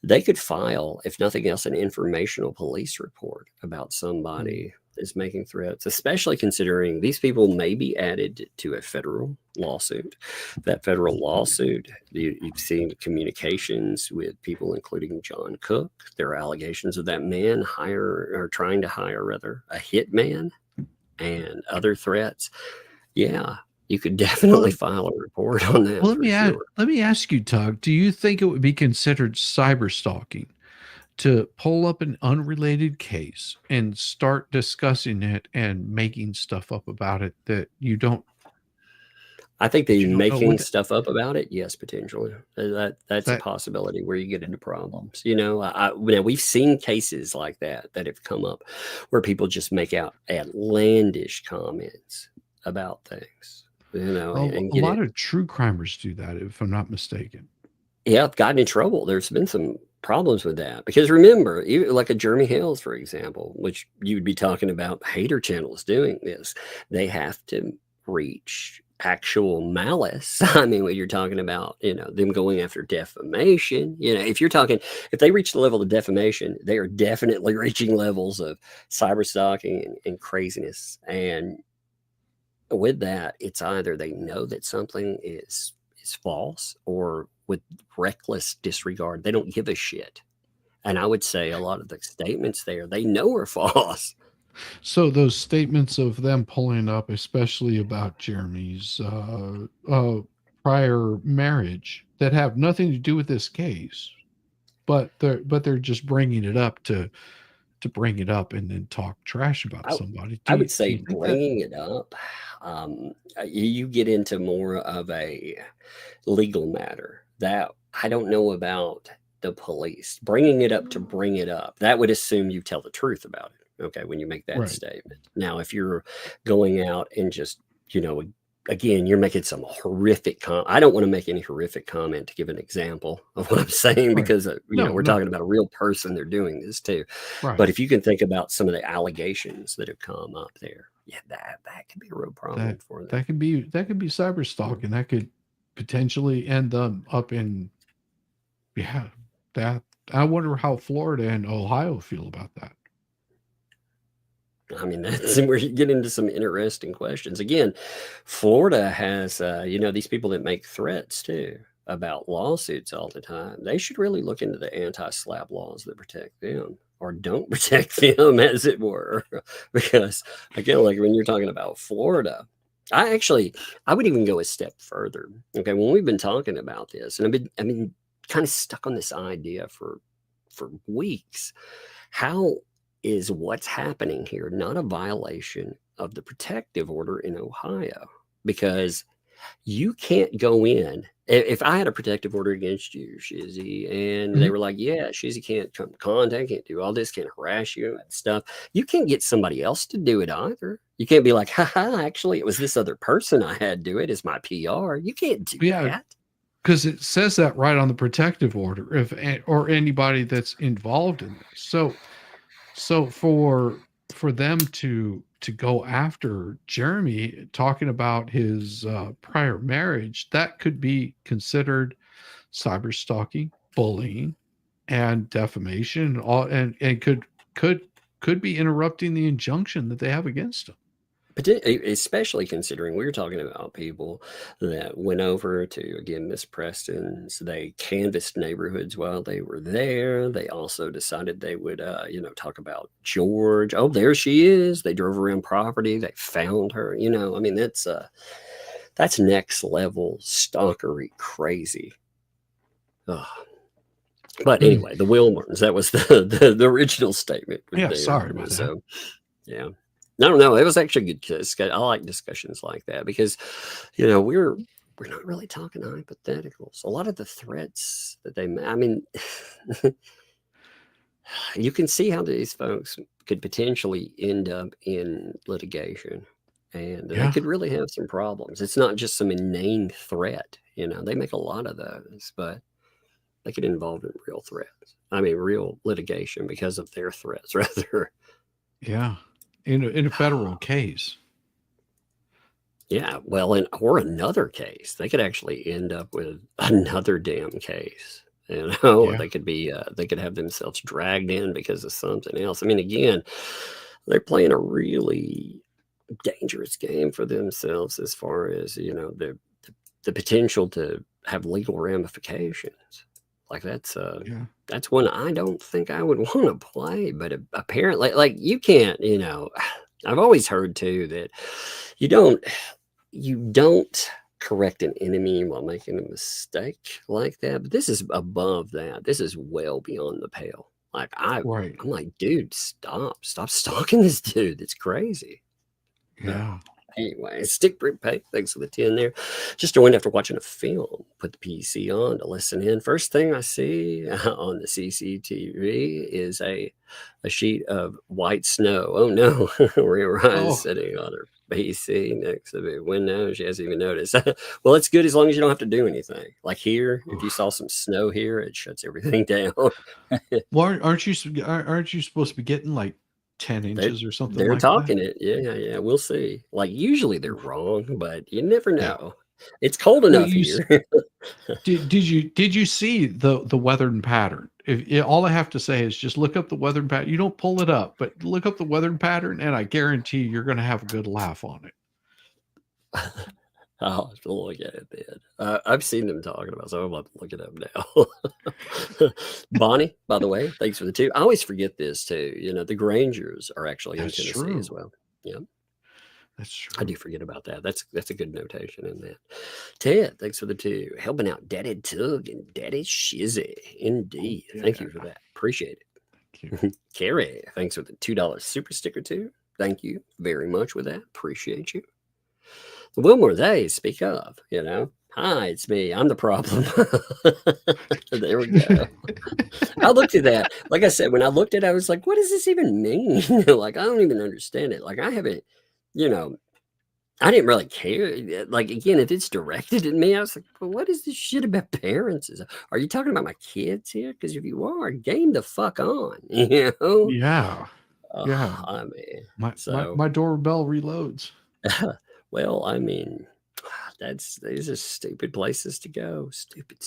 they could file, if nothing else, an informational police report about somebody that's making threats, especially considering these people may be added to a federal lawsuit. That federal lawsuit, you've seen communications with people, including John Cook. There are allegations of that man trying to hire a hitman and other threats. Yeah. You could definitely file a report on that. Well, let me ask you, Tug, do you think it would be considered cyber stalking to pull up an unrelated case and start discussing it and making stuff up about it that you don't? I think that making stuff up about it, yes, potentially. That's a possibility where you get into problems. Now we've seen cases like that have come up where people just make out outlandish comments about things. A lot of true crimers do that, if I'm not mistaken. Yeah, I've gotten in trouble. There's been some problems with that because remember, like a Jeremy Hales, for example, which you would be talking about hater channels doing this, they have to reach actual malice. I mean, when you're talking about, them going after defamation, if they reach the level of defamation, they are definitely reaching levels of cyber stalking and craziness. And with that, it's either they know that something is false, or with reckless disregard, they don't give a shit. And I would say a lot of the statements there, they know are false. So those statements of them pulling up, especially about Jeremy's prior marriage, that have nothing to do with this case, but they're just bringing it up to bring it up and then talk trash about somebody. I would say bringing it up, you get into more of a legal matter that I don't know about the police. Bringing it up to bring it up, that would assume you tell the truth about it. Okay, when you make that statement. Now, if you're going out and just, again, you're making some horrific I don't want to make any horrific comment to give an example of what I'm saying, because we're talking about a real person. They're doing this too. But if you can think about some of the allegations that have come up there, that could be a real problem for them. That could be cyber stalking. That could potentially end them up in that. I wonder how Florida and Ohio feel about that. I mean, that's where you get into some interesting questions. Again, Florida has, these people that make threats too about lawsuits all the time. They should really look into the anti-SLAPP laws that protect them, or don't protect them, as it were. Because again, like when you're talking about Florida, I would even go a step further. Okay, when we've been talking about this, and I've been kind of stuck on this idea for weeks. How is what's happening here not a violation of the protective order in Ohio? Because you can't go in. If I had a protective order against you, Shizzy, and they Mhm. were like, yeah, Shizzy can't come contact, can't do all this, can't harass you and stuff, you can't get somebody else to do it either. You can't be like, haha, actually, it was this other person I had do it as my PR. You can't do Yeah, that. because it says that right on the protective order, or anybody that's involved in this. So for them to go after Jeremy talking about his prior marriage, that could be considered cyber stalking, bullying, and defamation, and all, and could be interrupting the injunction that they have against him. Especially considering we're talking about people that went over to, again, Miss Preston's. They canvassed neighborhoods while they were there. They also decided they would, talk about George. Oh, there she is. They drove around property. They found her. I mean, that's next level stalkery crazy. Ugh. But anyway, the Wilmers, that was the original statement. Yeah, sorry about that. So, yeah. I don't know. It was actually good. I like discussions like that because, we're not really talking hypotheticals. A lot of the threats that I mean, you can see how these folks could potentially end up in litigation, and they could really have some problems. It's not just some inane threat. They make a lot of those, but they could involve in real threats. I mean, real litigation because of their threats, rather. Yeah, in a federal case. Yeah, well, or another case. They could actually end up with another damn case. Yeah. They could have themselves dragged in because of something else. I mean, again, they're playing a really dangerous game for themselves as far as the potential to have legal ramifications. Like that's one I don't think I would want to play. But apparently, like you can't. I've always heard too that you don't correct an enemy while making a mistake like that. But this is above that. This is well beyond the pale. Like I'm like, dude, stop stalking this dude. It's crazy. Yeah. Anyway, Stick Brick Pay, thanks for the 10 there. Just joined after watching a film. Put the PC on to listen in. First thing I see on the CCTV is a sheet of white snow. Oh no, Ryan's sitting on her PC next to the window. She hasn't even noticed. Well, it's good as long as you don't have to do anything. Like here, if you saw some snow here, it shuts everything down. Well, aren't you supposed to be getting like 10 inches or something They're like talking that? it. Yeah. We'll see. Like usually they're wrong, but you never know. It's cold enough here. Did you see the weathering pattern? All I have to say is just look up the weathering pattern. You don't pull it up, but look up the weathering pattern, and I guarantee you're going to have a good laugh on it. I'll have to look at it then. I've seen them talking about, so I'm about to look it up now. Bonnie, by the way, thanks for the 2. I always forget this too. The Grangers are actually in Tennessee as well. Yeah, that's true. I do forget about that. That's a good notation in that. Ted, thanks for the 2. Helping out Daddy Tug and Daddy Shizzy. Indeed. Thank you for that. Appreciate it. Thank you. Carrie, thanks for the $2 super sticker too. Thank you very much with that. Appreciate you. The Wilmore, they speak of, hi, it's me. I'm the problem. There we go. I looked at that. Like I said, when I looked at it, I was like, what does this even mean? Like, I don't even understand it. Like, I haven't, I didn't really care. Like, again, if it's directed at me, I was like, well, what is this shit about parents? Are you talking about my kids here? Because if you are, game the fuck on, Yeah. Yeah. I mean, my doorbell reloads. Well, I mean, these are stupid places to go. Stupid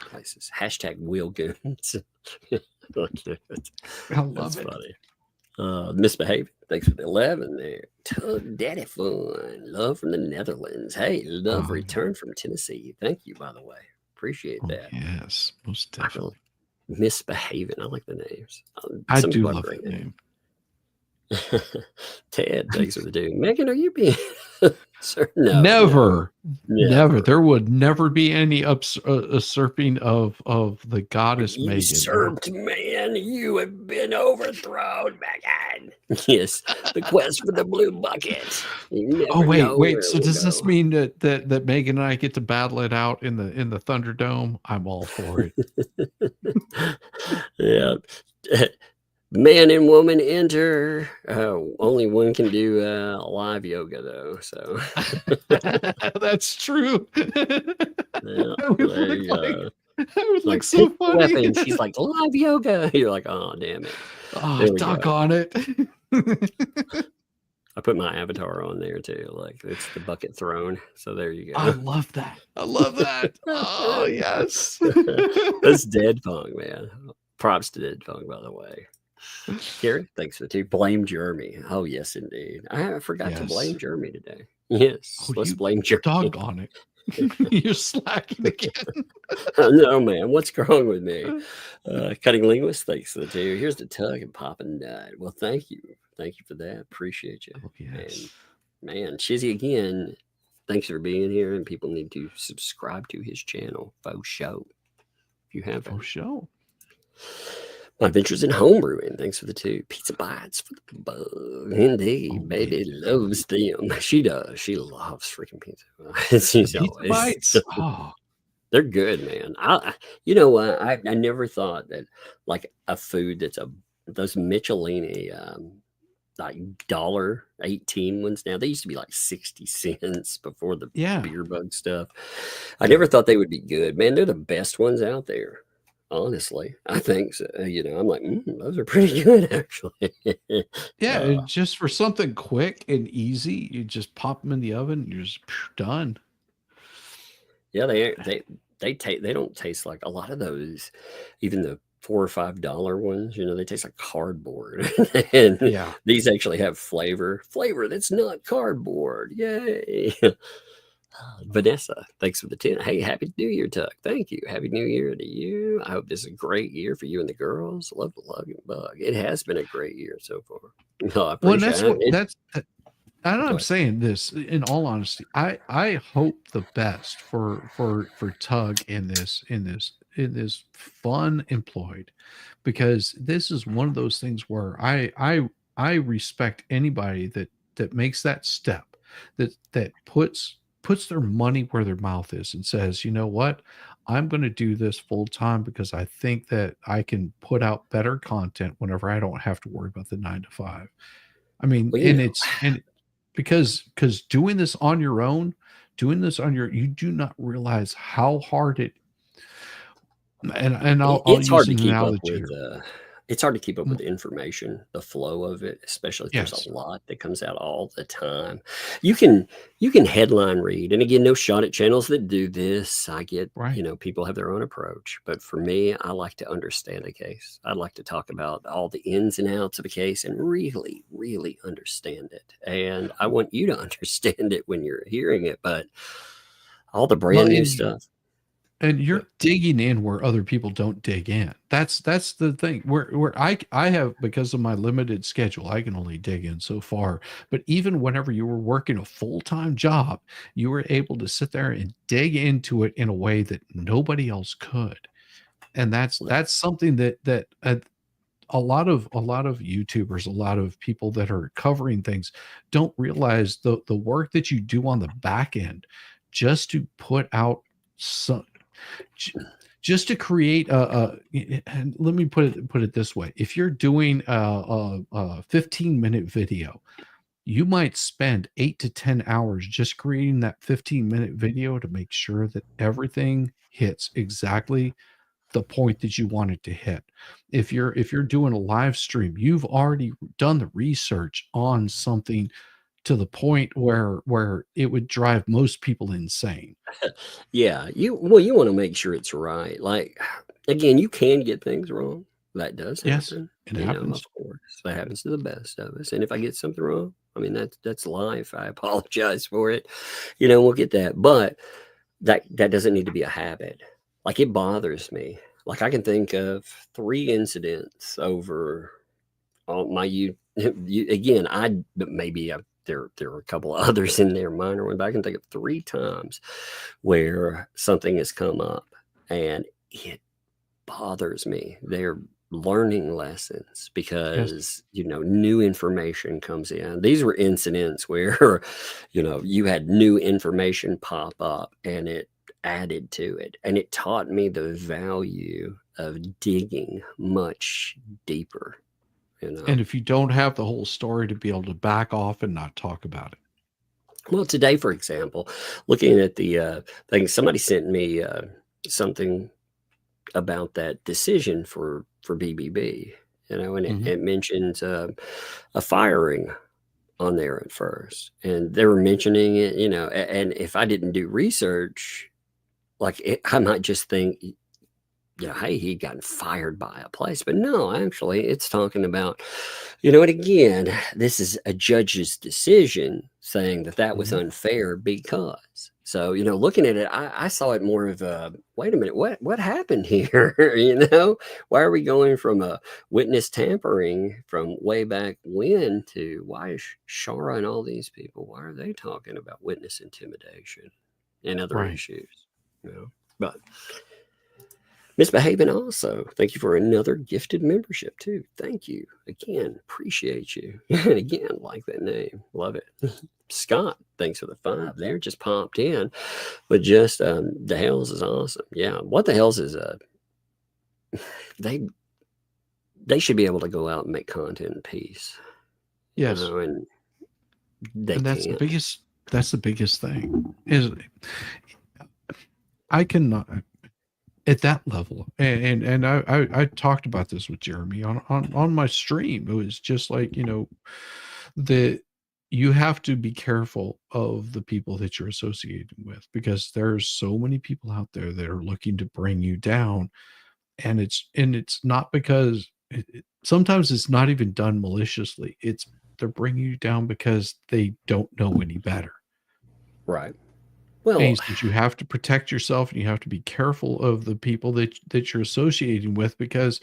places. Hashtag wheelgoons. I love That's it. Funny. Misbehaving. Thanks for the 11 there. Tug Daddy Fun. Love from the Netherlands. Hey, love return from Tennessee. Thank you, by the way. Appreciate that. Yes, most definitely. Misbehaving. I like the names. I do love that name. Ted, thanks for the dude. Megan, are you being sir? No, Never. never. There would never be any usurping of the goddess Megan. Usurped, man. You have been overthrown, Megan. Yes, the quest for the blue bucket. Oh wait. So does this mean that Megan and I get to battle it out in the Thunderdome? I'm all for it. Yeah. Man and woman enter. Only one can do live yoga, though. So that's true. Yeah, I would look so pick funny. Weapon. She's like live yoga. You're like, oh damn it. Oh, doggone it. I put my avatar on there too. Like it's the bucket throne. So there you go. I love that. Oh yes. That's Dead Punk, man. Props to Dead Punk, by the way. Gary, thanks for the two. Blame Jeremy. Oh, yes, indeed. I forgot to blame Jeremy today. Yes, let's blame Jeremy. Doggone it. You're slacking again. No, man. What's wrong with me? Cutting Linguist, thanks for the two. Here's the tug and popping nut. Well, thank you. Thank you for that. Appreciate you. Oh, yes. And, man, Shizzy again, thanks for being here. And people need to subscribe to his channel, Faux Show. If you haven't. Faux Show. My adventures in homebrewing. Thanks for the two. Pizza bites for the bug. Indeed. Baby loves them. She does. She loves freaking pizza. She's Pizza bites. Oh. They're good, man. You know what? I never thought that like a food that's those Michelini like $1.18 ones now. They used to be like 60 cents before the beer bug stuff. I never thought they would be good. Man, they're the best ones out there. Honestly, I think so. I'm like, those are pretty good, actually. Yeah, just for something quick and easy, you just pop them in the oven, you're just done. Yeah, they don't taste like a lot of those, even the $4 or $5 ones. They taste like cardboard. And these actually have flavor that's not cardboard. Yay! Vanessa, thanks for the 10. Hey, happy New Year, Tuck. Thank you. Happy New Year to you. I hope this is a great year for you and the girls. Love the lug and bug. It has been a great year so far. No, I appreciate it. I know I'm saying this in all honesty. I hope the best for Tug in this fun employed, because this is one of those things where I respect anybody that makes that step, that puts their money where their mouth is and says, you know what, I'm going to do this full time because I think that I can put out better content whenever I don't have to worry about the 9 to 5. I mean, because doing this on your own, you do not realize how hard it. And it's hard to keep up with. It's hard to keep up with the information, the flow of it, especially if there's a lot that comes out all the time. You can headline read, and again, no shot at channels that do this. I get, people have their own approach, but for me, I like to understand a case. I'd like to talk about all the ins and outs of a case and really, really understand it. And I want you to understand it when you're hearing it, but all the brand new stuff. And you're digging in where other people don't dig in. That's the thing. Where I have, because of my limited schedule, I can only dig in so far. But even whenever you were working a full-time job, you were able to sit there and dig into it in a way that nobody else could. And that's something that a lot of YouTubers, a lot of people that are covering things don't realize the work that you do on the back end just to put out just to create and let me put it this way. If you're doing a 15-minute video, you might spend 8 to 10 hours just creating that 15-minute video to make sure that everything hits exactly the point that you want it to hit. If you're doing a live stream, you've already done the research on something to the point where it would drive most people insane. Yeah, you want to make sure it's right. Like, again, you can get things wrong. That does happen. It happens. Of course, that happens to the best of us. And if I get something wrong, I mean, that's life. I apologize for it. We'll get that. But that doesn't need to be a habit. Like, it bothers me. Like, I can think of 3 incidents over again, there are a couple of others in there, minor one, but I can think of 3 times where something has come up and it bothers me. They're learning lessons because, new information comes in. These were incidents where, you had new information pop up and it added to it. And it taught me the value of digging much deeper. And if you don't have the whole story, to be able to back off and not talk about it. Well, today, for example, looking at the thing, somebody sent me something about that decision for BBB, and it mentions a firing on there at first, and they were mentioning it, and if I didn't do research, I might just think, hey, he'd gotten fired by a place. But no, actually, it's talking about, and again, this is a judge's decision saying that was unfair because. So, looking at it, I saw it more of a, wait a minute, what happened here? Why are we going from a witness tampering from way back when to why is Shara and all these people, why are they talking about witness intimidation and other issues? But Misbehaving also, thank you for another gifted membership too. Thank you again. Appreciate you. And again, like that name. Love it. Scott, thanks for the 5 there. Just popped in. But just the Hales is awesome. Yeah. What the Hales is they should be able to go out and make content in peace. Yes. And that's the biggest thing. Is I cannot at that level, and I talked about this with Jeremy on my stream. It was just like, that you have to be careful of the people that you're associating with, because there's so many people out there that are looking to bring you down, and it's not because sometimes it's not even done maliciously. They're bringing you down because they don't know any better. Right. Well, you have to protect yourself, and you have to be careful of the people that you're associating with, because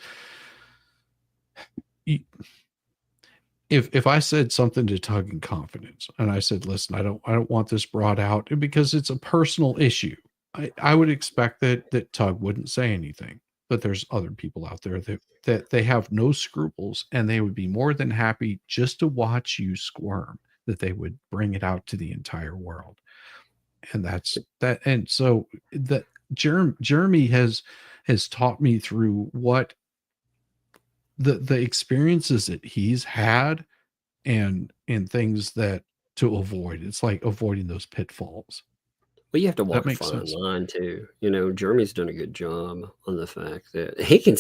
if I said something to Tug in confidence, and I said, listen, I don't want this brought out because it's a personal issue, I would expect that Tug wouldn't say anything. But there's other people out there that they have no scruples, and they would be more than happy just to watch you squirm, that they would bring it out to the entire world. And that's that. And so that Jeremy has taught me through what the experiences that he's had and things that to avoid. It's like avoiding those pitfalls. Well, you have to walk a fine line too. Jeremy's done a good job on the fact that he can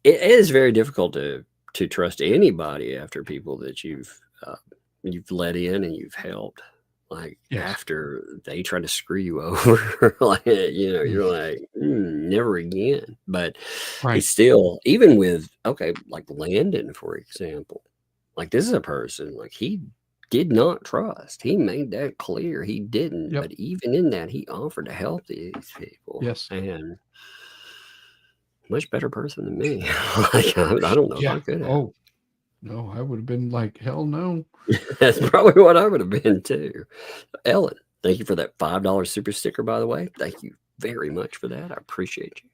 it is very difficult to trust anybody after people that you've let in and you've helped. After they try to screw you over, you're like, never again. But he's still, even with, like Landon, for example, this is a person, he did not trust. He made that clear. He didn't. Yep. But even in that, he offered to help these people. Yes. And much better person than me. I don't know if I could have. Oh, no, I would have been like, hell no. That's probably what I would have been too. Ellen, thank you for that $5 super sticker, by the way. Thank you very much for that. I appreciate you.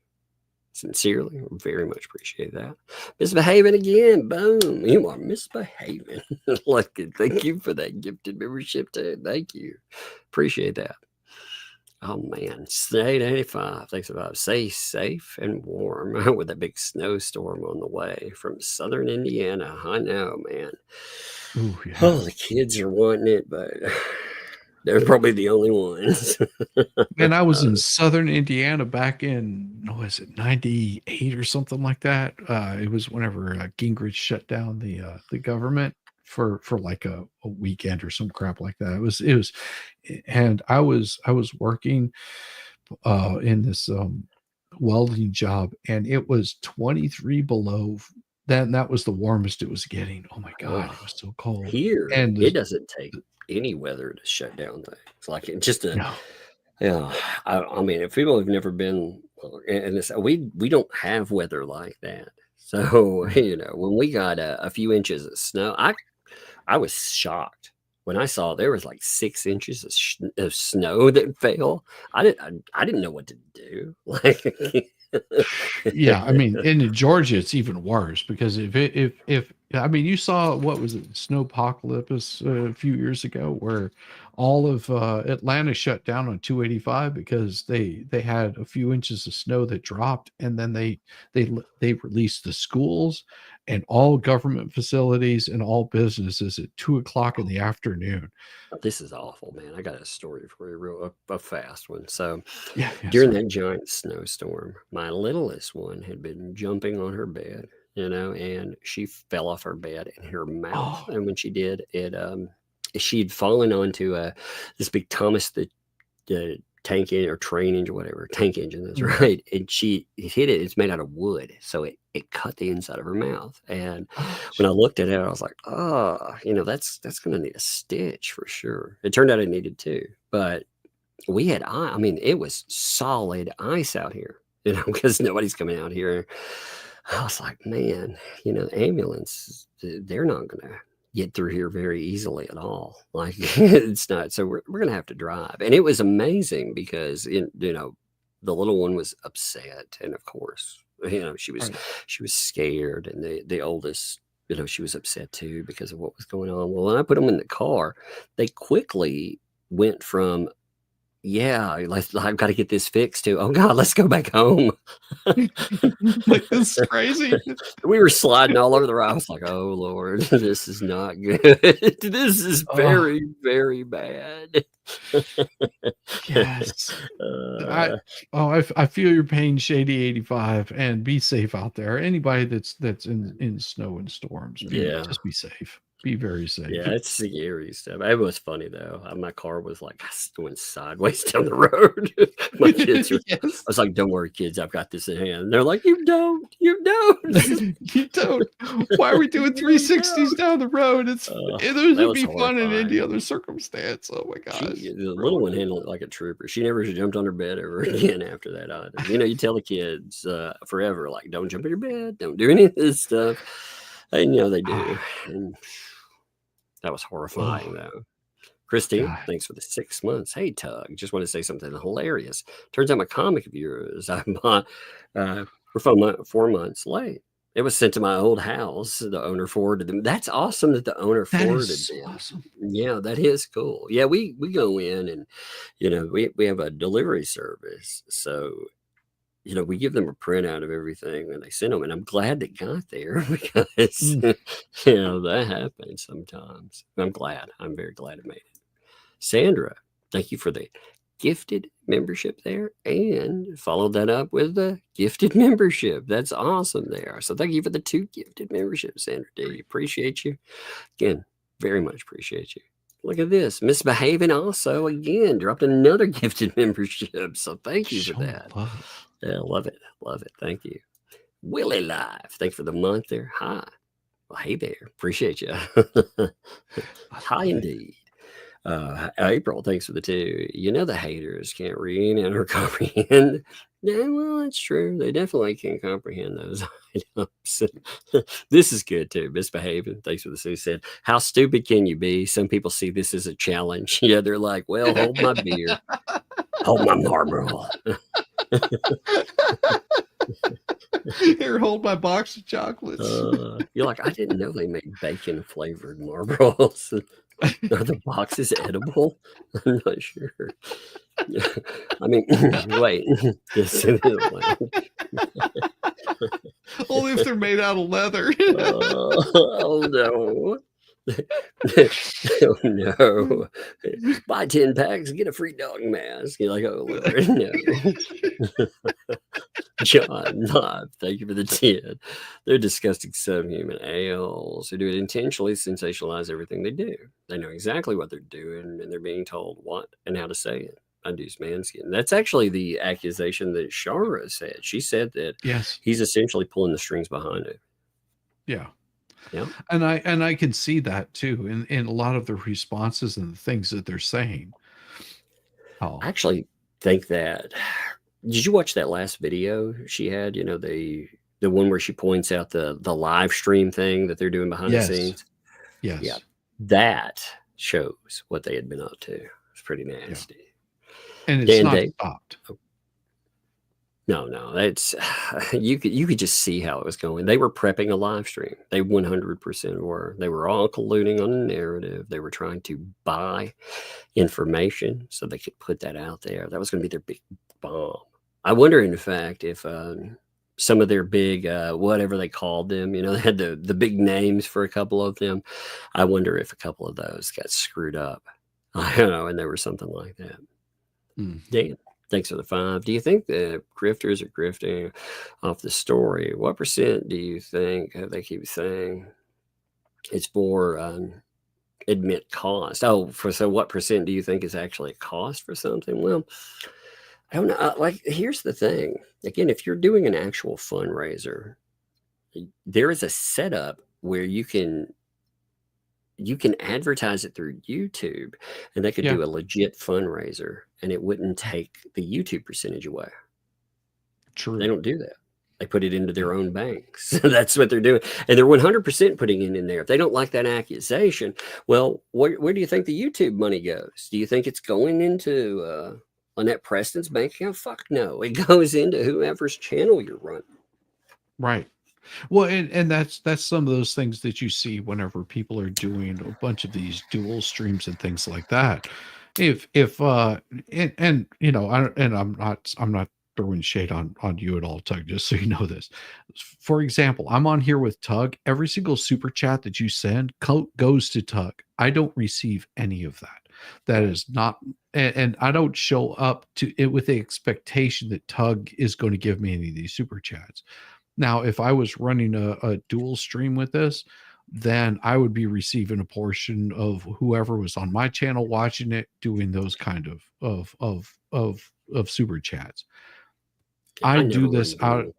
Sincerely, very much appreciate that. Misbehaving again. Boom. You are misbehaving. Thank you for that gifted membership too. Thank you. Appreciate that. Oh man, Snade 85. Thanks for that. Stay safe and warm with a big snowstorm on the way from southern Indiana. I know, man. Ooh, yeah. Oh, the kids are wanting it, but they're probably the only ones. And I was in southern Indiana back in, 98 or something like that. It was whenever Gingrich shut down the government for like a weekend or some crap like that. It was, and I was working in this welding job, and it was 23 below. That was the warmest it was getting. Oh my God, it was so cold. Here, and it doesn't take any weather to shut down things. It's like just a, I mean, if people have never been, and we don't have weather like that. So, when we got a few inches of snow, I was shocked when I saw there was like 6 inches of snow that fell. I didn't know what to do. Like, Yeah, I mean, in Georgia, it's even worse because if I mean, you saw what was it, snowpocalypse a few years ago, where all of Atlanta shut down on 285 because they had a few inches of snow that dropped, and then they released the schools and all government facilities and all businesses at 2 o'clock in the afternoon. this is awful, man. I got a story for you, a fast one. So, Yeah, during sorry. that giant snowstorm, my littlest one had been jumping on her bed, and she fell off her bed and hit her mouth. Oh, And when she did, she'd fallen onto this big Thomas the tank engine or train engine, whatever, tank engine, that's right. And she hit it. It's made out of wood, so it cut the inside of her mouth. And when I looked at it, I was like, oh, that's going to need a stitch for sure. It turned out it needed two, but we had, I mean, it was solid ice out here, because nobody's coming out here. I was like, man, the ambulance, they're not going to get through here very easily at all. Like, it's not. So we're going to have to drive. And it was amazing because, the little one was upset. And of course, she was scared. And the oldest, she was upset too because of what was going on. Well, when I put them in the car, they quickly went from, yeah, I've got to get this fixed to, oh God, let's go back home. like, this is crazy. We were sliding all over the road. I was like, oh Lord, this is not good. This is very, very bad. Yes. I feel your pain, Shady 85, and be safe out there. Anybody that's in snow and storms, just be safe. Be very safe. Yeah, it's scary stuff. It was funny though. My car was like going sideways down the road. My kids were, I was like, "Don't worry, kids, I've got this in hand." And they're like, "You don't, you don't." Why are we doing 360s down the road? Those would be fun in any other circumstance. Oh my gosh! The little one handled it like a trooper. She never jumped on her bed ever again after that either. You tell the kids forever, like, don't jump in your bed, don't do any of this stuff. And they do. And that was horrifying, though. Christine, thanks for the 6 months. Hey, Tug, just want to say something hilarious. Turns out my comic of yours I bought for 4 months late. It was sent to my old house. The owner forwarded them. That's awesome that the owner forwarded them. Awesome. Yeah, that is cool. Yeah, we go in and, we have a delivery service. So, we give them a printout of everything when they send them. And I'm glad it got there because, that happens sometimes. I'm very glad it made it. Sandra, thank you for the gifted membership there and followed that up with the gifted membership. That's awesome there. So thank you for the 2 gifted memberships, Sandra D. Appreciate you. Again, very much appreciate you. Look at this. Misbehaving also, again, dropped another gifted membership. So thank you for that. Yeah, love it. Love it. Thank you. Willie Live. Thanks for the month there. Hi. Well, hey there. Appreciate you. Hi, indeed. April, thanks for the 2. The haters can't read and or comprehend. Yeah, well, that's true. They definitely can't comprehend those items. This is good too. Misbehaving. Thanks for the Sue said. How stupid can you be? Some people see this as a challenge. Yeah, they're like, well, hold my beer. Hold my Marlboro. Here, hold my box of chocolates. You're like, I didn't know they made bacon flavored Marlboros. Are the boxes edible? I'm not sure. I mean, wait. Yes, only if they're made out of leather. Oh no. Oh no. Buy 10 packs, get a free dog mask. You're like, oh Lord, no. John Knob, thank you for the 10. They're disgusting subhuman ales who do it intentionally, sensationalize everything they do. They know exactly what they're doing and they're being told what and how to say it. Unduce manskin. That's actually the accusation that Shara said. She said that he's essentially pulling the strings behind it. Yeah. Yeah. And I can see that too in a lot of the responses and the things that they're saying. I actually think that, did you watch that last video she had? The The one where she points out the live stream thing that they're doing behind the scenes. Yes. Yeah. That shows what they had been up to. It's pretty nasty. Yeah. And it's not stopped. No, it's you could just see how it was going. They were prepping a live stream. They 100% were. They were all colluding on a narrative. They were trying to buy information so they could put that out there. That was going to be their big bomb. I wonder, in fact, if some of their big whatever they called them, they had the big names for a couple of them. I wonder if a couple of those got screwed up. I don't know, and there was something like that. Dan, thanks for the 5. Do you think the grifters are grifting off the story? What percent do you think they keep saying it's for admit cost? So what percent do you think is actually a cost for something? Well, I don't know. Here's the thing. Again, if you're doing an actual fundraiser, there is a setup where you can advertise it through YouTube, and they could do a legit fundraiser, and it wouldn't take the YouTube percentage away. True. They don't do that. They put it into their own banks. That's what they're doing. And they're 100% putting it in there. If they don't like that accusation, well, where do you think the YouTube money goes? Do you think it's going into Lynette Preston's bank account? Fuck no. It goes into whoever's channel you're running. Right. Well, and that's some of those things that you see whenever people are doing a bunch of these dual streams and things like that. I'm not throwing shade on you at all, Tug, just so you know this. For example, I'm on here with Tug. Every single super chat that you send goes to Tug. I don't receive any of that. That is not, and I don't show up to it with the expectation that Tug is going to give me any of these super chats. Now, if I was running a dual stream with this, then I would be receiving a portion of whoever was on my channel watching it, doing those kind of super chats. I do this out.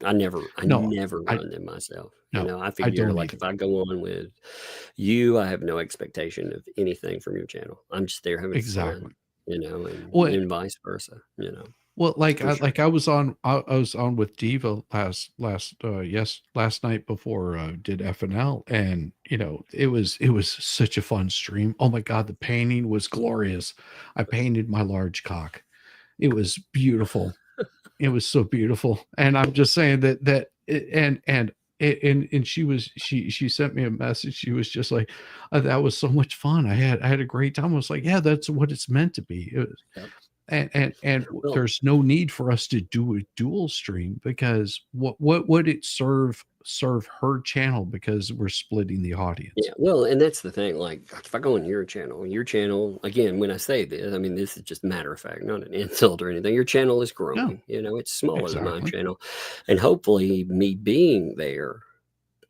I never run them myself. I figure if I go on with you, I have no expectation of anything from your channel. I'm just there having fun, and vice versa, Well, I was on with Diva last night before did FNL, and it was such a fun stream. Oh my God, the painting was glorious. I painted my large cock. It was beautiful. It was so beautiful, and I'm just saying that she sent me a message. She was just like, that was so much fun. I had a great time. I was like, yeah, that's what it's meant to be. It was, and there's no need for us to do a dual stream, because what would it serve her channel, because we're splitting the audience. Yeah, well, and that's the thing. Like, if I go on your channel, again, when I say this, I mean, this is just matter of fact, not an insult or anything. Your channel is growing. It's smaller than my channel, and hopefully me being there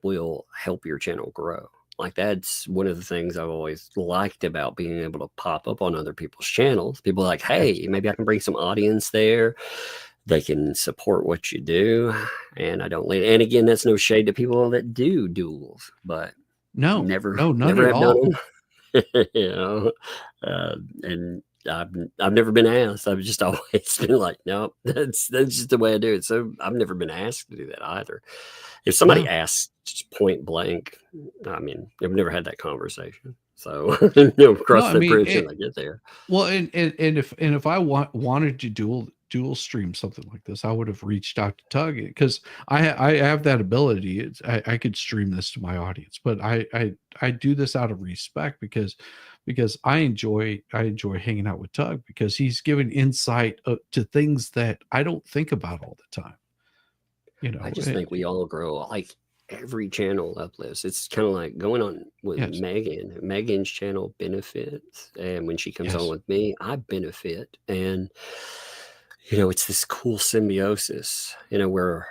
will help your channel grow. Like, that's one of the things I've always liked about being able to pop up on other people's channels. People are like, hey, maybe I can bring some audience there. They can support what you do. And I don't leave. And again, that's no shade to people that do duels, but none never at all. Done and I've never been asked. I've just always been like, no, that's just the way I do it. So I've never been asked to do that either. If somebody asks just point blank, I mean, I've never had that conversation. So cross the bridge when I get there. Well, and if I wanted to dual stream something like this, I would have reached out to Tug, because I have that ability. I could stream this to my audience, but I do this out of respect, because I enjoy hanging out with Tug, because he's given insight to things that I don't think about all the time. I just think we all grow. Like, every channel uplifts. It's kind of like going on with Megan. Megan's channel benefits, and when she comes on with me, I benefit. And it's this cool symbiosis, where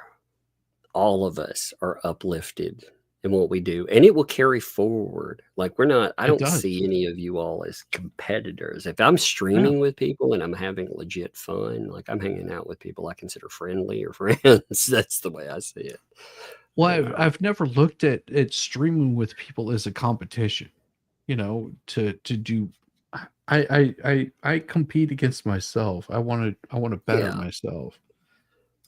all of us are uplifted in what we do, and it will carry forward. Like, I don't see any of you all as competitors. If I'm streaming with people and I'm having legit fun, like, I'm hanging out with people I consider friendly or friends. That's the way I see it. Well, I've never looked at streaming with people as a competition, to do. I compete against myself. I want to better myself.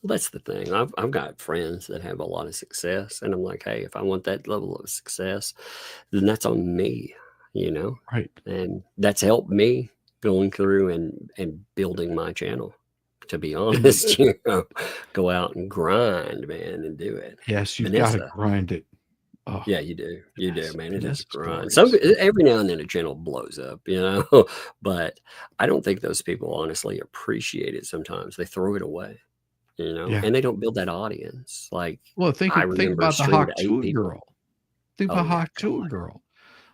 Well, that's the thing. I've got friends that have a lot of success, and I'm like, hey, if I want that level of success, then that's on me, Right. and that's helped me going through and building my channel. To be And honest, go out and grind, man, and do it. yes, you've got to Vanessa, grind it. Oh, yeah, you do, Vanessa, man. It is a Vanessa's grind. glorious. Every now and then a channel blows up, but I don't think those people honestly appreciate it. Sometimes they throw it away. Yeah. And they don't build that audience. Like, Well, think I remember about the streamed Hawk 8 Tuah people. girl. Think Oh, about yeah, Hawk Tuah God. girl.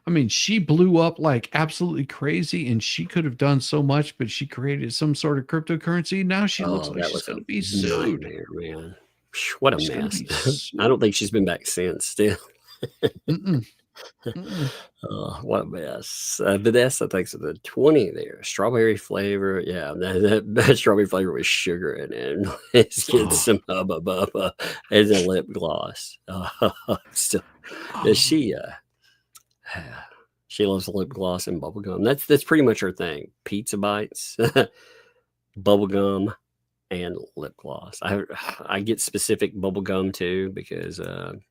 I mean, she blew up like absolutely crazy, and she could have done so much, but she created some sort of cryptocurrency. Now she looks Oh, like that she's was a going to be sued. nightmare, man. What a She's going to mess. be sued. I don't think she's been back since still. Mm-mm. Mm-mm. Oh, what a mess. Vanessa, thanks for the 20 there. Strawberry flavor. Yeah, that strawberry flavor with sugar in it. Let's get some Hubba Bubba and a lip gloss. Still, she loves lip gloss and bubble gum. That's pretty much her thing. Pizza bites, bubble gum, and lip gloss. I get specific bubble gum too, because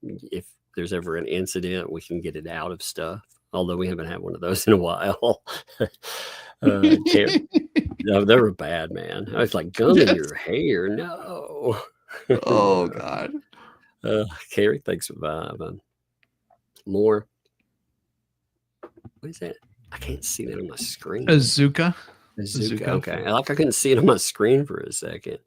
if there's ever an incident, we can get it out of stuff. Although we haven't had one of those in a while. No, they were bad, man. I was like, gum in your hair. No. Oh God. Carrie, thanks for vibing. More. What is that? I can't see that on my screen. Azuka. Okay. I couldn't see it on my screen for a second.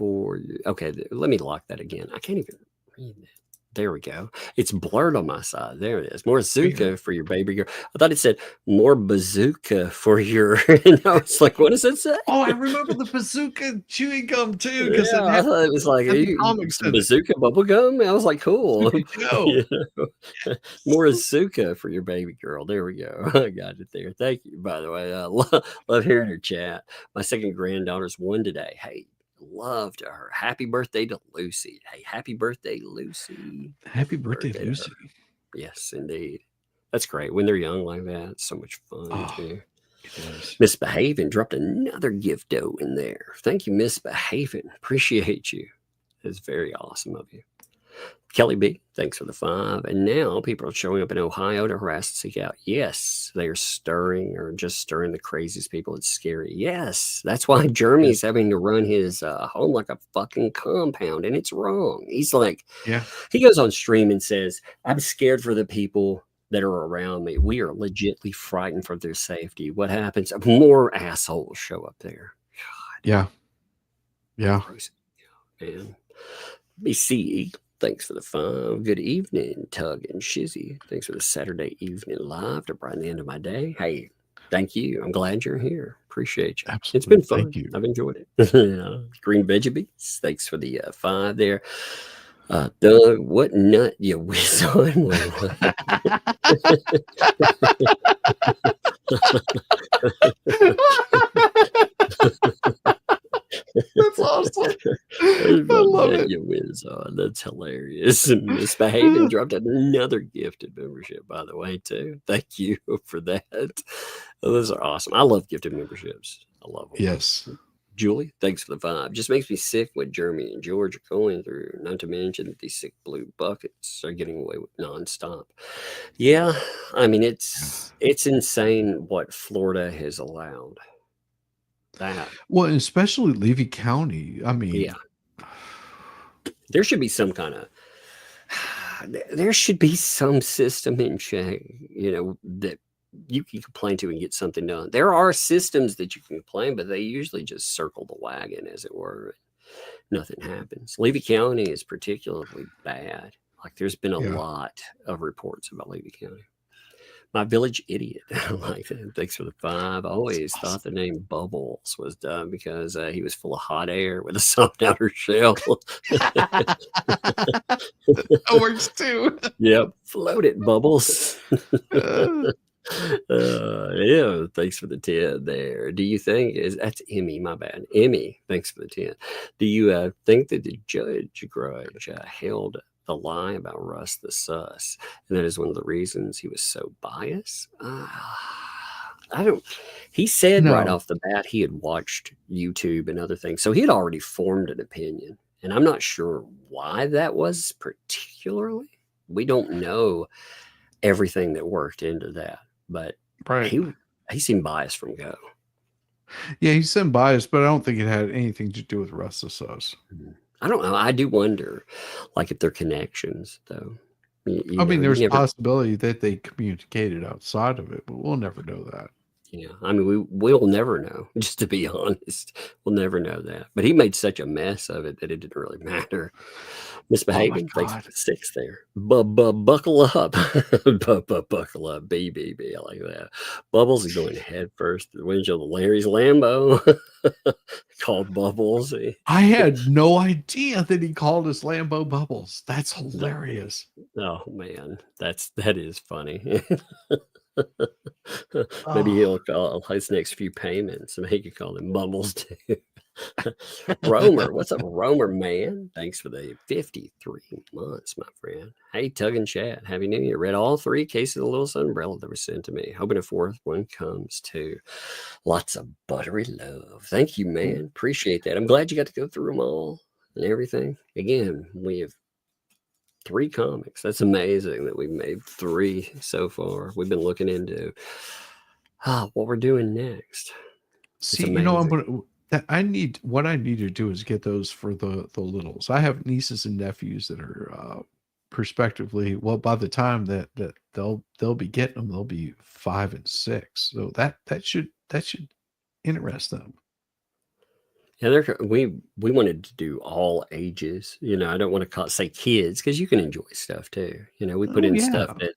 Okay, let me lock that again. I can't even read that. There we go. It's blurred on my side. There it is. More Zuka for your baby girl. I thought it said more bazooka for your. And I was like, what does it say? Oh, I remember the bazooka chewing gum too. Because Yeah, I thought it was like some bazooka bubble gum. I was like, cool. More Azuka for your baby girl. There we go. I got it there. Thank you, by the way. I love hearing your chat. My second granddaughter's 1 today. Hey, love to her. Happy birthday to Lucy. Hey, happy birthday, Lucy. Happy birthday, Lucy. Yes, indeed. That's great. When they're young like that, it's so much fun too. It Misbehaving dropped another gifto in there. Thank you, Misbehaving. Appreciate you. It's very awesome of you. Kelly B, thanks for the 5. And now people are showing up in Ohio to harass and seek out. Yes, they are stirring the craziest people. It's scary. Yes, that's why Jeremy's having to run his home like a fucking compound, and it's wrong. He's like, he goes on stream and says, I'm scared for the people that are around me. We are legitimately frightened for their safety. What happens? More assholes show up there. God. Yeah. Man. BCE. Thanks for the 5. Good evening, Tug and Shizzy. Thanks for the Saturday evening live to brighten the end of my day. Hey, thank you. I'm glad you're here. Appreciate you. Absolutely. It's been fun. Thank you. I've enjoyed it. Green Veggie Beats. Thanks for the 5 there. Doug, what nut you whiz on? That's awesome. I love it. You whiz on. That's hilarious. Misbehaving dropped another gifted membership, by the way, too. Thank you for that. Those are awesome. I love gifted memberships. I love them. Yes. Julie, thanks for the 5. Just makes me sick what Jeremy and George are going through. Not to mention that these sick blue buckets are getting away with nonstop. Yeah, I mean it's insane what Florida has allowed. That. Well, especially Levy County. I mean, there should be some kind of there should be some system in check, that you can complain to and get something done. There are systems that you can complain, but they usually just circle the wagon, as it were. Nothing happens. Levy County is particularly bad. Like there's been a lot of reports about Levy County. My village idiot. Like that. Thanks for the 5. I always thought the name Bubbles was done because he was full of hot air with a soft outer shell. That works too. Yep. Float it, Bubbles. Thanks for the 10 there. Do you think that's Emmy? My bad, Emmy. Thanks for the 10. Do you think that the grudge held the lie about Russ the Sus, and that is one of the reasons he was so biased? I don't. He said right off the bat he had watched YouTube and other things, so he had already formed an opinion. And I'm not sure why that was particularly. We don't know everything that worked into that, but Right. he seemed biased from go. Yeah, he seemed biased, but I don't think it had anything to do with Rest of Us. I don't know. I do wonder, like, if they're connections, though. I mean, there's a possibility that they communicated outside of it, but we'll never know that. Yeah, I mean, we'll never know, just to be honest. We'll never know that. But he made such a mess of it that it didn't really matter. Misbehaving, thanks for the 6 there. Buckle up. Buckle up. BBB. I like that. Bubbles is going head first to the windshield of Larry's Lambo. Called Bubbles. I had no idea that he called his Lambo Bubbles. That's hilarious. Oh, man. That is funny. Maybe he'll call his next few payments and he could call them Bubbles too. Romer, what's up, Romer man? Thanks for the 53 months, my friend. Hey, Tug and Chat, Happy New Year. Read all 3 cases of the Little Umbrella that were sent to me. Hoping a 4th one comes too. Lots of buttery love. Thank you, man. Appreciate that. I'm glad you got to go through them all and everything. Again, we have 3 comics. That's amazing that we've made 3 so far. We've been looking into what we're doing next. See, you know, what I need to do is get those for the littles. I have nieces and nephews that are prospectively, well, by the time that they'll be getting them, they'll be 5 and 6. So that should interest them. Yeah, we wanted to do all ages. You know, I don't want to say kids because you can enjoy stuff too. You know, we put in stuff that,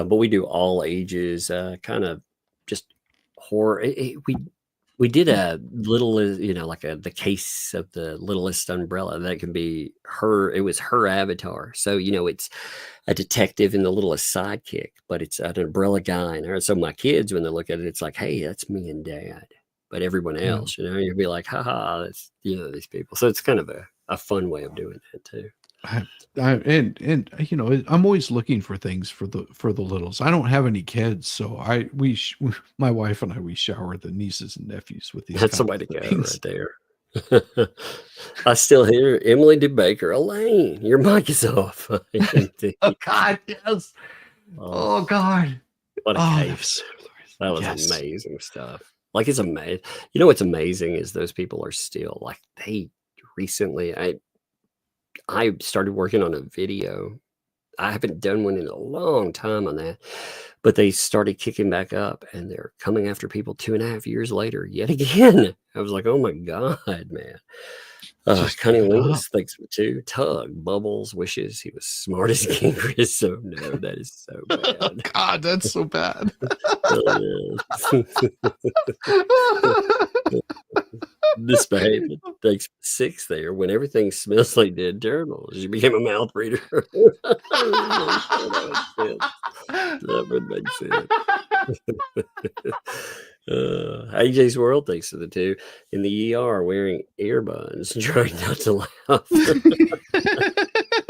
but we do all ages. Kind of just horror. We did a little, you know, like the case of the Littlest Umbrella. That can be her. It was her avatar. So, you know, it's a detective and the littlest sidekick, but it's an umbrella guy. And so my kids, when they look at it, it's like, hey, that's me and Dad. But everyone else, you know, you'll be like, haha, that's, you know, these people. So it's kind of a fun way of doing that too. And you know, I'm always looking for things for the littles. I don't have any kids, so my wife and I, we shower the nieces and nephews with these. That's the way to go right there. I still hear Emily DeBaker. Elaine, your mic is off. Oh God, yes. Oh God, what a case. That was amazing stuff. Like, it's amazing. You know what's amazing is those people are still like, they recently, I started working on a video. I haven't done one in a long time on that, but they started kicking back up and they're coming after people 2.5 years later yet again. I was like, oh my God, man. Connie Lewis, thanks for 2. Tug, Bubbles, wishes he was smart as King Chris. So no, that is so bad. Oh God, that's so bad. Misbehaving. Thanks for 6 there. When everything smells like dead turtles, you became a mouth reader. That would make sense. AJ's World thanks to the 2 in the ER wearing earbuds, trying not to laugh.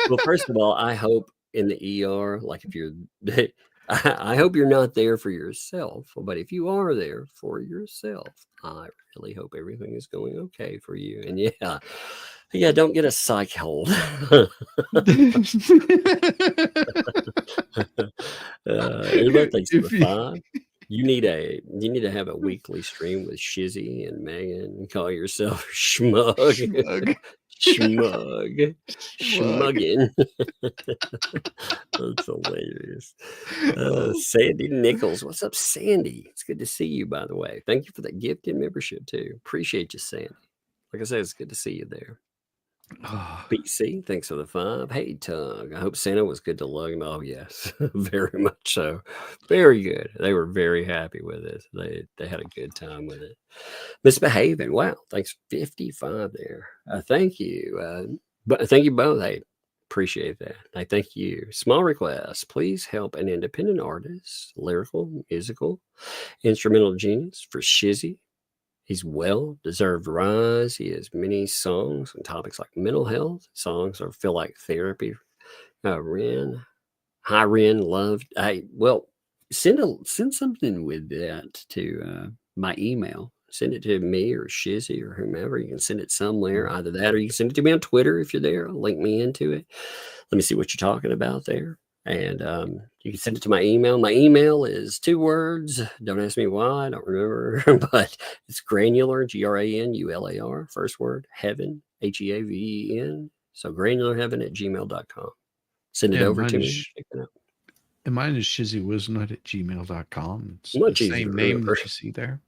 Well, first of all, I hope in the ER, like if you're, I hope you're not there for yourself, but if you are there for yourself, I really hope everything is going okay for you. And yeah, don't get a psych hold. Everybody thinks for the 5. You need to have a weekly stream with Shizzy and Megan and call yourself Schmug. Schmugging. That's hilarious. Sandy Nichols. What's up, Sandy? It's good to see you, by the way. Thank you for that gift and membership too. Appreciate you, Sandy. Like I said, it's good to see you there. BC, thanks for the 5. Hey, Tug. I hope Santa was good to lug him. Oh, yes, very much so. Very good. They were very happy with it. They had a good time with it. Misbehaving. Wow. Thanks. 55 there. Thank you. But thank you both. Hey, appreciate that. I thank you. Small request. Please help an independent artist, lyrical, musical, instrumental genius for Shizzy. He's well-deserved rise. He has many songs on topics like mental health. Songs feel like therapy. Ren, hi Ren, loved. Well, send something with that to my email. send it to me or Shizzy or whomever. You can send it somewhere, either that or you can send it to me on Twitter if you're there. I'll link me into it. Let me see what you're talking about there. And you can send it to my email. My email is 2 words. Don't ask me why. I don't remember. But it's granular, GRANULAR, first word, heaven, HEAVEN. So granularheaven@gmail.com. Send it over to me. Check it out. And mine is shizzywisnut@gmail.com. It's Much the easier same to name remember. that you see there.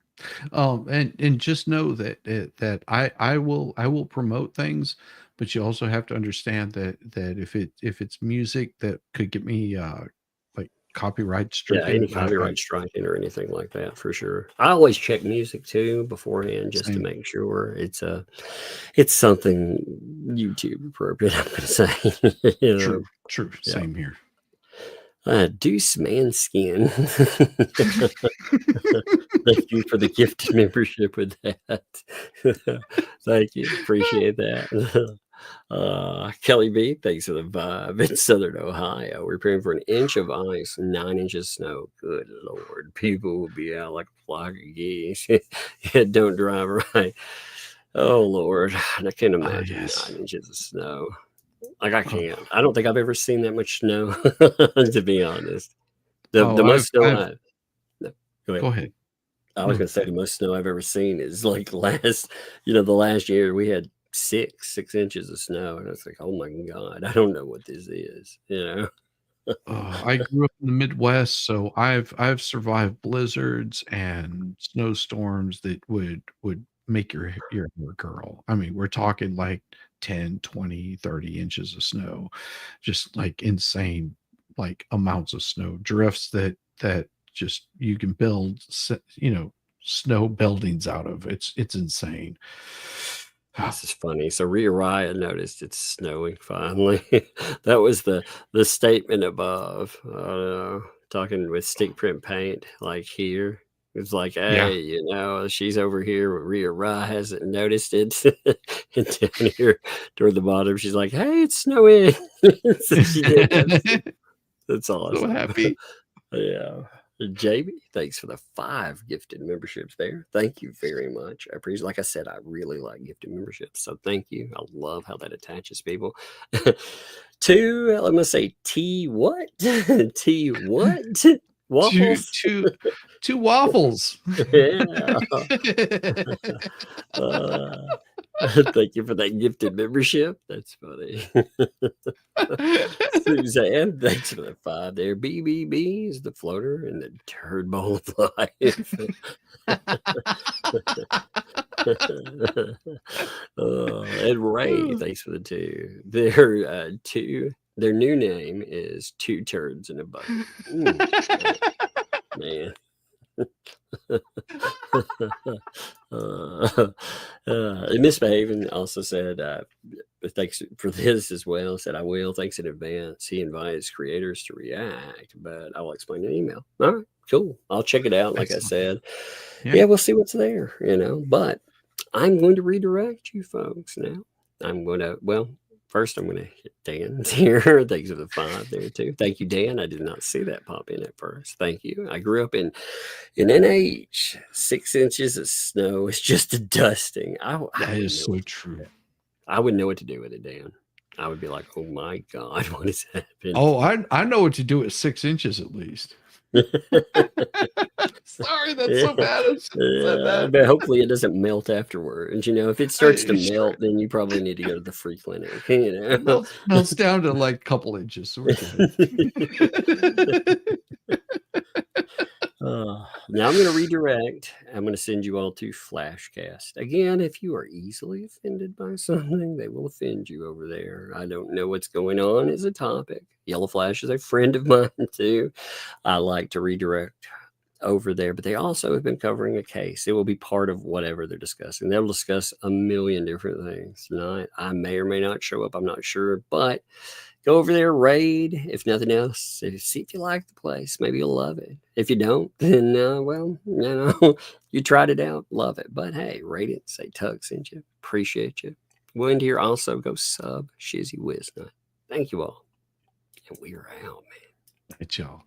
And just know that I will promote things, but you also have to understand that if it's music that could get me like copyright Yeah, stricken, any copyright striking or anything like that, for sure. I always check music too beforehand just to Same. make sure it's something YouTube appropriate, I'm gonna say. You know, True. yeah. Same here. Deuce Manskin. Thank you for the gifted membership with that. Thank you. Appreciate that. Kelly B, thanks for the vibe. In Southern Ohio, we're praying for an inch of ice, 9 inches of snow. Good Lord. People will be out like a flock of geese. Yeah, don't drive right. Oh, Lord. I can't imagine Yes. 9 inches of snow. Like, I can't. I don't think I've ever seen that much snow, to be honest. The most snow no, go ahead. I was going to say the most snow I've ever seen is like the last year we had 6 inches of snow. And I was like, oh my God, I don't know what this is, I grew up in the Midwest, so I've survived blizzards and snowstorms that would make your hair curl. I mean, we're talking like 10, 20, 30 inches of snow, just like insane, like amounts of snow drifts that just you can build, snow buildings out of. It's insane. This is funny. So Rhea noticed it's snowing finally. That was the statement above. Talking with stick print paint, like here. It's like, hey, she's over here. Rhea hasn't noticed it. And down here toward the bottom, she's like, hey, it's snowing. So she did. That's awesome. So happy. Yeah. Jamie, thanks for the 5 gifted memberships there. Thank you very much. I appreciate, like I said, I really like gifted memberships. So thank you. I love how that attaches people. 2, I'm going to say T what? T what? Waffles? Two waffles. Yeah. Thank you for that gifted membership. That's funny. Suzanne, thanks for the 5 there. BBB is the floater in the turd bowl of life. And Ray, thanks for the 2. Their new name is 2 turds in a bucket. Man. Misbehaving also said thanks for this as well. Said I will, thanks in advance. He invites creators to react, but I will explain in email. All right, cool. I'll check it out. Like Excellent. I said, yeah, we'll see what's there, but I'm going to redirect you folks now. First, I'm going to hit Dan's here. Thanks for the 5 there, too. Thank you, Dan. I did not see that pop in at first. Thank you. I grew up in NH. 6 inches of snow is just a dusting. That is so true. I wouldn't know what to do with it, Dan. I would be like, oh, my God, what is happening? Oh, I know what to do at 6 inches at least. Sorry, that's so bad. But hopefully it doesn't melt afterwards. If it starts to melt, then you probably need to go to the free clinic. It melts down to like a couple inches. So we're good. Now I'm going to redirect. I'm going to send you all to Flashcast. Again, if you are easily offended by something, they will offend you over there. I don't know what's going on as a topic. Yellow Flash is a friend of mine too. I like to redirect over there, but they also have been covering a case. It will be part of whatever they're discussing. They'll discuss a million different things tonight. I may or may not show up. I'm not sure, but go over there, raid. If nothing else, see if you like the place. Maybe you'll love it. If you don't, then, you tried it out. Love it. But hey, rate it. Say Tug sent you. Appreciate you. Go into here. Also go sub Shizzy Wisnut. Thank you all. And we are out, man. It's y'all.